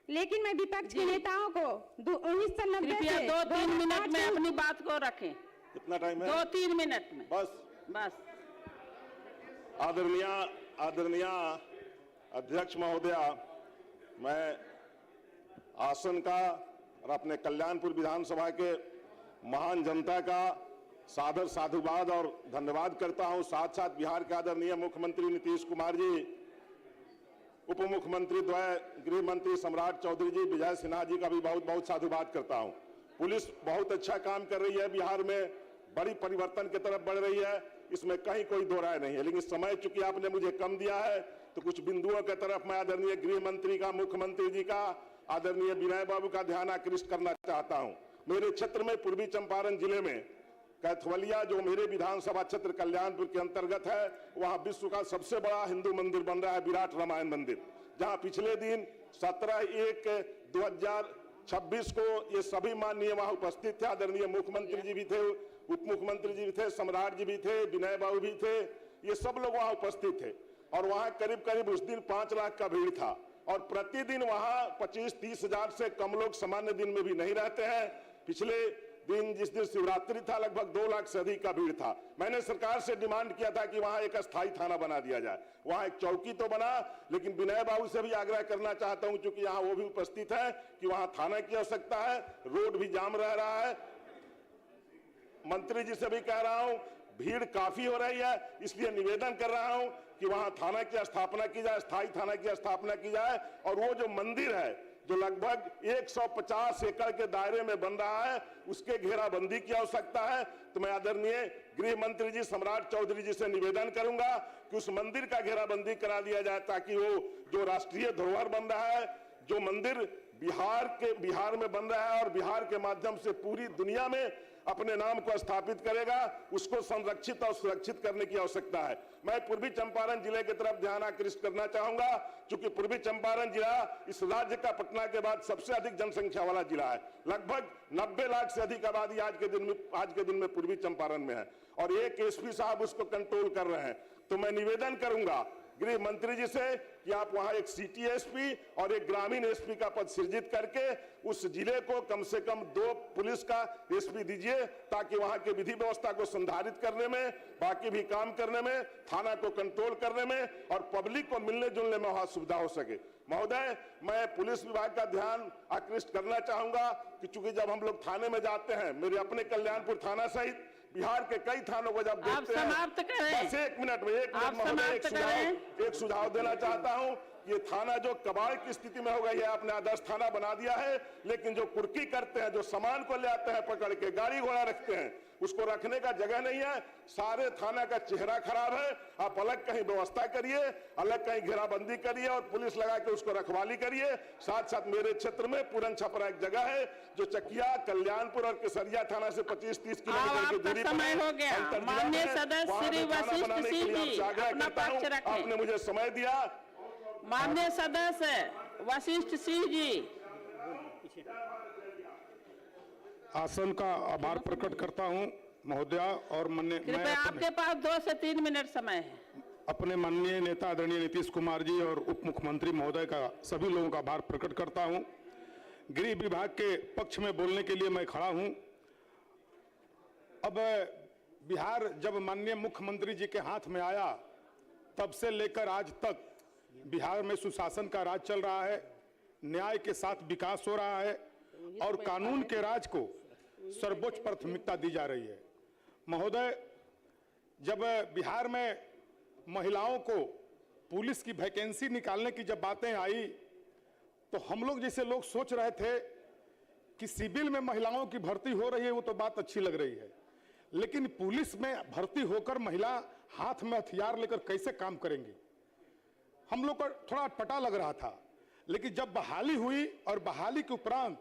लेकिन मैं विपक्ष के नेताओं को 1990 कृपया से 2-3 मिनट में अपनी बात को रखें। कितना टाइम है? 2-3 मिनट में बस। आदरणीय अध्यक्ष महोदया, मैं आसन का और अपने कल्याणपुर विधानसभा के महान जनता का सादर साधुवाद और धन्यवाद करता हूं। साथ साथ बिहार के आदरणीय मुख्यमंत्री नीतीश कुमार जी, उप मुख्यमंत्री द्वय, गृह मंत्री सम्राट चौधरी जी, विजय सिन्हा जी का भी बहुत बहुत साधुवाद करता हूं। पुलिस बहुत अच्छा काम कर रही है, बिहार में बड़ी परिवर्तन की तरफ बढ़ रही है, इसमें कहीं कोई दो राय नहीं है। लेकिन समय चूंकि आपने मुझे कम दिया है तो कुछ बिंदुओं की तरफ मैं आदरणीय गृह मंत्री का, मुख्यमंत्री जी का, आदरणीय विनय बाबू का ध्यान आकृष्ट करना चाहता हूं। मेरे क्षेत्र में पूर्वी चंपारण जिले में कैथवलिया, जो मेरे विधानसभा क्षेत्र कल्याणपुर के अंतर्गत है, वहां विश्व का सबसे बड़ा हिंदू मंदिर बन रहा है, विराट रामायण मंदिर, जहां पिछले दिन 17/1/2026 को ये सभी माननीय वहां उपस्थित थे। आदरणीय मुख्यमंत्री जी भी थे, उप मुख्यमंत्री जी भी थे, सम्राट जी भी थे, विनय बाबू भी थे, ये सब लोग वहां उपस्थित थे। और वहां करीब करीब उस दिन 5 लाख का भीड़ था। और प्रतिदिन वहां 25-30 हजार से कम लोग सामान्य दिन में भी नहीं रहते हैं। पिछले दिन जिस दिन शिवरात्रि था, लगभग 2 लाख से अधिक का भीड़ था। मैंने सरकार से डिमांड किया था कि वहां एक अस्थायी थाना बना दिया जाए, वहां एक चौकी तो बना, लेकिन विनय बाबू से भी आग्रह करना चाहता हूं, क्योंकि यहां वो भी उपस्थित है, कि वहां थाना की आवश्यकता है। रोड भी जाम रह रहा है। मंत्री जी से भी कह रहा हूं, भीड़ काफी हो रही है, इसलिए निवेदन कर रहा हूं कि वहां थाना की स्थापना की जाए, स्थायी थाना की स्थापना की जाए। और वो जो मंदिर है जो लगभग 150 एकड़ के दायरे में बन रहा है, उसके घेराबंदी की आवश्यकता है। तो मैं आदरणीय गृह मंत्री जी सम्राट चौधरी जी से निवेदन करूंगा कि उस मंदिर का घेराबंदी करा दिया जाए, ताकि वो जो राष्ट्रीय धरोहर बन रहा है, जो मंदिर बिहार में बन रहा है और बिहार के माध्यम से पूरी दुनिया में अपने नाम को स्थापित करेगा, उसको संरक्षित और सुरक्षित करने की आवश्यकता है। मैं पूर्वी चंपारण जिले की तरफ ध्यान आकृष्ट करना चाहूंगा, क्योंकि पूर्वी चंपारण जिला इस राज्य का पटना के बाद सबसे अधिक जनसंख्या वाला जिला है। लगभग 90 लाख से अधिक आबादी आज के दिन में पूर्वी चंपारण में है, और एक एसपी साहब उसको कंट्रोल कर रहे हैं। तो मैं निवेदन करूंगा गृह मंत्री जी से कि आप वहां एक सिटी एसपी और एक ग्रामीण एसपी का पद सृजित करके उस जिले को कम से कम 2 पुलिस का एसपी दीजिए, ताकि वहां के विधि व्यवस्था को संधारित करने में, बाकी भी काम करने में, थाना को कंट्रोल करने में और पब्लिक को मिलने जुलने में वहां सुविधा हो सके। महोदय, मैं पुलिस विभाग का ध्यान आकृष्ट करना चाहूंगा कि चूंकि जब हम लोग थाने में जाते हैं, मेरे अपने कल्याणपुर थाना सहित बिहार के कई थानों को जब देखते हैं, बस एक मिनट एक सुझाव देना चाहता हूं। ये थाना जो कबाड़ की स्थिति में हो गई है, आपने आदर्श थाना बना दिया है, लेकिन जो कुर्की करते हैं, जो सामान को ले आते हैं पकड़ के, गाड़ी घोड़ा रखते हैं, उसको रखने का जगह नहीं है। सारे थाना का चेहरा खराब है। आप अलग कहीं व्यवस्था करिए, अलग कहीं घेराबंदी करिए और पुलिस लगा के उसको रखवाली करिए। साथ साथ मेरे क्षेत्र में पूरन छपरा एक जगह है जो चकिया, कल्याणपुर और केसरिया थाना से 25-30 किलोमीटर की दूरी पर है। माननीय सदस्य श्री वशिष्ठ सिंह जी, अपना पक्ष रखें। आपने मुझे समय दिया। माननीय सदस्य वशिष्ठ सिंह जी, आसन का आभार प्रकट करता हूं महोदया। और कृपया आपके पास 2 से 3 मिनट समय है। अपने माननीय नेता आदरणीय नीतीश कुमार जी और उप मुख्यमंत्री महोदय का, सभी लोगों का आभार प्रकट करता हूं। गृह विभाग के पक्ष में बोलने के लिए मैं खड़ा हूं। अब बिहार जब माननीय मुख्यमंत्री जी के हाथ में आया, तब से लेकर आज तक बिहार में सुशासन का राज चल रहा है, न्याय के साथ विकास हो रहा है और कानून के राज को सर्वोच्च प्राथमिकता दी जा रही है। महोदय, जब बिहार में महिलाओं को पुलिस की वैकेंसी निकालने की जब बातें आई, तो हम लोग जैसे लोग सोच रहे थे कि सिविल में महिलाओं की भर्ती हो रही है, वो तो बात अच्छी लग रही है, लेकिन पुलिस में भर्ती होकर महिला हाथ में हथियार लेकर कैसे काम करेंगी? हम लोग को थोड़ा अटपटा लग रहा था, लेकिन जब बहाली हुई और बहाली के उपरांत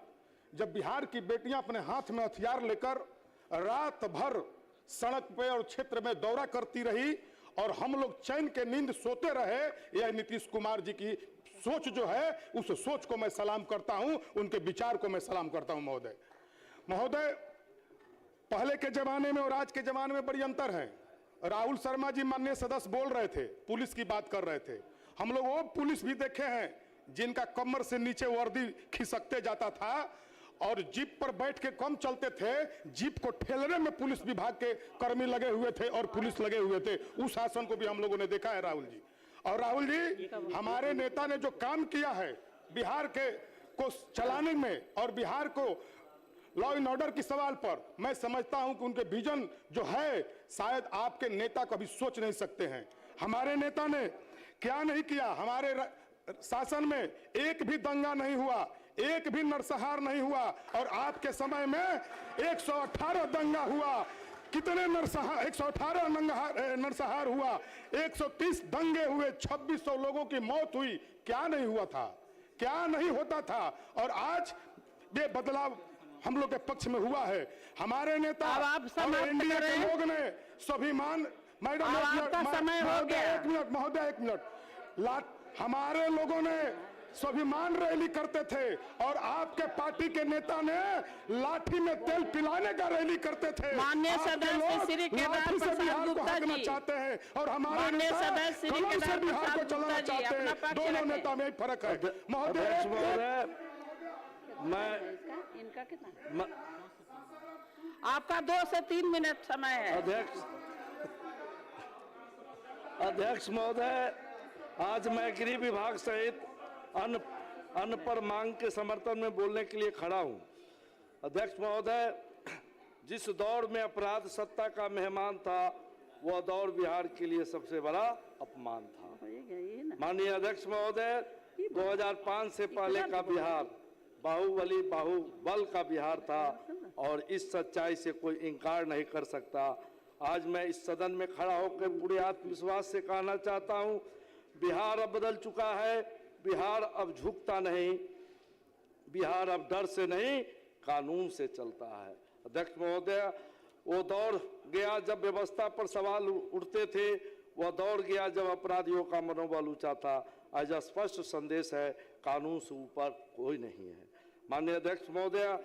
जब बिहार की बेटियां अपने हाथ में हथियार लेकर रात भर सड़क पे और क्षेत्र में दौरा करती रही और हम लोग चैन के नींद सोते रहे, यह नीतीश कुमार जी की सोच जो है, उस सोच को मैं सलाम करता हूं, उनके विचार को मैं सलाम करता हूं। महोदय, पहले के जमाने में और आज के जमाने में बड़ी अंतर है। राहुल शर्मा जी माननीय सदस्य बोल रहे थे, पुलिस की बात कर रहे थे। हम लोग वो पुलिस भी देखे हैं जिनका कमर से नीचे वर्दी खिसकते जाता था और जीप पर बैठ के कम चलते थे, जीप को ठेलने में पुलिस विभाग के कर्मी लगे हुए थे और पुलिस लगे हुए थे। उस शासन को भी हम लोगों ने देखा है राहुल जी। और राहुल जी, हमारे नेता ने जो काम किया है बिहार के को चलाने में और बिहार को लॉ एंड ऑर्डर की सवाल पर, मैं समझता हूं कि उनके विजन जो है शायद आपके नेता कभी सोच नहीं सकते हैं। हमारे नेता ने क्या नहीं किया, हमारे शासन में एक भी दंगा नहीं हुआ, एक भी नरसंहार नहीं हुआ, और आपके समय में 118 दंगा हुआ। कितने नरसंहार, 118 नरसंहार हुआ, 130 दंगे हुए, 2600 लोगों की मौत हुई। क्या नहीं हुआ था, क्या नहीं होता था? और आज ये बदलाव हम लोग के पक्ष में हुआ है। हमारे नेता और एनडीए के लोग ने स्वाभिमान, मैडम महोदय एक मिनट, हमारे लोगों ने स्वाभिमान रैली करते थे और आपके पार्टी के नेता ने लाठी में तेल पिलाने का रैली करते थे। माननीय सदस्य श्री केदार प्रसाद गुप्ता जी चाहते हैं और हमारे नेता कमल से बिहार को चलाना चाहते हैं। दोनों नेता में फर्क है। महोदय, मैं इनका कितना, आपका 2 से 3 मिनट समय है। अध्यक्ष महोदय, आज मैं गृह विभाग सहित अन्न पर मांग के समर्थन में बोलने के लिए खड़ा हूं। अध्यक्ष महोदय, जिस दौर में अपराध सत्ता का मेहमान था, वह दौर बिहार के लिए सबसे बड़ा अपमान था। माननीय अध्यक्ष महोदय, 2005 से पहले का बिहार बाहुबली बाहुबल का बिहार था और इस सच्चाई से कोई इनकार नहीं कर सकता। आज मैं इस सदन में खड़ा होकर पूरे आत्मविश्वास से कहना चाहता हूं, बिहार अब बदल चुका है। बिहार अब झुकता नहीं, बिहार अब डर से नहीं कानून से चलता है। अध्यक्ष महोदय, वो दौर गया जब व्यवस्था पर सवाल उठते थे, वह दौर गया जब अपराधियों का मनोबल ऊंचा था। आज स्पष्ट संदेश है, कानून से ऊपर कोई नहीं है। माननीय अध्यक्ष महोदय,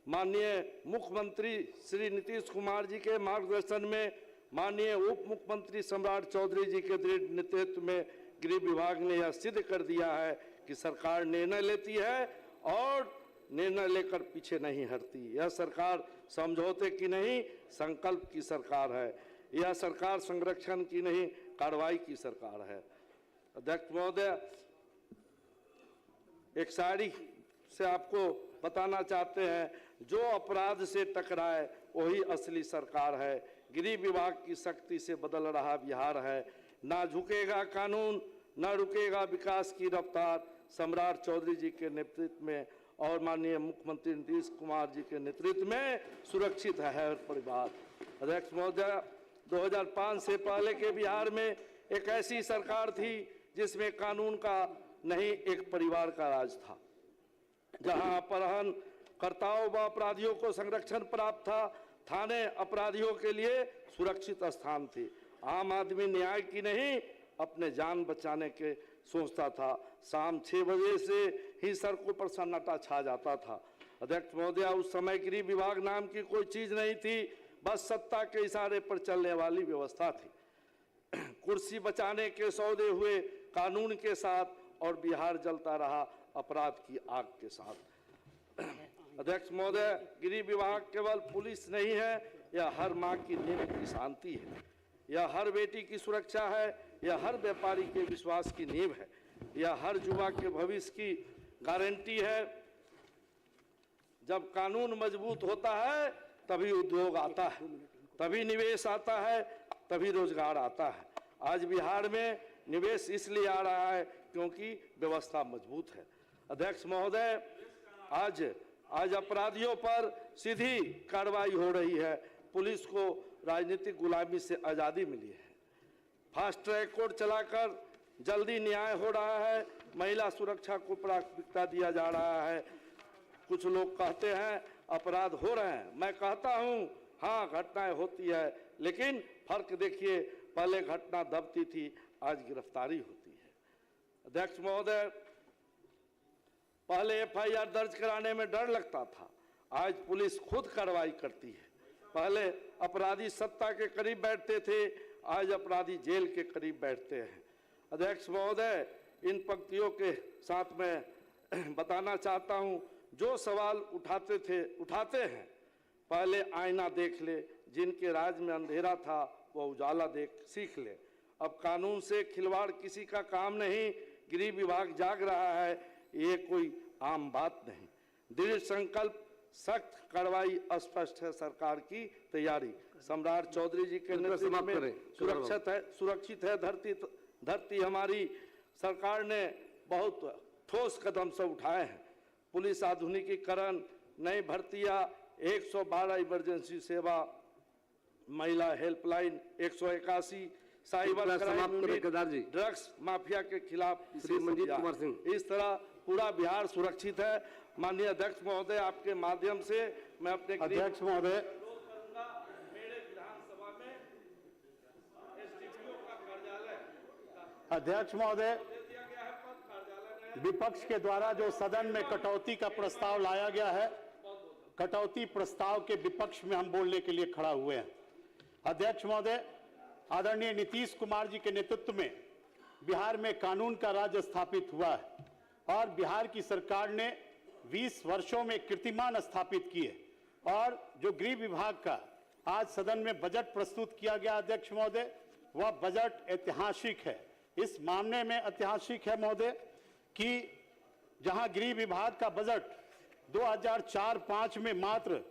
माननीय मुख्यमंत्री श्री नीतीश कुमार जी के मार्गदर्शन में माननीय उप मुख्यमंत्री सम्राट चौधरी जी के दृढ़ नेतृत्व में गृह विभाग ने यह सिद्ध कर दिया है कि सरकार निर्णय लेती है और निर्णय लेकर पीछे नहीं हटती। यह सरकार समझौते की नहीं, संकल्प की सरकार है। यह सरकार संरक्षण की नहीं, कार्रवाई की सरकार है। अध्यक्ष महोदय, एक शायरी से आपको बताना चाहते हैं, जो अपराध से टकराए वही असली सरकार है। गृह विभाग की शक्ति से बदल रहा बिहार है। ना झुकेगा कानून, ना रुकेगा विकास की रफ्तार। सम्राट चौधरी जी के नेतृत्व में और माननीय मुख्यमंत्री नीतीश कुमार जी के नेतृत्व में सुरक्षित है हर परिवार। अध्यक्ष महोदय, 2005 से पहले के बिहार में एक ऐसी सरकार थी जिसमें कानून का नहीं, एक परिवार का राज था, जहां अपहरण कर्ताओं व अपराधियों को संरक्षण प्राप्त था। थाने अपराधियों के लिए सुरक्षित स्थान थे। आम आदमी न्याय की नहीं, अपने जान बचाने के सोचता था। शाम 6 बजे से ही सड़कों पर सन्नाटा छा जाता था। अध्यक्ष महोदय, उस समय गृह विभाग नाम की कोई चीज नहीं थी, बस सत्ता के इशारे पर चलने वाली व्यवस्था थी। कुर्सी बचाने के सौदे हुए कानून के साथ और बिहार जलता रहा अपराध की आग के साथ। अध्यक्ष महोदय, गृह विभाग केवल पुलिस नहीं है, यह हर माँ की नींद की शांति है, यह हर बेटी की सुरक्षा है, यह हर व्यापारी के विश्वास की नींव है, यह हर युवा के भविष्य की गारंटी है। जब कानून मजबूत होता है तभी उद्योग आता है, तभी निवेश आता है, तभी रोजगार आता है। आज बिहार में निवेश इसलिए आ रहा है क्योंकि व्यवस्था मजबूत है। अध्यक्ष महोदय, आज अपराधियों पर सीधी कार्रवाई हो रही है। पुलिस को राजनीतिक गुलामी से आज़ादी मिली है। फास्ट ट्रैक कोर्ट चलाकर जल्दी न्याय हो रहा है, महिला सुरक्षा को प्राथमिकता दिया जा रहा है। कुछ लोग कहते हैं अपराध हो रहे हैं, मैं कहता हूं हाँ घटनाएं होती है, लेकिन फर्क देखिए, पहले घटना दबती थी, आज गिरफ्तारी होती है। अध्यक्ष महोदय, पहले एफआईआर दर्ज कराने में डर लगता था, आज पुलिस खुद कार्रवाई करती है। पहले अपराधी सत्ता के करीब बैठते थे, आज अपराधी जेल के करीब बैठते हैं। अध्यक्ष महोदय, इन पंक्तियों के साथ मैं बताना चाहता हूं, जो सवाल उठाते हैं, पहले आईना देख ले, जिनके राज में अंधेरा था वो उजाला देख सीख ले। अब कानून से खिलवाड़ किसी का काम नहीं, गृह विभाग जाग रहा है, ये कोई आम बात नहीं। दृढ़ संकल्प, सख्त कार्रवाई, स्पष्ट है सरकार की तैयारी। सम्राट चौधरी जी के नेतृत्व में सुरक्षित है धरती हमारी। सरकार ने बहुत ठोस कदम से उठाए हैं। पुलिस आधुनिकीकरण, नई भर्तियां, 112 इमरजेंसी सेवा, महिला helpline 181, cyber crime unit, drugs mafia के खिलाफ इस तरह पूरा बिहार सुरक्षित है। माननीय अध्यक्ष महोदय, आपके माध्यम से मैं अपने अध्यक्ष महोदय, अध्यक्ष महोदय, विपक्ष के द्वारा जो सदन में कटौती का प्रस्ताव लाया गया है, कटौती प्रस्ताव के विपक्ष में हम बोलने के लिए खड़ा हुए हैं। अध्यक्ष महोदय, आदरणीय नीतीश कुमार जी के नेतृत्व में बिहार में कानून का राज स्थापित हुआ है और बिहार की सरकार ने 20 वर्षों में कीर्तिमान स्थापित किए और जो गृह विभाग का आज सदन में बजट प्रस्तुत किया गया अध्यक्ष महोदय, वह बजट ऐतिहासिक है। इस मामले में ऐतिहासिक है महोदय कि जहां गृह विभाग का बजट 2004-05 में मात्र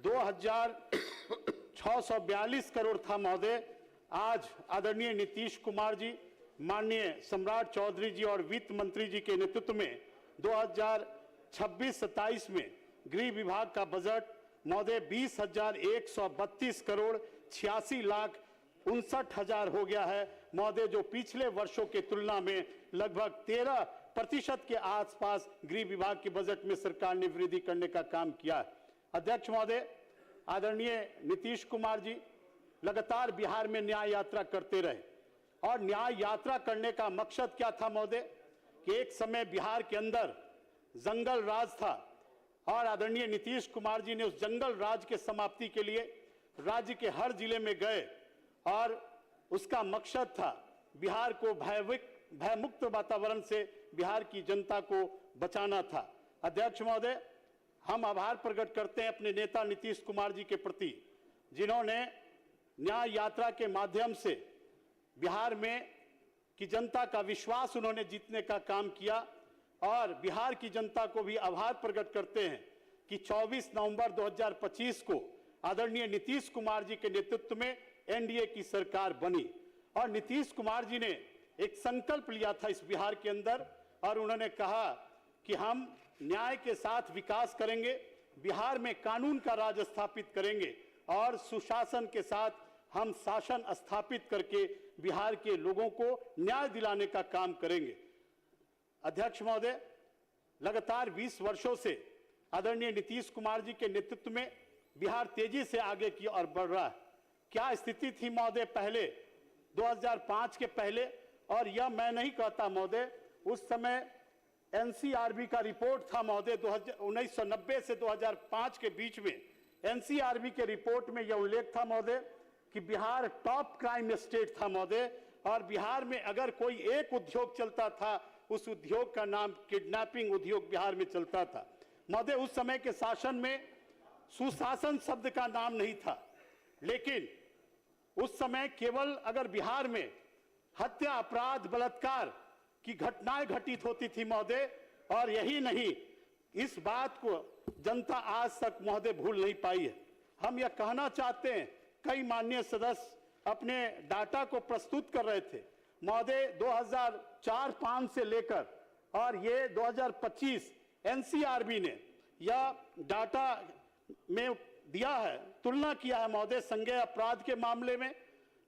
2642 करोड़ था महोदय, आज आदरणीय नीतीश कुमार जी, माननीय सम्राट चौधरी जी और वित्त मंत्री जी के नेतृत्व में 2026-27 में गृह विभाग का बजट महोदय 20,132 करोड़ 86,59,000 हो गया है महोदय, जो पिछले वर्षों के तुलना में लगभग 13% के आसपास गृह विभाग के बजट में सरकार ने वृद्धि करने का काम किया है। अध्यक्ष महोदय, आदरणीय नीतीश कुमार जी लगातार बिहार में न्याय यात्रा करते रहे और न्याय यात्रा करने का मकसद क्या था महोदय कि एक समय बिहार के अंदर जंगल राज था और आदरणीय नीतीश कुमार जी ने उस जंगल राज के समाप्ति के लिए राज्य के हर जिले में गए और उसका मकसद था बिहार को भयमुक्त वातावरण से बिहार की जनता को बचाना था। अध्यक्ष महोदय, हम आभार प्रकट करते हैं अपने नेता नीतीश कुमार जी के प्रति, जिन्होंने न्याय यात्रा के माध्यम से बिहार में की जनता का विश्वास उन्होंने जीतने का काम किया और बिहार की जनता को भी आभार प्रकट करते हैं कि 24 नवंबर 2025 को आदरणीय नीतीश कुमार जी के नेतृत्व में एनडीए की सरकार बनी और नीतीश कुमार जी ने एक संकल्प लिया था इस बिहार के अंदर और उन्होंने कहा कि हम न्याय के साथ विकास करेंगे, बिहार में कानून का राज स्थापित करेंगे और सुशासन के साथ हम शासन स्थापित करके बिहार के लोगों को न्याय दिलाने का काम करेंगे। अध्यक्ष महोदय, लगातार 20 वर्षों से आदरणीय नीतीश कुमार जी के नेतृत्व में बिहार तेजी से आगे की ओर बढ़ रहा है। क्या स्थिति थी महोदय पहले 2005 के पहले, और यह मैं नहीं कहता महोदय, उस समय एनसीआरबी का रिपोर्ट था महोदय 1990 से 2005 के बीच में एनसीआरबी के रिपोर्ट में यह उल्लेख था महोदय कि बिहार टॉप क्राइम स्टेट था महोदय और बिहार में अगर कोई एक उद्योग चलता था उस उद्योग का नाम किडनैपिंग उद्योग बिहार में चलता था महोदय। उस समय के शासन में सुशासन शब्द का नाम नहीं था, लेकिन उस समय केवल अगर बिहार में हत्या, अपराध, बलात्कार की घटनाएं घटित होती थी महोदय, और यही नहीं, इस बात को जनता आज तक महोदय भूल नहीं पाई है। हम यह कहना चाहते हैं, कई माननीय सदस्य अपने डाटा को प्रस्तुत कर रहे थे महोदय 2004-05 से लेकर और ये 2025 एनसीआरबी ने यह डाटा में दिया है, तुलना किया है महोदय। संज्ञेय अपराध के मामले में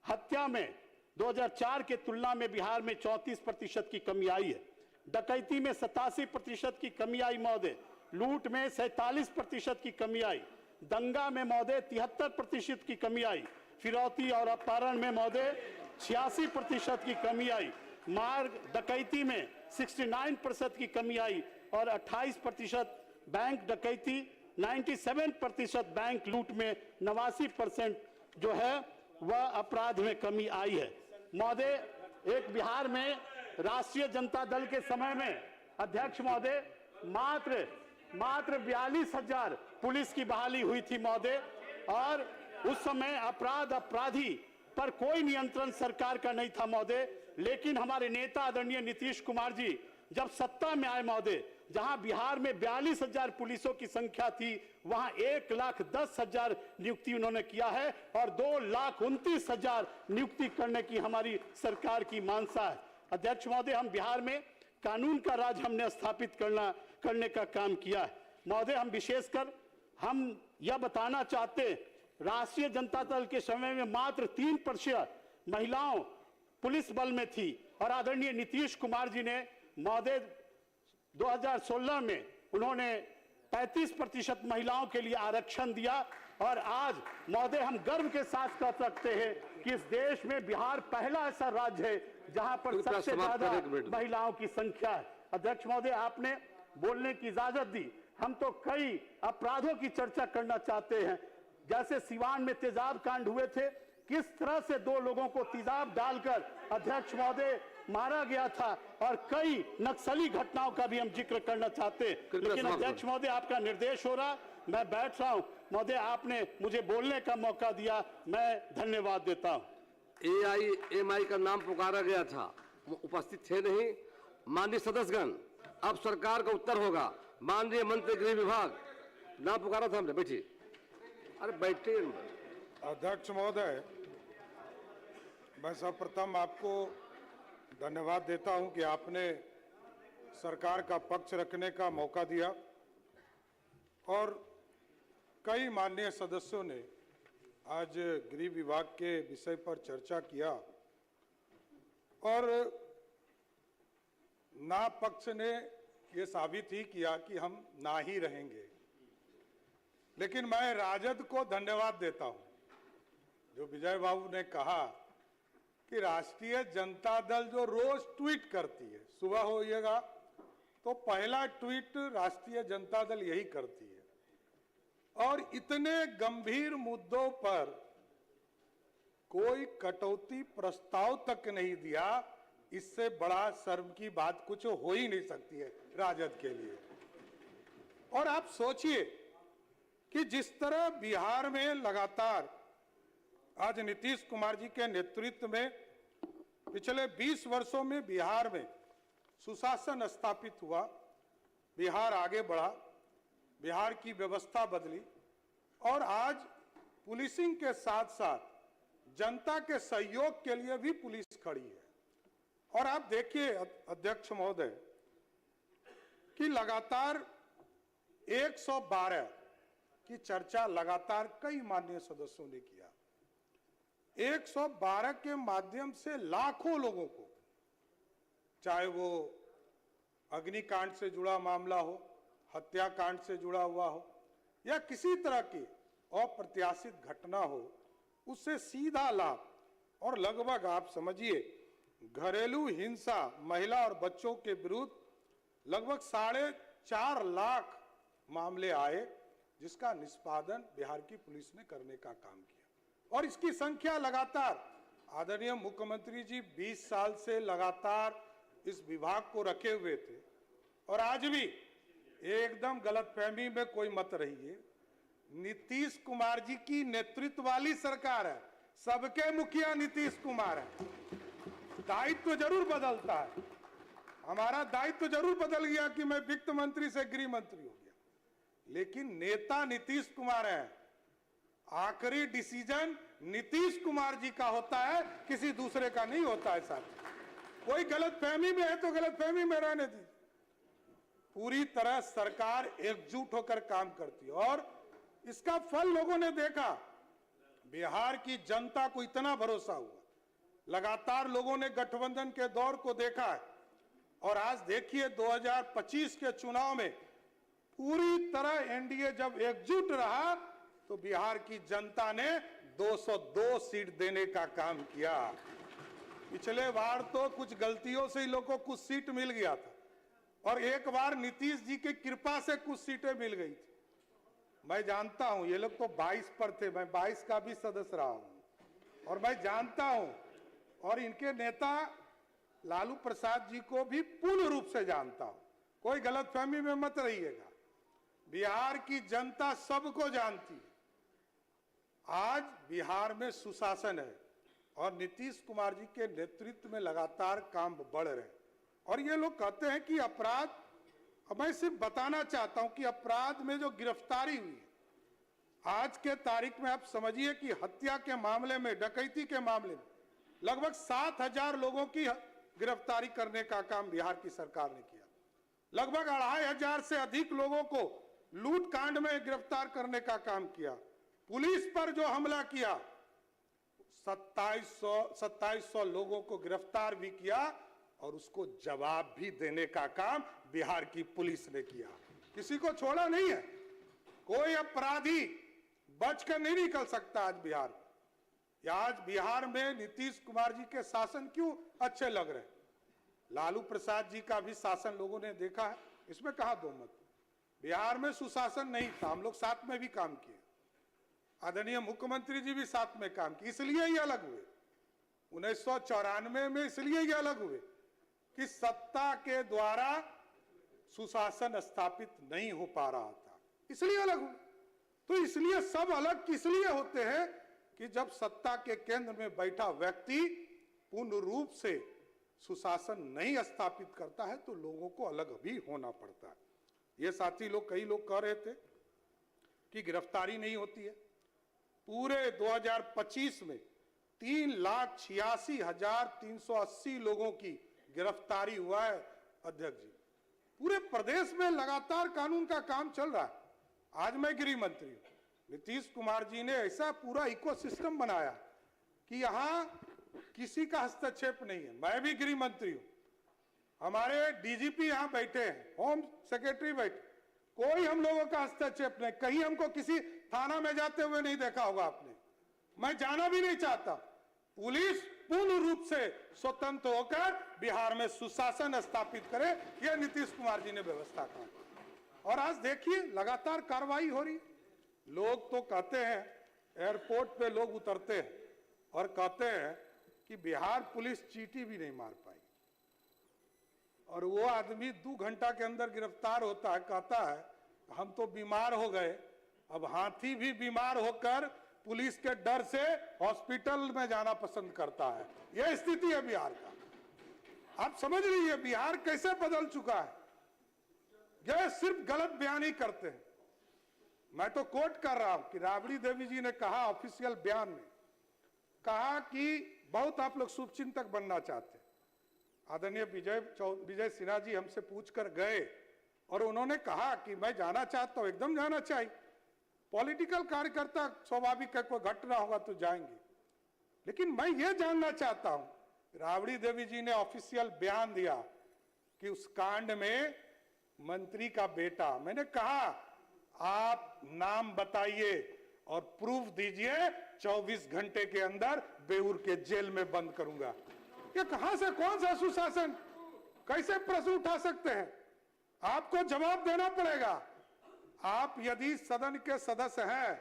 हत्या में 2004 के तुलना में बिहार में 34% की कमी आई है। डकैती में 87% की कमी आई महोदय। लूट में 47% की कमी आई। दंगा में महोदय 73% की कमी आई। फिरौती और अपहरण में महोदय 86% की कमी आई। मार्ग डकैती में 69% की कमी आई और 28% बैंक डकैती, 97% बैंक लूट में 89% जो है वह अपराध में कमी आई है। महोदय, एक बिहार में राष्ट्रीय जनता दल के समय में अध्यक्ष महोदय मात्र 42,000 पुलिस की बहाली हुई थी महोदय, और उस समय अपराधी पर कोई नियंत्रण सरकार का नहीं था महोदय। लेकिन हमारे नेता आदरणीय नीतीश कुमार जी जब सत्ता में आए महोदय, जहां बिहार में 42,000 पुलिसों की संख्या थी, वहां 1,10,000 नियुक्ति उन्होंने किया है और 2,29,000 नियुक्ति करने की हमारी सरकार की मानसा है। अध्यक्ष महोदय, हम बिहार में कानून का राज हमने स्थापित करने का काम किया है महोदय। हम विशेषकर हम यह बताना चाहते हैं, राष्ट्रीय जनता दल के समय में मात्र 3% महिलाओं पुलिस बल में थी और आदरणीय नीतीश कुमार जी ने महोदय 2016 में उन्होंने 35% महिलाओं के लिए आरक्षण दिया। और आज महोदय हम गर्व के साथ कह सकते हैं कि इस देश में बिहार पहला ऐसा राज्य है जहां पर सबसे ज्यादा महिलाओं की संख्या है। अध्यक्ष महोदय, आपने बोलने की इजाजत दी। हम तो कई अपराधों की चर्चा करना चाहते हैं, जैसे सिवान में तेजाब कांड हुए थे, किस तरह से 2 लोगों को तेजाब डालकर अध्यक्ष महोदय मारा गया था, और कई नक्सली घटनाओं का भी हम जिक्र करना चाहते हैं। लेकिन अध्यक्ष महोदय, आपका निर्देश हो रहा, मैं बैठ रहा हूं महोदय, आपने मुझे बोलने का मौका दिया, मैं धन्यवाद देता हूं। AIMI का नाम पुकारा गया था, वो उपस्थित थे नहीं। माननीय सदस्यगण, अब सरकार का उत्तर होगा। माननीय मंत्री गृह विभाग, नाम पुकारा था हमने, बैठिए। अरे बैठिए। अध्यक्ष महोदय, मैं सर्वप्रथम आपको धन्यवाद देता हूं कि आपने सरकार का पक्ष रखने का मौका दिया, और कई माननीय सदस्यों ने आज गृह विभाग के विषय पर चर्चा किया, और ना पक्ष ने ये साबित ही किया कि हम ना ही रहेंगे। लेकिन मैं राजद को धन्यवाद देता हूं, जो विजय बाबू ने कहा कि राष्ट्रीय जनता दल जो रोज ट्वीट करती है, सुबह होइएगा तो पहला ट्वीट राष्ट्रीय जनता दल यही करती है, और इतने गंभीर मुद्दों पर कोई कटौती प्रस्ताव तक नहीं दिया। इससे बड़ा शर्म की बात कुछ हो ही नहीं सकती है राजद के लिए। और आप सोचिए कि जिस तरह बिहार में लगातार आज नीतीश कुमार जी के नेतृत्व में पिछले 20 वर्षों में बिहार में सुशासन स्थापित हुआ, बिहार आगे बढ़ा, बिहार की व्यवस्था बदली, और आज पुलिसिंग के साथ साथ जनता के सहयोग के लिए भी पुलिस खड़ी है। और आप देखिए अध्यक्ष महोदय कि लगातार 112 की चर्चा लगातार कई माननीय सदस्यों ने किया। 112 के माध्यम से लाखों लोगों को, चाहे वो अग्निकांड से जुड़ा मामला हो, हत्याकांड से जुड़ा हुआ हो, या किसी तरह की अप्रत्याशित घटना हो, उससे सीधा लाभ, और लगभग आप समझिए घरेलू हिंसा महिला और बच्चों के विरुद्ध लगभग 4.5 लाख मामले आए, जिसका निष्पादन बिहार की पुलिस ने करने का काम किया। और इसकी संख्या लगातार, आदरणीय मुख्यमंत्री जी 20 साल से लगातार इस विभाग को रखे हुए थे, और आज भी एकदम गलतफहमी में कोई मत रहिए, नीतीश कुमार जी की नेतृत्व वाली सरकार है, सबके मुखिया नीतीश कुमार है। दायित्व जरूर बदलता है, हमारा दायित्व जरूर बदल गया कि मैं वित्त मंत्री से गृह मंत्री हो गया, लेकिन नेता नीतीश कुमार है। आखिरी डिसीजन नीतीश कुमार जी का होता है, किसी दूसरे का नहीं होता है। साथ कोई गलतफहमी में है तो गलतफहमी में रहने दी। पूरी तरह सरकार एकजुट होकर काम करती है, और इसका फल लोगों ने देखा। बिहार की जनता को इतना भरोसा हुआ, लगातार लोगों ने गठबंधन के दौर को देखा है और आज देखिए 2025 के चुनाव में पूरी तरह एनडीए जब एकजुट रहा तो बिहार की जनता ने 202 सीट देने का काम किया। पिछले बार तो कुछ गलतियों से इन लोगों को कुछ सीट मिल गया था और एक बार नीतीश जी की कृपा से कुछ सीटें मिल गई थी। मैं जानता हूं ये लोग तो 22 पर थे, मैं 22 का भी सदस्य रहा हूं और मैं जानता हूं और इनके नेता लालू प्रसाद जी को भी पूर्ण रूप से जानता हूं, कोई गलतफहमी में मत रहिएगा। बिहार की जनता सबको जानती है। आज बिहार में सुशासन है और नीतीश कुमार जी के नेतृत्व में लगातार काम बढ़ रहे हैं और ये लोग कहते हैं कि अपराध, मैं सिर्फ बताना चाहता हूं कि अपराध में जो गिरफ्तारी हुई है आज के तारीख में, आप समझिए कि हत्या के मामले में, डकैती के मामले में लगभग 7,000 लोगों की गिरफ्तारी करने का काम बिहार की सरकार ने किया। लगभग 2,500 से अधिक लोगों को लूट कांड में गिरफ्तार करने का काम किया। पुलिस पर जो हमला किया 2700 लोगों को गिरफ्तार भी किया और उसको जवाब भी देने का काम बिहार की पुलिस ने किया। किसी को छोड़ा नहीं है। कोई अपराधी बचकर नहीं निकल सकता आज बिहार में। आज बिहार में नीतीश कुमार जी के शासन क्यों अच्छे लग रहे हैं? लालू प्रसाद जी का भी शासन लोगों ने देखा है, इसमें कहा दो मत। बिहार में सुशासन नहीं था, हम लोग साथ में भी काम किए, आदरणीय मुख्यमंत्री जी भी साथ में काम किए, इसलिए ये अलग हुए। 1994 में इसलिए ये अलग हुए कि सत्ता के द्वारा सुशासन स्थापित नहीं हो पा रहा था, इसलिए अलग हुए। तो इसलिए सब अलग किसलिए होते हैं कि जब सत्ता के केंद्र में बैठा व्यक्ति पूर्ण रूप से सुशासन नहीं स्थापित करता है तो लोगों को अलग भी होना पड़ता है। ये साथी लोग, कई लोग कह रहे थे कि गिरफ्तारी नहीं होती है। पूरे 2025 में 3,86,380 लोगों की गिरफ्तारी हुआ है अध्यक्ष जी। पूरे प्रदेश में लगातार कानून का काम चल रहा है। आज मैं गृह मंत्री हूं, नीतीश कुमार जी ने ऐसा पूरा इकोसिस्टम बनाया कि यहां किसी का हस्तक्षेप नहीं है। मैं भी गृह मंत्री हूं, हमारे डीजीपी यहां बैठे हैं, होम सेक्रेटरी बैठे, कोई हम लोगों का हस्तक्षेप नहीं। कहीं हमको किसी थाना में जाते हुए नहीं देखा होगा आपने, मैं जाना भी नहीं चाहता। पुलिस पूर्ण रूप से स्वतंत्र होकर बिहार में सुशासन स्थापित करे, यह नीतीश कुमार जी ने व्यवस्था की और आज देखिए लगातार कार्रवाई हो रही। लोग तो कहते हैं, एयरपोर्ट पे लोग उतरते हैं और कहते हैं कि बिहार पुलिस चींटी भी नहीं मार पाई और वो आदमी 2 घंटा के अंदर गिरफ्तार होता है, कहता है हम तो बीमार हो गए। अब हाथी भी बीमार होकर पुलिस के डर से हॉस्पिटल में जाना पसंद करता है। यह स्थिति है बिहार का। आप समझ लीजिए बिहार कैसे बदल चुका है। यह सिर्फ गलत बयानी करते हैं। मैं तो कोट कर रहा हूं कि राबड़ी देवी जी ने कहा ऑफिशियल बयान में, कहा कि बहुत आप लोग शुभचिंतक बनना चाहते हैं। आदरणीय विजय सिन्हा जी हमसे पूछकर गए और उन्होंने कहा कि मैं जाना चाहता हूं, एकदम जाना चाहिए। पॉलिटिकल कार्यकर्ता स्वाभाविक है, कोई घटना होगा तो जाएंगे, लेकिन मैं ये जानना चाहता हूं, राबड़ी देवी जी ने ऑफिशियल बयान दिया कि उस कांड में मंत्री का बेटा, मैंने कहा आप नाम बताइए और प्रूफ दीजिए, 24 घंटे के अंदर बेऊर के जेल में बंद करूंगा। ये कहां से, कौन सा सुशासन, कैसे प्रश्न उठा सकते हैं? आपको जवाब देना पड़ेगा। आप यदि सदन के सदस्य हैं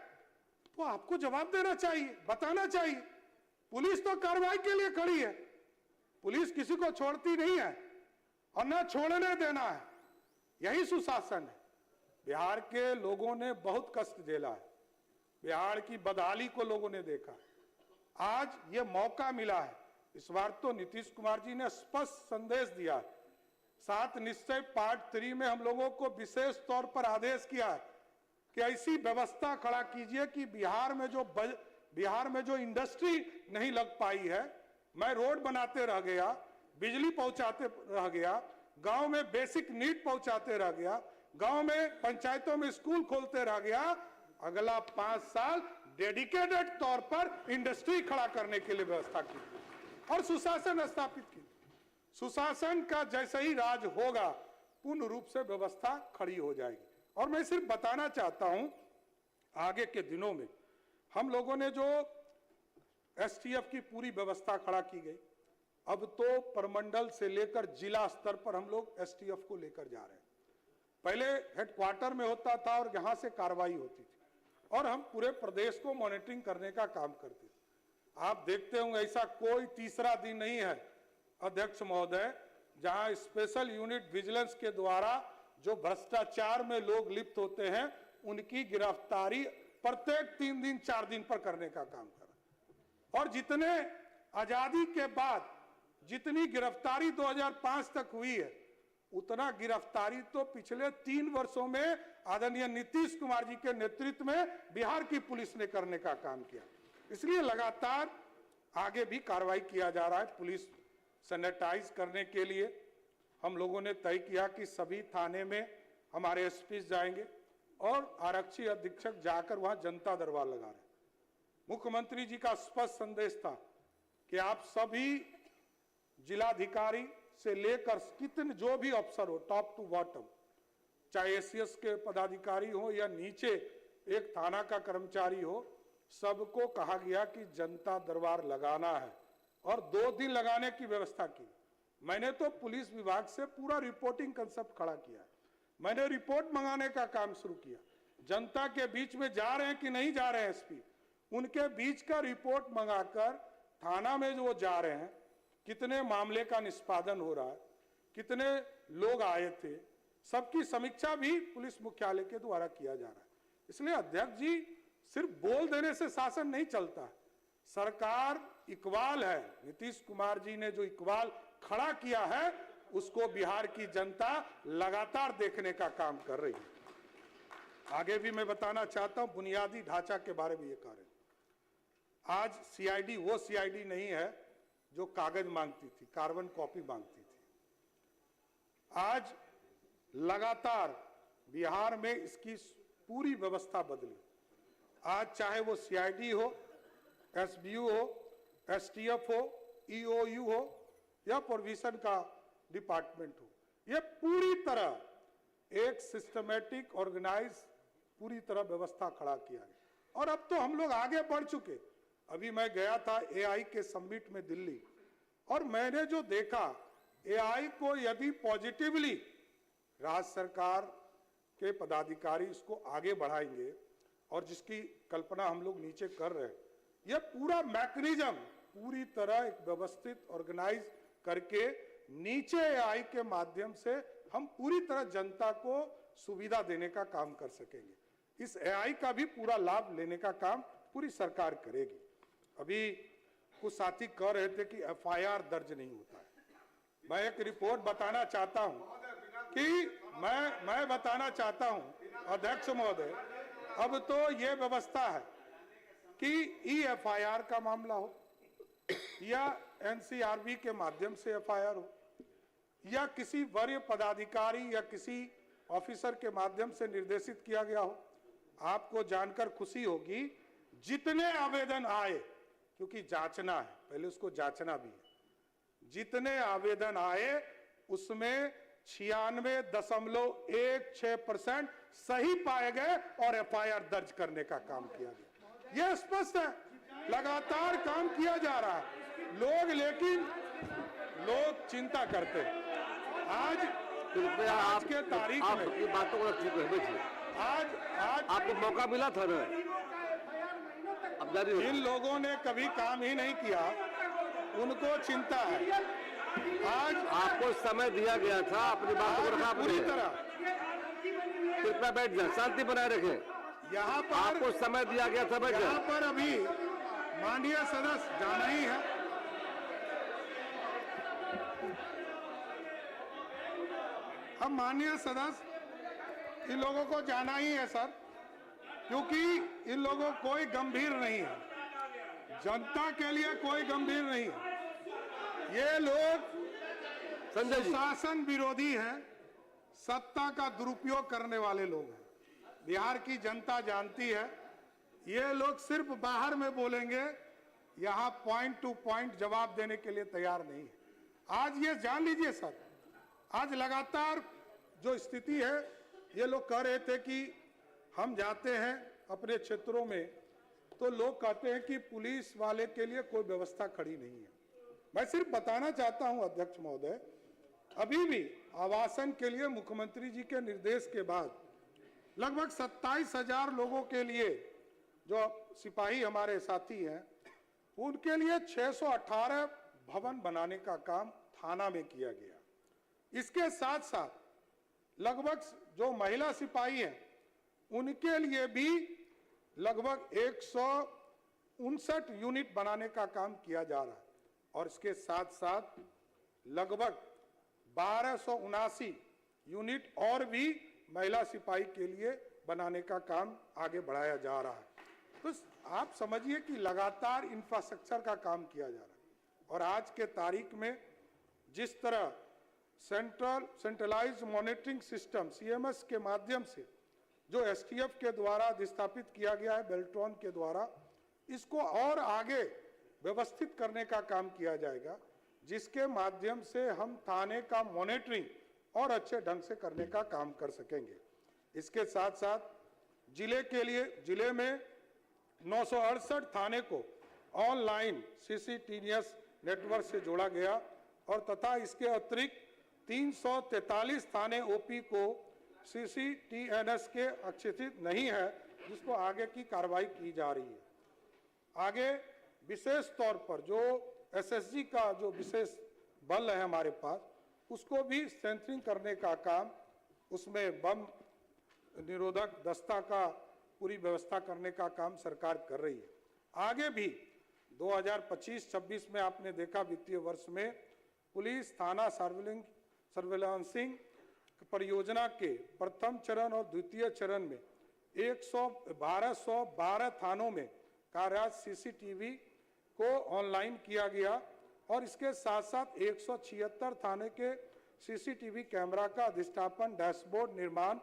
तो आपको जवाब देना चाहिए, बताना चाहिए। पुलिस तो कार्रवाई के लिए खड़ी है, पुलिस किसी को छोड़ती नहीं है और न छोड़ने देना है, यही सुशासन है। बिहार के लोगों ने बहुत कष्ट झेला है, बिहार की बदहाली को लोगों ने देखा। आज ये मौका मिला है। इस बार तो नीतीश कुमार जी ने स्पष्ट संदेश दिया है। 7 निश्चय पार्ट 3 में हम लोगों को विशेष तौर पर आदेश किया है कि ऐसी व्यवस्था खड़ा कीजिए कि बिहार में जो इंडस्ट्री नहीं लग पाई है, मैं रोड बनाते रह गया, बिजली पहुंचाते रह गया, गांव में बेसिक नीड पहुंचाते रह गया, गांव में पंचायतों में स्कूल खोलते रह गया। अगला 5 साल डेडिकेटेड तौर पर इंडस्ट्री खड़ा करने के लिए व्यवस्था की। और सुशासन स्थापित की। सुशासन का जैसे ही राज होगा पूर्ण रूप से व्यवस्था खड़ी हो जाएगी। और मैं सिर्फ बताना चाहता हूं, आगे के दिनों में हम लोगों ने जो एसटीएफ की पूरी व्यवस्था खड़ा की गई, अब तो प्रमंडल से लेकर जिला स्तर पर हम लोग एसटीएफ को लेकर जा रहे हैं। पहले हेडक्वार्टर में होता था और यहां से कार्रवाई होती थी और हम पूरे प्रदेश को मॉनिटरिंग करने का काम करते थे। आप देखते होंगे ऐसा कोई तीसरा दिन नहीं है अध्यक्ष महोदय जहां स्पेशल यूनिट विजिलेंस के द्वारा जो भ्रष्टाचार में लोग लिप्त होते हैं उनकी गिरफ्तारी प्रत्येक 3 दिन 4 दिन पर करने का काम कर रहा है। और जितने आजादी के बाद जितनी गिरफ्तारी 2005 तक हुई है उतना गिरफ्तारी तो पिछले 3 वर्षों में आदरणीय नीतीश कुमार जी के नेतृत्व में बिहार की पुलिस ने करने का काम किया। इसलिए लगातार आगे भी कार्रवाई किया जा रहा है। पुलिस सैनिटाइज करने के लिए हम लोगों ने तय किया कि सभी थाने में हमारे एसपी जाएंगे और आरक्षी अधीक्षक जाकर वहां जनता दरबार लगा रहे हैं। मुख्यमंत्री जी का स्पष्ट संदेश था कि आप सभी जिलाधिकारी से लेकर कितने जो भी अफसर हो, टॉप टू बॉटम, चाहे एसीएस के पदाधिकारी हो या नीचे एक थाना का कर्मचारी हो, सबको कहा गया कि जनता दरबार लगाना है और 2 दिन लगाने की व्यवस्था की। मैंने तो पुलिस विभाग से पूरा रिपोर्टिंग कंसेप्ट खड़ा किया है। मैंने रिपोर्ट मंगाने का काम शुरू किया। जनता के बीच में जा रहे हैं कि नहीं जा रहे हैं एसपी, उनके बीच का रिपोर्ट मंगाकर थाना में जो वो जा रहे हैं, कितने मामले का निष्पादन हो रहा है, कितने लोग आए थे, सबकी समीक्षा भी पुलिस मुख्यालय के द्वारा किया जा रहा है। इसलिए अध्यक्ष जी, सिर्फ बोल देने से शासन नहीं चलता है। सरकार इकबाल है। नीतीश कुमार जी ने जो इकबाल खड़ा किया है उसको बिहार की जनता लगातार देखने का काम कर रही है। आगे भी मैं बताना चाहता हूं, बुनियादी ढांचा के बारे में ये कह रहे हैं। आज सीआईडी वो सीआईडी नहीं है जो कागज मांगती थी, कार्बन कॉपी मांगती थी। आज लगातार बिहार में इसकी पूरी व्यवस्था बदली। आज चाहे वो सीआईडी हो, एसबीयू हो, एसटीएफ हो, ईओयू हो या प्रोविजन का डिपार्टमेंट हो, ये पूरी तरह एक सिस्टमेटिक ऑर्गेनाइज पूरी तरह व्यवस्था खड़ा किया है। और अब तो हम लोग आगे बढ़ चुके। अभी मैं गया था एआई के समिट में दिल्ली और मैंने जो देखा, एआई को यदि पॉजिटिवली राज्य सरकार के पदाधिकारी इसको आगे बढ़ाएंगे और जिसकी कल्पना हम लोग नीचे कर रहे हैं, यह पूरा मैकेनिज्म पूरी तरह एक व्यवस्थित ऑर्गेनाइज करके नीचे एआई के माध्यम से हम पूरी तरह जनता को सुविधा देने का काम कर सकेंगे। इस एआई का भी पूरा लाभ लेने का काम पूरी सरकार करेगी। अभी कुछ साथी कह रहे थे कि एफआईआर दर्ज नहीं होता है। मैं एक रिपोर्ट बताना चाहता हूं कि मैं बताना चाहता हूं अध्यक्ष महोदय, अब तो ये व्यवस्था है कि ईएफआईआर का मामला हो या एनसीआरबी के माध्यम से एफआईआर हो या किसी वरीय पदाधिकारी या किसी ऑफिसर के माध्यम से निर्देशित किया गया हो, आपको जानकर खुशी होगी जितने आवेदन आए, क्योंकि जांचना है, पहले उसको जांचना भी है, जितने आवेदन आए उसमें 96.16% सही पाए गए और एफआईआर दर्ज करने का काम किया गया। यह स्पष्ट है, लगातार काम किया जा रहा है। लोग चिंता करते हैं। आज के तारीख में बातों को आज आपको मौका मिला था ना, अब जारी जिन लोगों ने कभी काम ही नहीं किया उनको चिंता है। आज आपको समय दिया गया था, अपनी बातों को रखा पूरी तरह। कृपया बैठ जाए, शांति बनाए रखें। यहाँ पर आपको समय दिया गया था, बैठ यहाँ पर अभी माननीय सदस्य जाना ही है। अब माननीय सदस्य इन लोगों को जाना ही है सर, क्योंकि इन लोगों कोई गंभीर नहीं है, जनता के लिए कोई गंभीर नहीं है। ये लोग शासन विरोधी हैं, सत्ता का दुरुपयोग करने वाले लोग हैं। बिहार की जनता जानती है, ये लोग सिर्फ बाहर में बोलेंगे, यहाँ पॉइंट टू पॉइंट जवाब देने के लिए तैयार नहीं है। आज ये जान लीजिए सर, आज लगातार जो स्थिति है, ये लोग कह रहे थे कि हम जाते हैं अपने क्षेत्रों में तो लोग कहते हैं कि पुलिस वाले के लिए कोई व्यवस्था खड़ी नहीं है। मैं सिर्फ बताना चाहता हूं अध्यक्ष महोदय, अभी भी आवासन के लिए मुख्यमंत्री जी के निर्देश के बाद लगभग 27,000 लोगों के लिए जो सिपाही हमारे साथी हैं उनके लिए 618 भवन बनाने का काम थाना में किया गया। इसके साथ साथ लगभग जो महिला सिपाही हैं उनके लिए भी लगभग 159 यूनिट बनाने का काम किया जा रहा है और इसके साथ साथ लगभग 1279 यूनिट और भी महिला सिपाही के लिए बनाने का काम आगे बढ़ाया जा रहा है। तो आप समझिए कि लगातार इंफ्रास्ट्रक्चर का काम किया जा रहा है और आज के तारीख में जिस तरह सेंट्रलाइज्ड मॉनिटरिंग सिस्टम सीएमएस के माध्यम से जो एसटीएफ के द्वारा स्थापित किया गया है, बेल्ट्रॉन के द्वारा, इसको और आगे व्यवस्थित करने का काम किया जाएगा, जिसके माध्यम से हम थाने का मॉनिटरिंग और अच्छे ढंग से करने का काम कर सकेंगे। इसके साथ साथ जिले के लिए जिले में 968 थाने को ऑनलाइन सीसीटीवीएस नेटवर्क से जोड़ा गया और तथा इसके अतिरिक्त 343 थाने ओपी को सीसीटीएनएस के अक्षित नहीं है, जिसको आगे की कार्रवाई की जा रही है। आगे विशेष तौर पर जो एसएसजी का जो विशेष बल है हमारे पास, उसको भी स्ट्रेंथनिंग करने का काम, उसमें बम निरोधक दस्ता का पूरी व्यवस्था करने का काम सरकार कर रही है। आगे भी 2025-26 में आपने देखा वित्तीय वर्ष में पुलिस थाना सर्विलांसिंग परियोजना के प्रथम चरण और द्वितीय चरण में 1212 थानों में कार्यरत सीसीटीवी को ऑनलाइन किया गया और इसके साथ साथ 176 थाने के सीसीटीवी कैमरा का अधिष्ठापन डैशबोर्ड निर्माण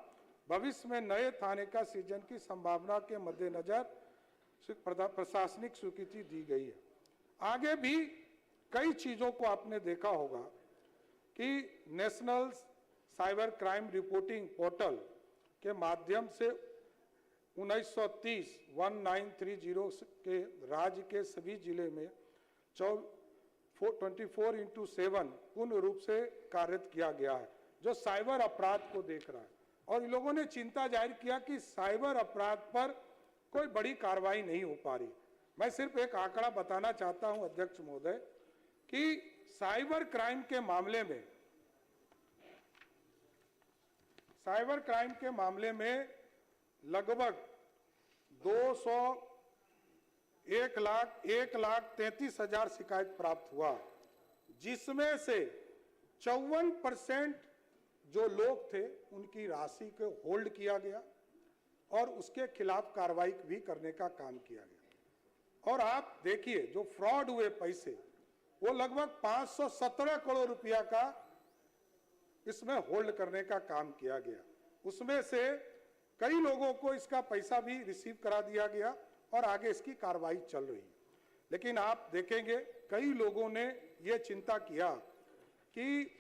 भविष्य में नए थाने का सृजन की संभावना के मद्देनजर प्रशासनिक स्वीकृति दी गई है। आगे भी कई चीजों को आपने देखा होगा कि national cyber crime reporting portal के माध्यम से 1930 के राज्य के सभी जिले में 24/7 पूर्ण रूप से कार्यरत किया गया है, जो साइबर अपराध को देख रहा है। और इन लोगों ने चिंता जाहिर किया कि साइबर अपराध पर कोई बड़ी कार्रवाई नहीं हो पा रही। मैं सिर्फ एक आंकड़ा बताना चाहता हूं अध्यक्ष महोदय कि साइबर क्राइम के मामले में लगभग 1,33,000 शिकायत प्राप्त हुआ, जिसमें से 54% जो लोग थे उनकी राशि को होल्ड किया गया और उसके खिलाफ कार्रवाई भी करने का काम किया गया। और आप देखिए जो फ्रॉड हुए पैसे, वो लगभग 517 करोड़ रुपया का इसमें होल्ड करने का काम किया गया। उसमें से कई लोगों को इसका पैसा भी रिसीव करा दिया गया और आगे इसकी कार्रवाई चल रही है। लेकिन आप देखेंगे कई लोगों ने ये चिंता किया कि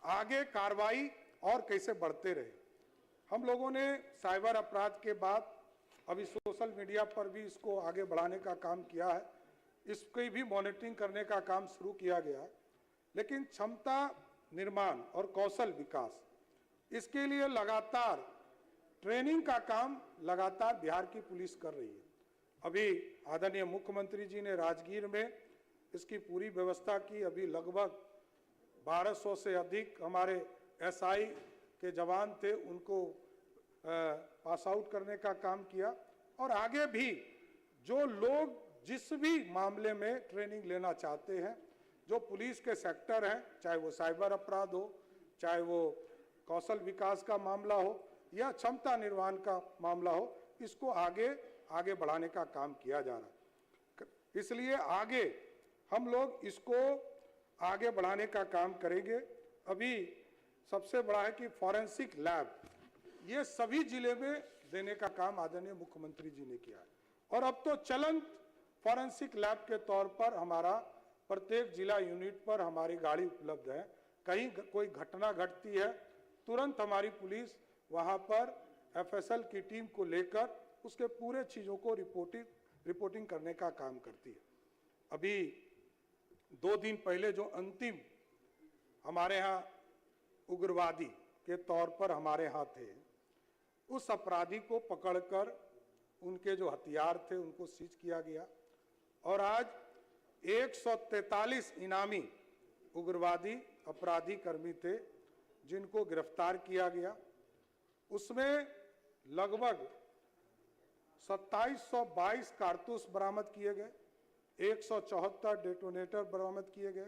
आगे कार्रवाई और कैसे बढ़ते रहे। हम लोगों ने साइबर अपराध के बाद अभी सोशल मीडिया पर भी इसको आगे बढ़ाने का काम किया है, इसकी भी मॉनिटरिंग करने का काम शुरू किया गया। लेकिन क्षमता निर्माण और कौशल विकास, इसके लिए लगातार ट्रेनिंग का काम लगातार बिहार की पुलिस कर रही है। अभी आदरणीय मुख्यमंत्री जी ने राजगीर में इसकी पूरी व्यवस्था की। अभी लगभग 1200 से अधिक हमारे एसआई के जवान थे, उनको पास आउट करने का काम किया। और आगे भी जो लोग जिस भी मामले में ट्रेनिंग लेना चाहते हैं, जो पुलिस के सेक्टर हैं, चाहे वो साइबर अपराध हो, चाहे वो कौशल विकास का मामला हो या क्षमता निर्माण का मामला हो, इसको आगे बढ़ाने का काम किया जा रहा है। इसलिए आगे हम लोग इसको आगे बढ़ाने का काम करेंगे। अभी सबसे बड़ा है कि फॉरेंसिक लैब, ये सभी जिले में देने का काम आदरणीय मुख्यमंत्री जी ने किया है। और अब तो चलंत फॉरेंसिक लैब के तौर पर हमारा प्रत्येक जिला यूनिट पर हमारी गाड़ी उपलब्ध है। कहीं कोई घटना घटती है, तुरंत हमारी पुलिस वहां पर एफएसएल की टीम को लेकर उसके पूरे चीज़ों को रिपोर्टिंग करने का काम करती है। अभी 2 दिन पहले जो अंतिम हमारे यहाँ उग्रवादी के तौर पर हमारे यहाँ थे, उस अपराधी को पकड़कर उनके जो हथियार थे उनको सीज किया गया और आज 143 इनामी उग्रवादी अपराधी कर्मी थे जिनको गिरफ्तार किया गया। उसमें लगभग 2722 कारतूस बरामद किए गए, 174 डेटोनेटर बरामद किए गए,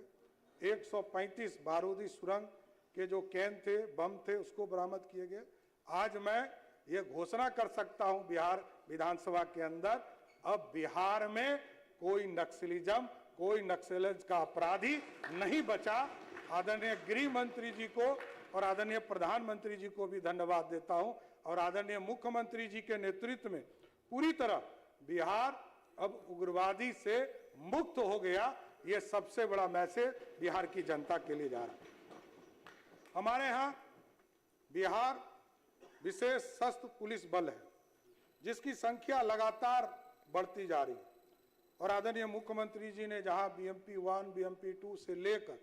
135 बारूदी सुरंग के जो कैन थे, बम थे, उसको बरामद किए गए। आज मैं ये घोषणा कर सकता हूं बिहार विधानसभा के अंदर, अब बिहार में कोई नक्सलिज्म, कोई नक्सलिज्म का अपराधी नहीं बचा। आदरणीय गृह मंत्री जी को और आदरणीय प्रधानमंत्री जी को भी धन्यवाद देता हूं और आदरणीय मुख्यमंत्री जी के नेतृत्व में पूरी तरह बिहार अब उग्रवादी से मुक्त हो गया। ये सबसे बड़ा मैसेज बिहार की जनता के लिए जा रहा है। हमारे यहाँ बिहार विशेष सशस्त्र पुलिस बल है जिसकी संख्या लगातार बढ़ती जा रही है और आदरणीय मुख्यमंत्री जी ने जहां बीएमपी 1, बीएमपी 2 से लेकर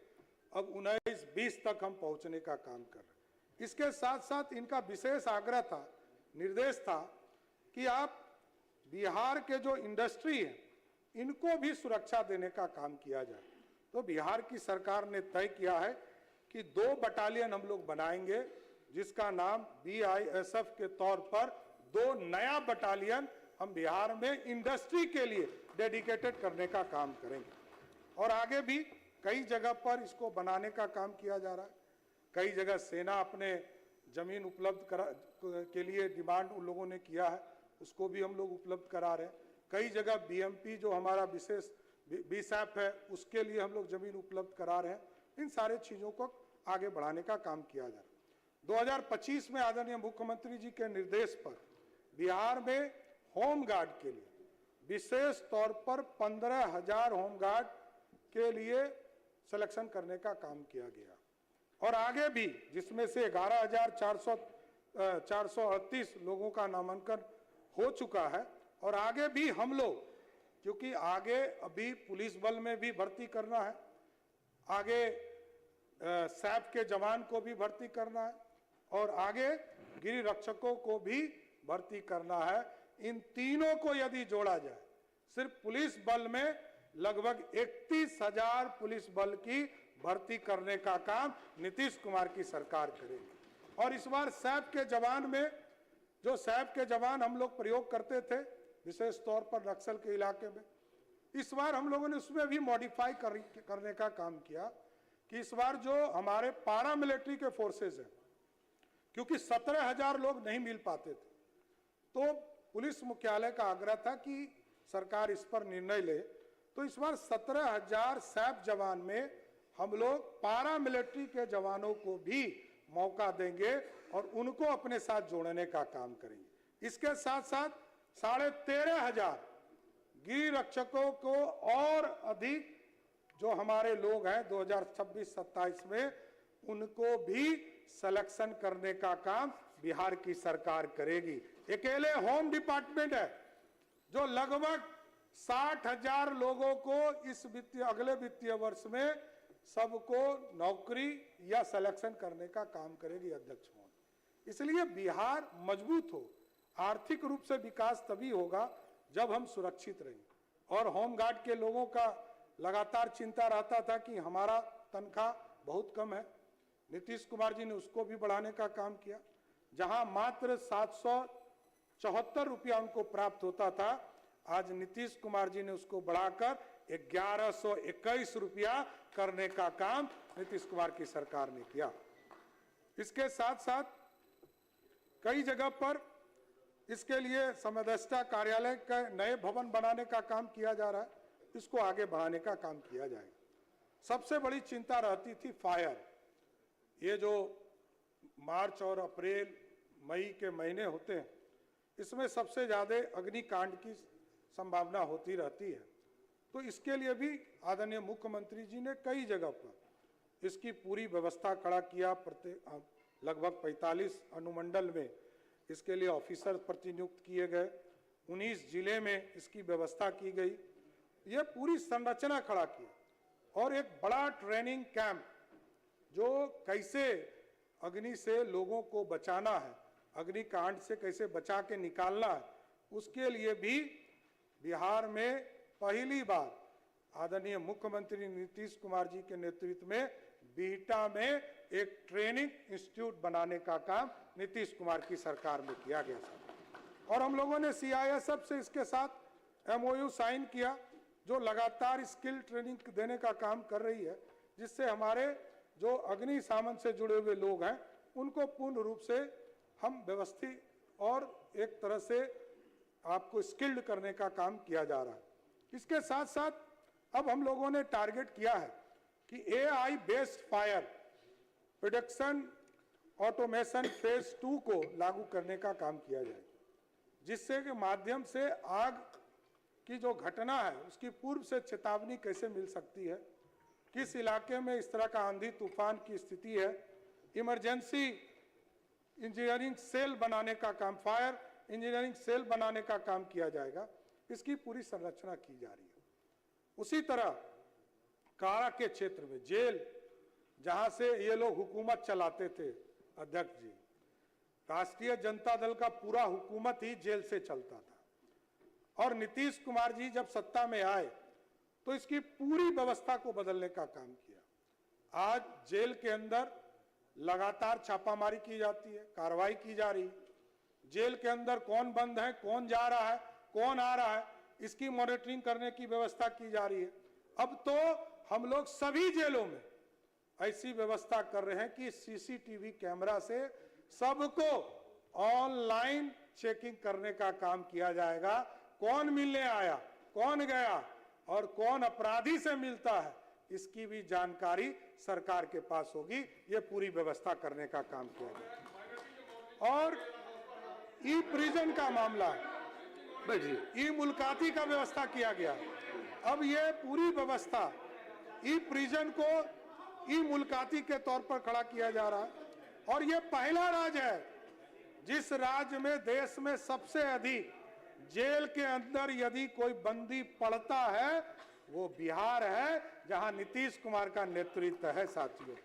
अब 19-20 तक हम पहुंचने का काम कर रहे हैं। इसके साथ साथ इनका विशेष आग्रह था, निर्देश था कि आप बिहार के जो इंडस्ट्री है इनको भी सुरक्षा देने का काम किया जाए। तो बिहार की सरकार ने तय किया है कि 2 बटालियन हम लोग बनाएंगे जिसका नाम BISF के तौर पर 2 नया बटालियन हम बिहार में इंडस्ट्री के लिए डेडिकेटेड करने का काम करेंगे और आगे भी कई जगह पर इसको बनाने का काम किया जा रहा है। कई जगह सेना अपने जमीन उपलब्ध के लिए डिमांड उन लोगों ने किया है, उसको भी हम लोग उपलब्ध करा रहे हैं। कई जगह BMP जो हमारा विशेष BSAP है उसके लिए हम लोग जमीन उपलब्ध करा रहे हैं। इन सारे चीज़ों को आगे बढ़ाने का काम किया जा रहा है। 2025 में आदरणीय मुख्यमंत्री जी के निर्देश पर बिहार में होमगार्ड के लिए विशेष तौर पर 15,000 होमगार्ड के लिए सिलेक्शन करने का काम किया गया और आगे भी जिसमें से 11,438 लोगों का नामांकन हो चुका है और आगे भी हम लोग, क्योंकि आगे अभी पुलिस बल में भी भर्ती करना है, आगे सैप के जवान को भी भर्ती करना है और आगे गिरि रक्षकों को भी भर्ती करना है। इन तीनों को यदि जोड़ा जाए, सिर्फ पुलिस बल में लगभग 31,000 पुलिस बल की भर्ती करने का काम नीतीश कुमार की सरकार करेगी। और इस बार सैप के जवान में, जो सैप के जवान हम लोग प्रयोग करते थे विशेष तौर पर नक्सल के इलाके में, इस बार हम लोगों ने उसमें भी मॉडिफाई करने का काम किया कि इस बार जो हमारे पारा मिलिट्री के फोर्सेस हैं, क्योंकि 17,000 लोग नहीं मिल पाते थे, तो पुलिस मुख्यालय का आग्रह था कि सरकार इस पर निर्णय ले। तो इस बार 17,000 सैप जवान में हम लोग पारा मिलिट्री के जवानों को भी मौका देंगे और उनको अपने साथ जोड़ने का काम करेंगे। इसके साथ साथ 13,500 गिरि रक्षकों को और अधिक जो हमारे लोग हैं 2026-27 में, उनको भी सिलेक्शन करने का काम बिहार की सरकार करेगी। अकेले होम डिपार्टमेंट है जो लगभग 60,000 लोगों को इस अगले वित्तीय वर्ष में सबको नौकरी या सिलेक्शन करने का काम करेगी अध्यक्ष महोदय। इसलिए बिहार मजबूत हो, आर्थिक रूप से विकास तभी होगा जब हम सुरक्षित रहेंगे। और होमगार्ड के लोगों का लगातार चिंता रहता था कि हमारा तनख्वाह बहुत कम है, नीतीश कुमार जी ने उसको भी बढ़ाने का काम किया। जहां मात्र 774 रुपया उनको प्राप्त होता था, आज नीतीश कुमार जी ने उसको बढ़ाकर 1121 रुपया करने का काम नीतीश कुमार की सरकार ने किया। इसके साथ साथ कई जगह पर इसके लिए समदस्ता कार्यालय का नए भवन बनाने का काम किया जा रहा है, इसको आगे बढ़ाने का काम किया जाएगा। सबसे बड़ी चिंता रहती थी फायर। ये जो मार्च और अप्रैल मई के महीने होते हैं, इसमें सबसे ज़्यादा अग्निकांड की संभावना होती रहती है तो इसके लिए भी आदरणीय मुख्यमंत्री जी ने कई जगह पर इसकी पूरी व्यवस्था खड़ा किया। लगभग 45 अनुमंडल में इसके लिए ऑफिसर प्रतिनियुक्त किए गए, 19 जिले में इसकी व्यवस्था की गई, ये पूरी संरचना खड़ा किया। और एक बड़ा ट्रेनिंग कैंप जो कैसे अग्नि से लोगों को बचाना है, अग्निकांड से कैसे बचा के निकालना है, उसके लिए भी बिहार में पहली बार आदरणीय मुख्यमंत्री नीतीश कुमार जी के नेतृत्व में बिहटा में एक ट्रेनिंग इंस्टीट्यूट बनाने का काम नीतीश कुमार की सरकार में किया गया था। और हम लोगों ने CISF से इसके साथ MOU साइन किया, जो लगातार स्किल ट्रेनिंग देने का काम कर रही है, जिससे हमारे जो अग्निशमन से जुड़े हुए लोग हैं उनको पूर्ण रूप से हम व्यवस्थित और एक तरह से आपको स्किल्ड करने का काम किया जा रहा है। इसके साथ साथ अब हम लोगों ने टारगेट किया है कि AI based fire production automation phase 2 को लागू करने का काम किया जाए, जिससे के माध्यम से आग की जो घटना है उसकी पूर्व से चेतावनी कैसे मिल सकती है, किस इलाके में इस तरह का आंधी तूफान की स्थिति है, इमरजेंसी इंजीनियरिंग सेल बनाने का काम, फायर इंजीनियरिंग सेल बनाने का काम किया जाएगा। इसकी पूरी संरचना की जा रही है। उसी तरह कारा के क्षेत्र में जेल, जहां से ये लोग हुकूमत चलाते थे, अध्यक्ष जी, राष्ट्रीय जनता दल का पूरा हुकूमत ही जेल से चलता था। और नीतीश कुमार जी जब सत्ता में आए तो इसकी पूरी व्यवस्था को बदलने का काम किया। आज जेल के अंदर लगातार छापामारी की जाती है, कार्रवाई की जा रही है। जेल के अंदर कौन बंद है, कौन जा रहा है, कौन आ रहा है, इसकी मॉनिटरिंग करने की व्यवस्था की जा रही है। अब तो हम लोग सभी जेलों में ऐसी व्यवस्था कर रहे हैं कि CCTV कैमरा से सबको ऑनलाइन चेकिंग करने का काम किया जाएगा। कौन मिलने आया, कौन गया और कौन अपराधी से मिलता है, इसकी भी जानकारी सरकार के पास होगी। ये पूरी व्यवस्था करने का काम किया जाएगा। और ई प्रिजन का मामला है, ई मुलाकाती का व्यवस्था किया गया। अब ये पूरी व्यवस्था ई प्रिजन को ई मुलाकाती के तौर पर खड़ा किया जा रहा है। और ये पहला राज्य है जिस राज्य में देश में सबसे अधिक जेल के अंदर यदि कोई बंदी पड़ता है वो बिहार है, जहां नीतीश कुमार का नेतृत्व है। साथियों,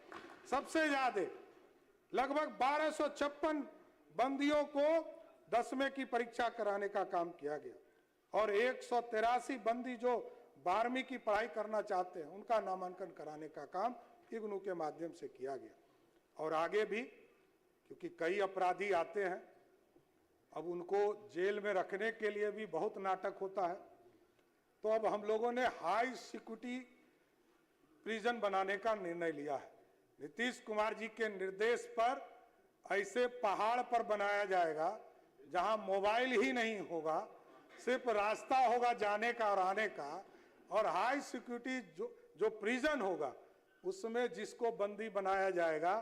सबसे ज्यादा लगभग 1256 बंदियों को 10वें की परीक्षा कराने का काम किया गया और 183 बंदी जो 12वीं की पढ़ाई करना चाहते हैं उनका नामांकन कराने का काम इग्नू के माध्यम से किया गया। और आगे भी, क्योंकि कई अपराधी आते हैं, अब उनको जेल में रखने के लिए भी बहुत नाटक होता है, तो अब हम लोगों ने हाई सिक्योरिटी प्रिजन बनाने का निर्णय लिया है। नीतीश कुमार जी के निर्देश पर ऐसे पहाड़ पर बनाया जाएगा जहां मोबाइल ही नहीं होगा, सिर्फ रास्ता होगा जाने का और आने का। और हाई सिक्योरिटी जो प्रिजन होगा उसमें जिसको बंदी बनाया जाएगा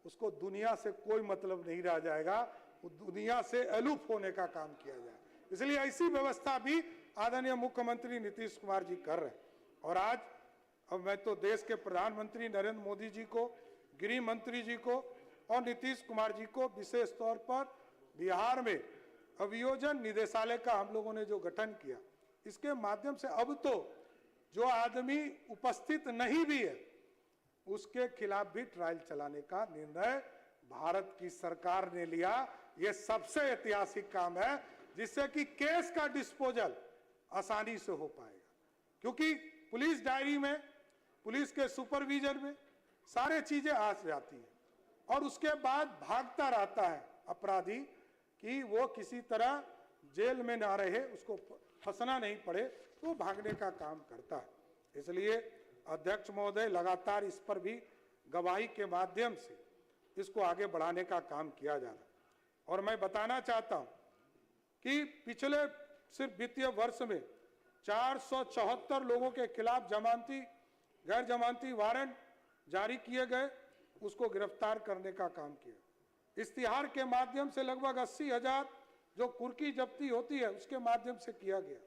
उसको दुनिया से कोई मतलब नहीं रह जाएगा, वो दुनिया से अलूफ होने का काम किया जाए। इसलिए ऐसी व्यवस्था भी आदरणीय मुख्यमंत्री नीतीश कुमार जी कर रहे हैं। और आज अब मैं तो देश के प्रधानमंत्री नरेंद्र मोदी जी को, गृह मंत्री जी को और नीतीश कुमार जी को विशेष तौर पर बिहार में अभियोजन निदेशालय का हम लोगों ने जो गठन किया, इसके माध्यम से अब तो जो आदमी उपस्थित नहीं भी है उसके खिलाफ भी ट्रायल चलाने का निर्णय भारत की सरकार ने लिया। यह सबसे ऐतिहासिक काम है जिससे कि केस का डिस्पोजल आसानी से हो पाएगा, क्योंकि पुलिस डायरी में, पुलिस के सुपरविजन में सारे चीजें आ जाती है और उसके बाद भागता रहता है अपराधी कि वो किसी तरह जेल में ना रहे, उसको फंसना नहीं पड़े, तो भागने का काम करता है। इसलिए अध्यक्ष महोदय लगातार इस पर भी गवाही के माध्यम से इसको आगे बढ़ाने का काम किया जा रहा है। और मैं बताना चाहता हूं कि पिछले सिर्फ वित्तीय वर्ष में 474 लोगों के खिलाफ जमानती, गैर जमानती वारंट जारी किए गए, उसको गिरफ्तार करने का काम किया। इश्तिहार के माध्यम से लगभग 80,000 जो कुर्की जब्ती होती है उसके माध्यम से किया गया।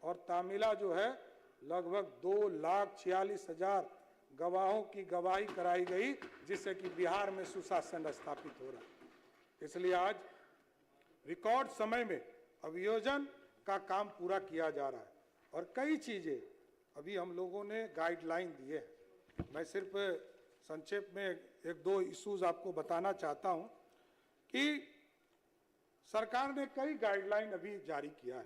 और तामिला जो है लगभग 2,46,000 गवाहों की गवाही कराई गई, जिससे कि बिहार में सुशासन स्थापित हो रहा है। इसलिए आज रिकॉर्ड समय में अभियोजन का काम पूरा किया जा रहा है और कई चीजें अभी हम लोगों ने गाइडलाइन दिए हैं। मैं सिर्फ संक्षेप में एक दो इश्यूज आपको बताना चाहता हूं कि सरकार ने कई गाइडलाइन अभी जारी किया है।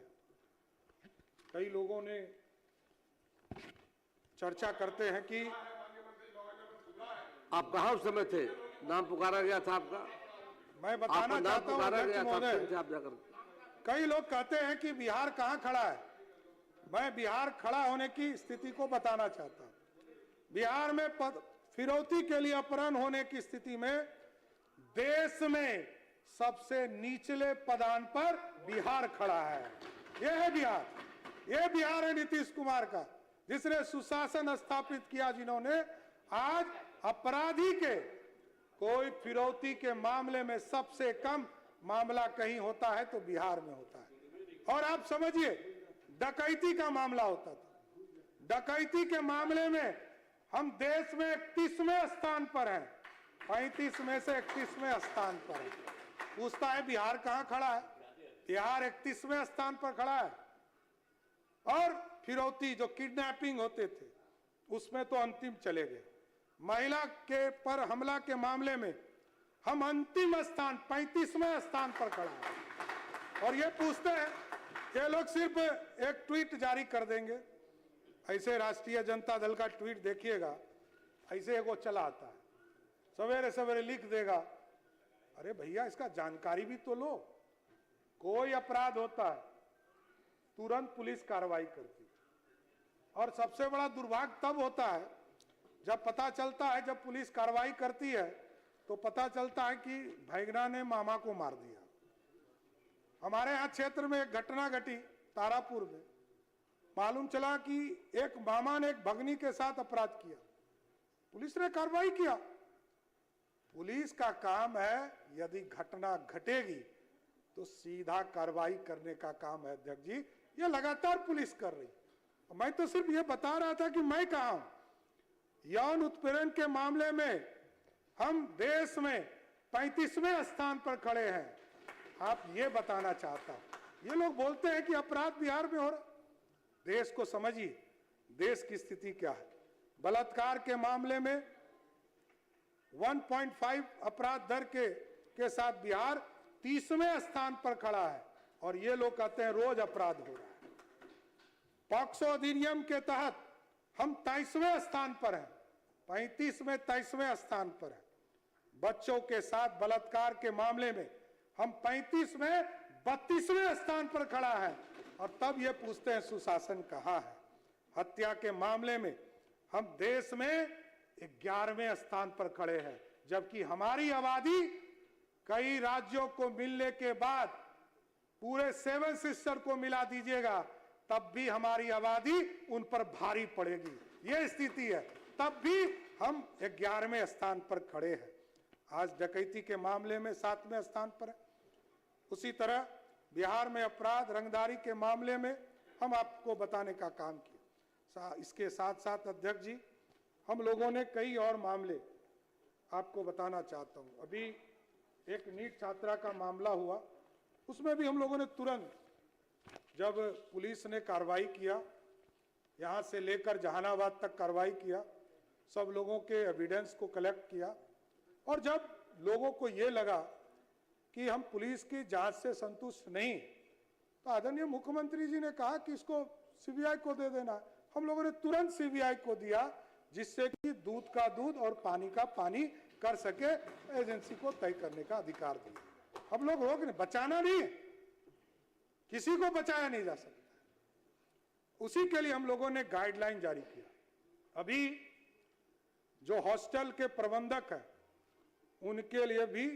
कई लोगों ने चर्चा करते हैं कि आप कहाँ उस समय थे? नाम पुकारा गया था आपका? मैं बताना चाहता हूं अध्यक्ष महोदय, आप जाकर कई लोग कहते हैं कि बिहार कहाँ खड़ा है। मैं बिहार खड़ा होने की स्थिति को बताना चाहता हूं। बिहार में फिरौती के लिए अपहरण होने की स्थिति में देश में सबसे निचले पदान पर बिहार खड़ा है। यह है बिहार, यह बिहार है नीतीश कुमार का, जिसने सुशासन स्थापित किया, जिन्होंने आज अपराधी के कोई फिरौती के मामले में सबसे कम मामला कहीं होता है तो बिहार में होता है। और आप समझिए, डकैती का मामला होता था। डकैती के मामले में हम देश में 31वें स्थान पर हैं, 35 में से 31वें स्थान पर है। पूछता है बिहार कहां खड़ा है? बिहार 31वें स्थान पर खड़ा है। और फिरौती जो किडनैपिंग होते थे उसमें तो अंतिम चले गए। महिला के पर हमला के मामले में हम अंतिम स्थान 35वें स्थान पर खड़ा है। और ये पूछते हैं, ये लोग सिर्फ एक ट्वीट जारी कर देंगे। ऐसे राष्ट्रीय जनता दल का ट्वीट देखिएगा, ऐसे एगो चला आता है, सवेरे सवेरे लिख देगा। अरे भैया, इसका जानकारी भी तो लो। कोई अपराध होता है तुरंत पुलिस कार्रवाई करती है। और सबसे बड़ा दुर्भाग्य तब होता है जब पता चलता है, जब पुलिस कार्रवाई करती है तो पता चलता है कि भैगना ने मामा को मार दिया। हमारे यहाँ क्षेत्र में एक घटना घटी तारापुर में। मालूम चला कि एक मामा ने एक भगनी के साथ अपराध किया, पुलिस ने कार्रवाई किया। पुलिस का काम है, यदि घटना घटेगी तो सीधा कार्रवाई करने का काम है। अध्यक्ष जी, ये लगातार पुलिस कर रही। मैं तो सिर्फ ये बता रहा था कि मैं कहा हूं। यौन उत्पीड़न के मामले में हम देश में 35वें स्थान पर खड़े हैं। आप ये बताना चाहता हूं। ये लोग बोलते हैं कि अपराध बिहार में हो रहा। देश को समझिए, देश की स्थिति क्या है। बलात्कार के मामले में 1.5 अपराध दर के साथ बिहार 30वें स्थान पर खड़ा है। और ये लोग कहते हैं रोज अपराध हो रहा है। पॉक्सो अधिनियम के तहत हम 23वें स्थान पर हैं, 35 में 23वें स्थान पर है। बच्चों के साथ बलात्कार के मामले में हम 35 में 32वें स्थान पर खड़ा है। और तब ये पूछते हैं सुशासन कहाँ है। हत्या के मामले में हम देश में 11वें स्थान पर खड़े हैं, जबकि हमारी आबादी कई राज्यों को मिलने के बाद पूरे 7 सिस्टर को मिला दीजिएगा तब भी हमारी आबादी उन पर भारी पड़ेगी। ये स्थिति है, तब भी हम 11वें स्थान पर खड़े हैं। आज डकैती के मामले में 7वें स्थान पर है। उसी तरह बिहार में अपराध रंगदारी के मामले में हम आपको बताने का काम किया। इसके साथ साथ अध्यक्ष जी, हम लोगों ने कई और मामले आपको बताना चाहता हूं। अभी एक नीट छात्रा का मामला हुआ, उसमें भी हम लोगों ने तुरंत, जब पुलिस ने कार्रवाई किया, यहाँ से लेकर जहानाबाद तक कार्रवाई किया, सब लोगों के एविडेंस को कलेक्ट किया। और जब लोगों को ये लगा कि हम पुलिस की जांच से संतुष्ट नहीं, तो आदरणीय मुख्यमंत्री जी ने कहा कि इसको सीबीआई को दे देना। हम लोगों ने तुरंत सीबीआई को दिया, जिससे कि दूध का दूध और पानी का पानी कर सके, एजेंसी को तय करने का अधिकार दिया। हम लोग बचाना नहीं है, किसी को बचाया नहीं जा सकता। उसी के लिए हम लोगों ने गाइडलाइन जारी किया। अभी जो हॉस्टल के प्रबंधक हैं, उनके लिए भी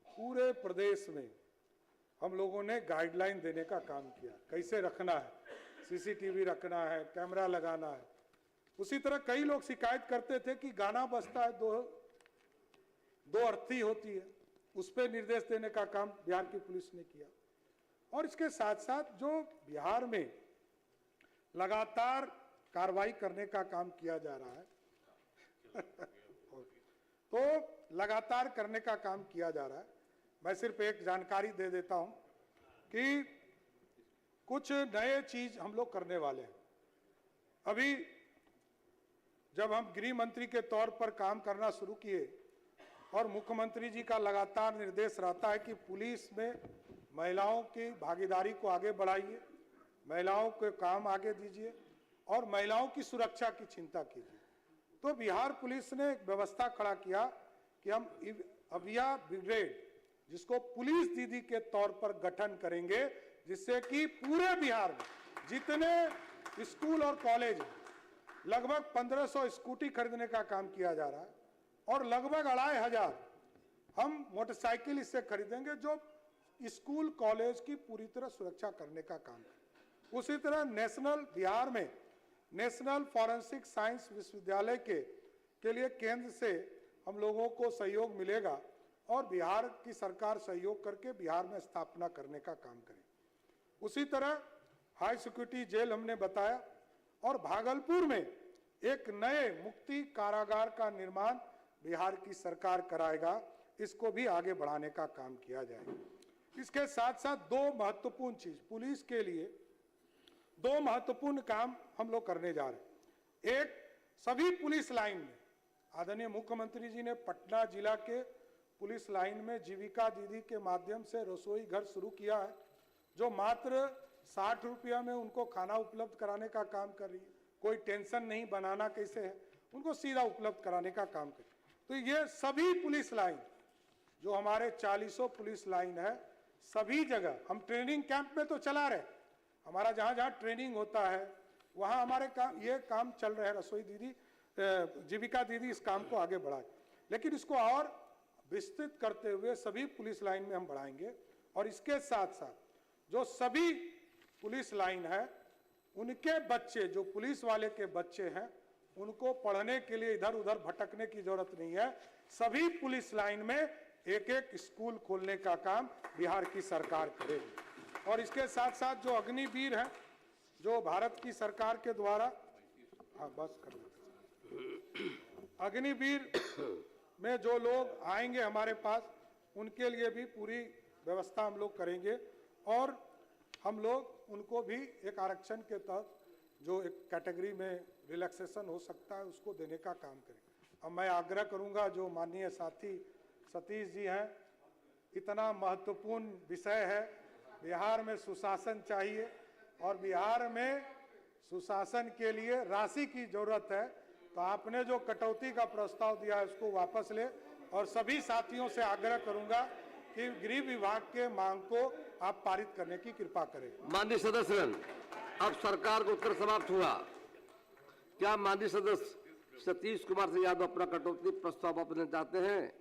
पूरे प्रदेश में हम लोगों ने गाइडलाइन देने का काम किया। कैसे रखना है, सीसीटीवी रखना है, कैमरा लगाना है। उसी तरह कई लोग शिकायत करते थे कि गाना बजता है, दो अर्थी होती है, उस पर निर्देश देने का काम बिहार की पुलिस ने किया। और इसके साथ साथ जो बिहार में लगातार कार्रवाई करने का काम किया जा रहा है तो लगातार करने का काम किया जा रहा है। मैं सिर्फ एक जानकारी दे देता हूं कि कुछ नए चीज हम लोग करने वाले हैं। अभी जब हम गृह मंत्री के तौर पर काम करना शुरू किए और मुख्यमंत्री जी का लगातार निर्देश रहता है कि पुलिस में महिलाओं की भागीदारी को आगे बढ़ाइए, महिलाओं के काम आगे दीजिए और महिलाओं की सुरक्षा की चिंता कीजिए, तो बिहार पुलिस ने एक व्यवस्था खड़ा किया कि हम अभिया ब्रिगेड, जिसको पुलिस दीदी के तौर पर गठन करेंगे, जिससे कि पूरे बिहार में जितने स्कूल और कॉलेज हैं लगभग 1500 स्कूटी खरीदने का काम किया जा रहा है और लगभग 2500 हम मोटरसाइकिल इससे खरीदेंगे जो स्कूल कॉलेज की पूरी तरह सुरक्षा करने का काम है। उसी तरह बिहार में नेशनल फॉरेंसिक साइंस विश्वविद्यालय के लिए केंद्र से हम लोगों को सहयोग मिलेगा और बिहार की सरकार सहयोग करके बिहार में स्थापना करने का काम करे। उसी तरह हाई सिक्योरिटी जेल हमने बताया और भागलपुर में एक नए मुक्ति कारागार का निर्माण बिहार की सरकार कराएगा, इसको भी आगे बढ़ाने का काम किया जाएगा। इसके साथ साथ दो महत्वपूर्ण चीज पुलिस के लिए, दो महत्वपूर्ण काम हम लोग करने जा रहे हैं। एक, सभी पुलिस लाइन में आदरणीय मुख्यमंत्री जी ने पटना जिला के पुलिस लाइन में जीविका दीदी के माध्यम से रसोई घर शुरू किया है, जो मात्र 60 रुपया में उनको खाना उपलब्ध कराने का काम कर रही है। कोई टेंशन नहीं बनाना कैसे है, उनको सीधा उपलब्ध कराने का काम कर। तो ये सभी पुलिस लाइन जो हमारे 40 पुलिस लाइन है, सभी जगह हम ट्रेनिंग कैंप में तो चला रहे, हमारा जहाँ जहाँ ट्रेनिंग होता है वहाँ हमारे ये काम चल रहे हैं। रसोई दीदी, जीविका दीदी इस काम को आगे बढ़ाए, लेकिन इसको और विस्तृत करते हुए सभी पुलिस लाइन में हम बढ़ाएंगे। और इसके साथ साथ जो सभी पुलिस लाइन है उनके बच्चे, जो पुलिस वाले के बच्चे हैं, उनको पढ़ने के लिए इधर उधर भटकने की जरूरत नहीं है। सभी पुलिस लाइन में एक एक स्कूल खोलने का काम बिहार की सरकार करेगी। और इसके साथ साथ जो अग्निवीर हैं, जो भारत की सरकार के द्वारा, हाँ बस कर, अग्निवीर में जो लोग आएंगे हमारे पास, उनके लिए भी पूरी व्यवस्था हम लोग करेंगे और हम लोग उनको भी एक आरक्षण के तहत जो एक कैटेगरी में रिलैक्सेशन हो सकता है उसको देने का काम करेंगे। अब मैं आग्रह करूंगा, जो माननीय साथी सतीश जी हैं, इतना महत्वपूर्ण विषय है, बिहार में सुशासन चाहिए और बिहार में सुशासन के लिए राशि की जरूरत है, तो आपने जो कटौती का प्रस्ताव दिया है उसको वापस ले और सभी साथियों से आग्रह करूंगा कि गृह विभाग के मांग को आप पारित करने की कृपा करें। माननीय सदस्यगण, अब सरकार का उत्तर समाप्त हुआ। क्या माननीय सदस्य सतीश कुमार सिंह यादव अपना कटौती प्रस्ताव वापस लेना चाहते हैं?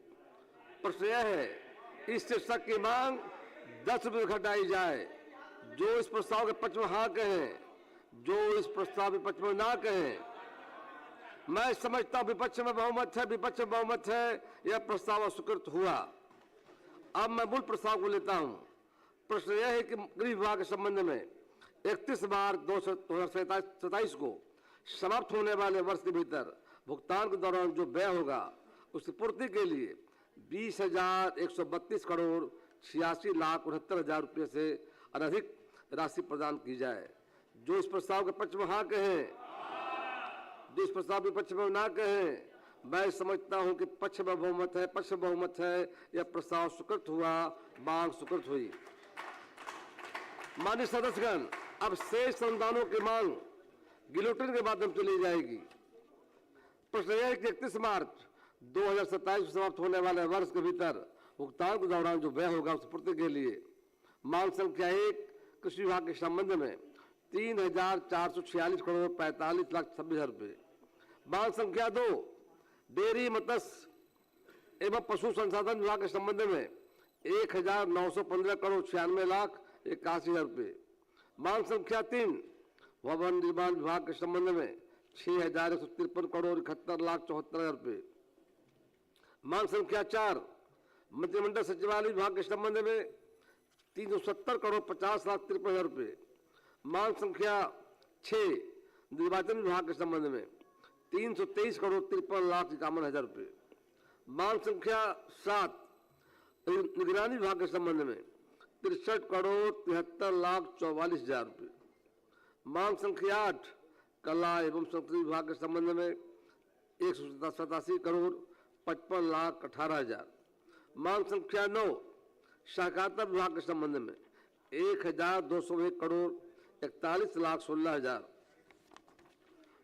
प्रश्न यह है, इस शीर्षक की मांग 10 रुपये घटाई जाए। जो इस प्रस्ताव के पक्ष में हाँ कहें, जो इस प्रस्ताव के पक्ष में ना कहें। मैं समझता हूं विपक्ष में बहुमत है, विपक्ष में बहुमत है, यह प्रस्ताव अस्वीकृत हुआ। अब मैं मूल प्रस्ताव को लेता हूं। प्रश्न यह है कि गृह विभाग के संबंध में 31 मार्च 2027 को समाप्त होने वाले वर्ष के भीतर भुगतान के दौरान जो व्यय होगा उसकी पूर्ति के लिए 20,132 करोड़ 86,69,000 रुपये से अधिक राशि प्रदान की जाए। जो इस प्रस्ताव के पक्ष में हाँ कहें, जो इस प्रस्ताव के पक्ष में ना कहें। मैं समझता हूं कि पक्ष में बहुमत है, पक्ष में बहुमत है, यह प्रस्ताव स्वीकृत हुआ, मांग स्वीकृत हुई। माननीय सदस्यगण, अब शेष अनुदानों की मांग गिलोटिन के माध्यम से ली जाएगी। प्रश्न यह है कि 31 मार्च 2027 को समाप्त होने वाले वर्ष के भीतर भुगतान के दौरान जो व्यय होगा उसकी पूर्ति के लिए मांग संख्या 1 कृषि विभाग के संबंध में 3,446 करोड़ 45,26,000 रुपये। मांग संख्या 2 डेयरी, मत्स्य एवं पशु संसाधन विभाग के संबंध में 1,915 करोड़ 96,81,000 रुपये। मांग संख्या 3 भवन निर्माण विभाग के संबंध में 6,153 करोड़ 71,74,000 रुपये। मांग संख्या 4 मंत्रिमंडल सचिवालय विभाग के संबंध में 370 करोड़ 50,53,000 रुपये। मांग संख्या 6 निर्वाचन विभाग के संबंध में 323 करोड़ 53,51,000 रुपये। मांग संख्या 7 निगरानी विभाग के संबंध में 63 करोड़ 73,44,000 रुपये। मांग संख्या 8 कला एवं संस्कृति विभाग के संबंध में 187 करोड़ 55,18,000। मांग संख्या 9 सहकारिता विभाग के संबंध में 1,201 करोड़ 41,16,000।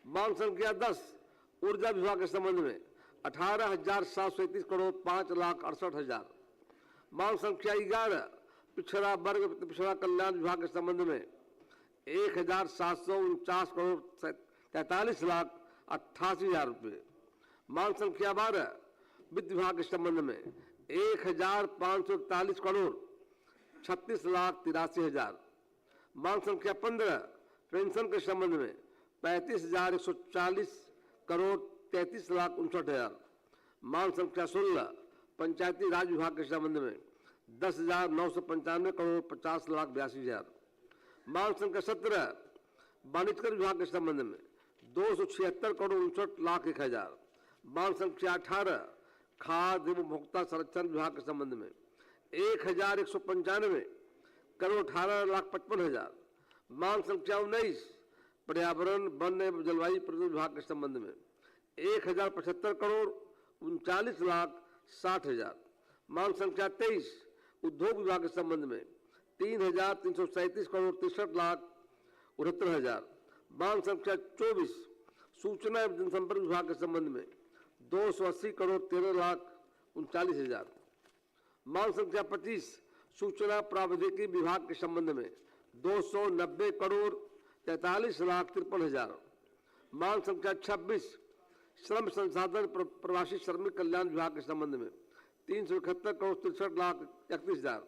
मांग संख्या 10 ऊर्जा विभाग के संबंध में 18,731 करोड़ 5,68,000। मांग संख्या 11 पिछड़ा वर्ग पिछड़ा कल्याण विभाग के संबंध में 1,749 करोड़ 43,88,000 रुपये। मांग संख्या 12 वित्त विभाग के संबंध में 1,541 करोड़ 36,83,000। मांग संख्या 15 पेंशन के संबंध में 35,140 करोड़ 33,59,000। मांग संख्या 16 पंचायती राज विभाग के संबंध में 10,995 करोड़ 50,82,000। मांग संख्या 17 वाणिज्यकर विभाग के संबंध में 276 करोड़ 59,01,000। मांग संख्या 18 खाद्य एवं उपभोक्ता संरक्षण विभाग के संबंध में 1,195 करोड़ 18,55,000। मांग संख्या 19 पर्यावरण वन एवं जलवायु परिवर्तन विभाग के संबंध में 1,075 करोड़ 39,60,000। मांग संख्या 23 उद्योग विभाग के संबंध में 3,337 करोड़ 63,69,000। मांग संख्या 24 सूचना एवं जनसंपर्क विभाग के संबंध में 280 करोड़ 13,39,000। मांग संख्या 25 सूचना प्रावैधिकी विभाग के संबंध में 290 करोड़ 43,53,000। मांग संख्या 26 श्रम संसाधन प्रवासी श्रमिक कल्याण विभाग के संबंध में 371 करोड़ 63,31,000।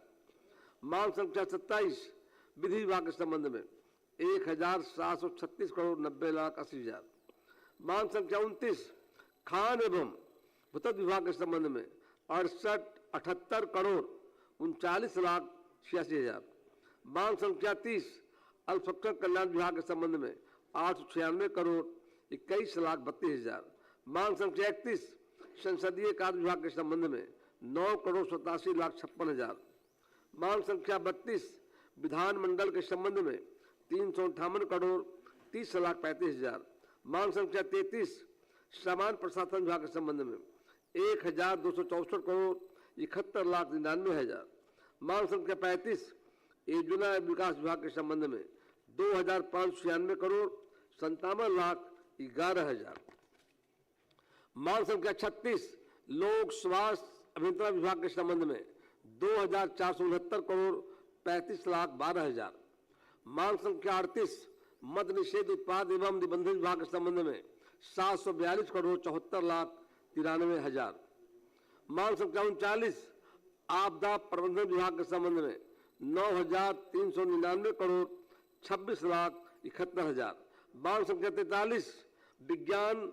मांग संख्या 27 विधि विभाग के संबंध में 1,736 करोड़ 90,80,000। मांग संख्या 29 खान एवं भूतत्व विभाग के संबंध में 78 करोड़ 39,86,000। मांग संख्या 30 अल्पसंख्यक कल्याण विभाग के संबंध में 896 करोड़ 21,32,000। मांग संख्या 31 संसदीय कार्य विभाग के संबंध में 9 करोड़ 87,56,000। मांग संख्या 32 विधानमंडल के संबंध में 358 करोड़ 30,35,000। मांग संख्या 33 सामान्य प्रशासन विभाग के संबंध में 1,264 करोड़ 71,99,000। मांग संख्या 35 योजना विकास विभाग के संबंध में 2,596 करोड़ 57,11,000। मांग संख्या 36 लोक स्वास्थ्य अभियंत्रण विभाग के संबंध में 2,469 करोड़ 35,12,000। मांग संख्या 38 मद निषेध उत्पाद एवं निबंधन विभाग के संबंध में 742 करोड़ 74,93,000। मांग संख्या 39 आपदा प्रबंधन विभाग के संबंध में 9,399 करोड़ 26,71,000। मांग संख्या 43 विज्ञान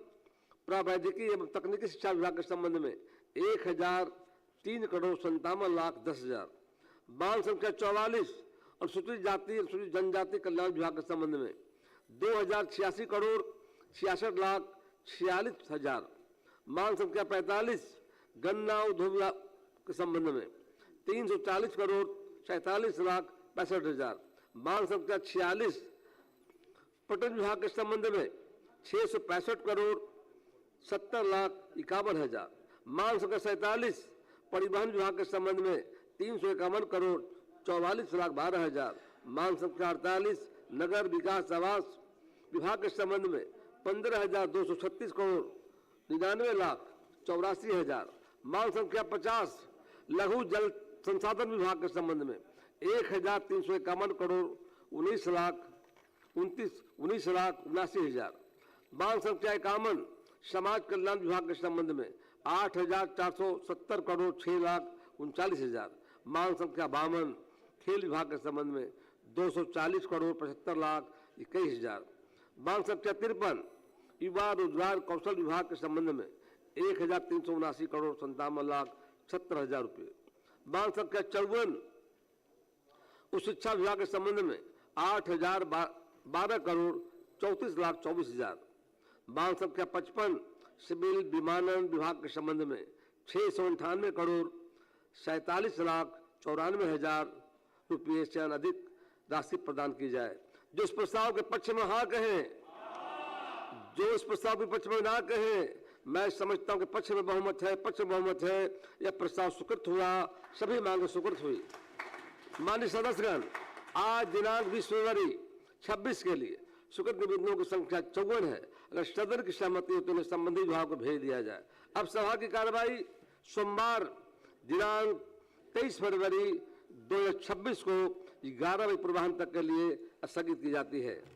प्रावैधिकी एवं तकनीकी शिक्षा विभाग के संबंध में 1,003 करोड़ 57,10,000। मांग संख्या 44 अनुसूचित जाति अनुसूचित जनजाति कल्याण विभाग के संबंध में 2,086 करोड़ 66,46,000। मांग संख्या 45 गन्ना उद्योग विभाग के संबंध में 340 करोड़ 47,65,000। मांग संख्या 46 पर्यटन विभाग के संबंध में 665 करोड़ 70,51,000। मांग संख्या 47 परिवहन विभाग के संबंध में 351 करोड़ 44,12,000। मांग संख्या 48 नगर विकास आवास विभाग के संबंध में 15,236 करोड़ 99,84,000। मांग संख्या 50 लघु जल संसाधन विभाग के संबंध में 1,351 करोड़ 19,79,000। मांग संख्या 51 समाज कल्याण विभाग के संबंध में 8,470 करोड़ 6,39,000। मांग संख्या 52 खेल विभाग के संबंध में 240 करोड़ 75,21,000। मांग संख्या 53 युवा रोजगार कौशल विभाग के संबंध में 1,379 करोड़ 57,70,000 रुपये। मांग संख्या 54 उच्च शिक्षा विभाग के संबंध में 8,012 करोड़ 34,24,000। मांग संख्या 55 सिविल विमानन विभाग के संबंध में 698 करोड़ 47,94,000 रुपये से अधिक राशि प्रदान की जाए। जो इस प्रस्ताव के पक्ष में हाँ कहें, जो इस प्रस्ताव के पक्ष में ना कहें। मैं समझता हूं कि पक्ष में बहुमत है, पक्ष में बहुमत है। यह प्रस्ताव स्वीकृत हुआ, सभी मांगें स्वीकृत हुई। माननीय सदस्यगण, आज दिनांक 20 फरवरी 26 के लिए स्वीकृत निवेदनों की संख्या 54 है। अगर सदन की सहमति हो तो उन्हें संबंधित विभाग को भेज दिया जाए। अब सभा की कार्रवाई सोमवार दिनांक 23 फरवरी 2026 को 11 बजे पूर्वाह्न तक के लिए स्थगित की जाती है।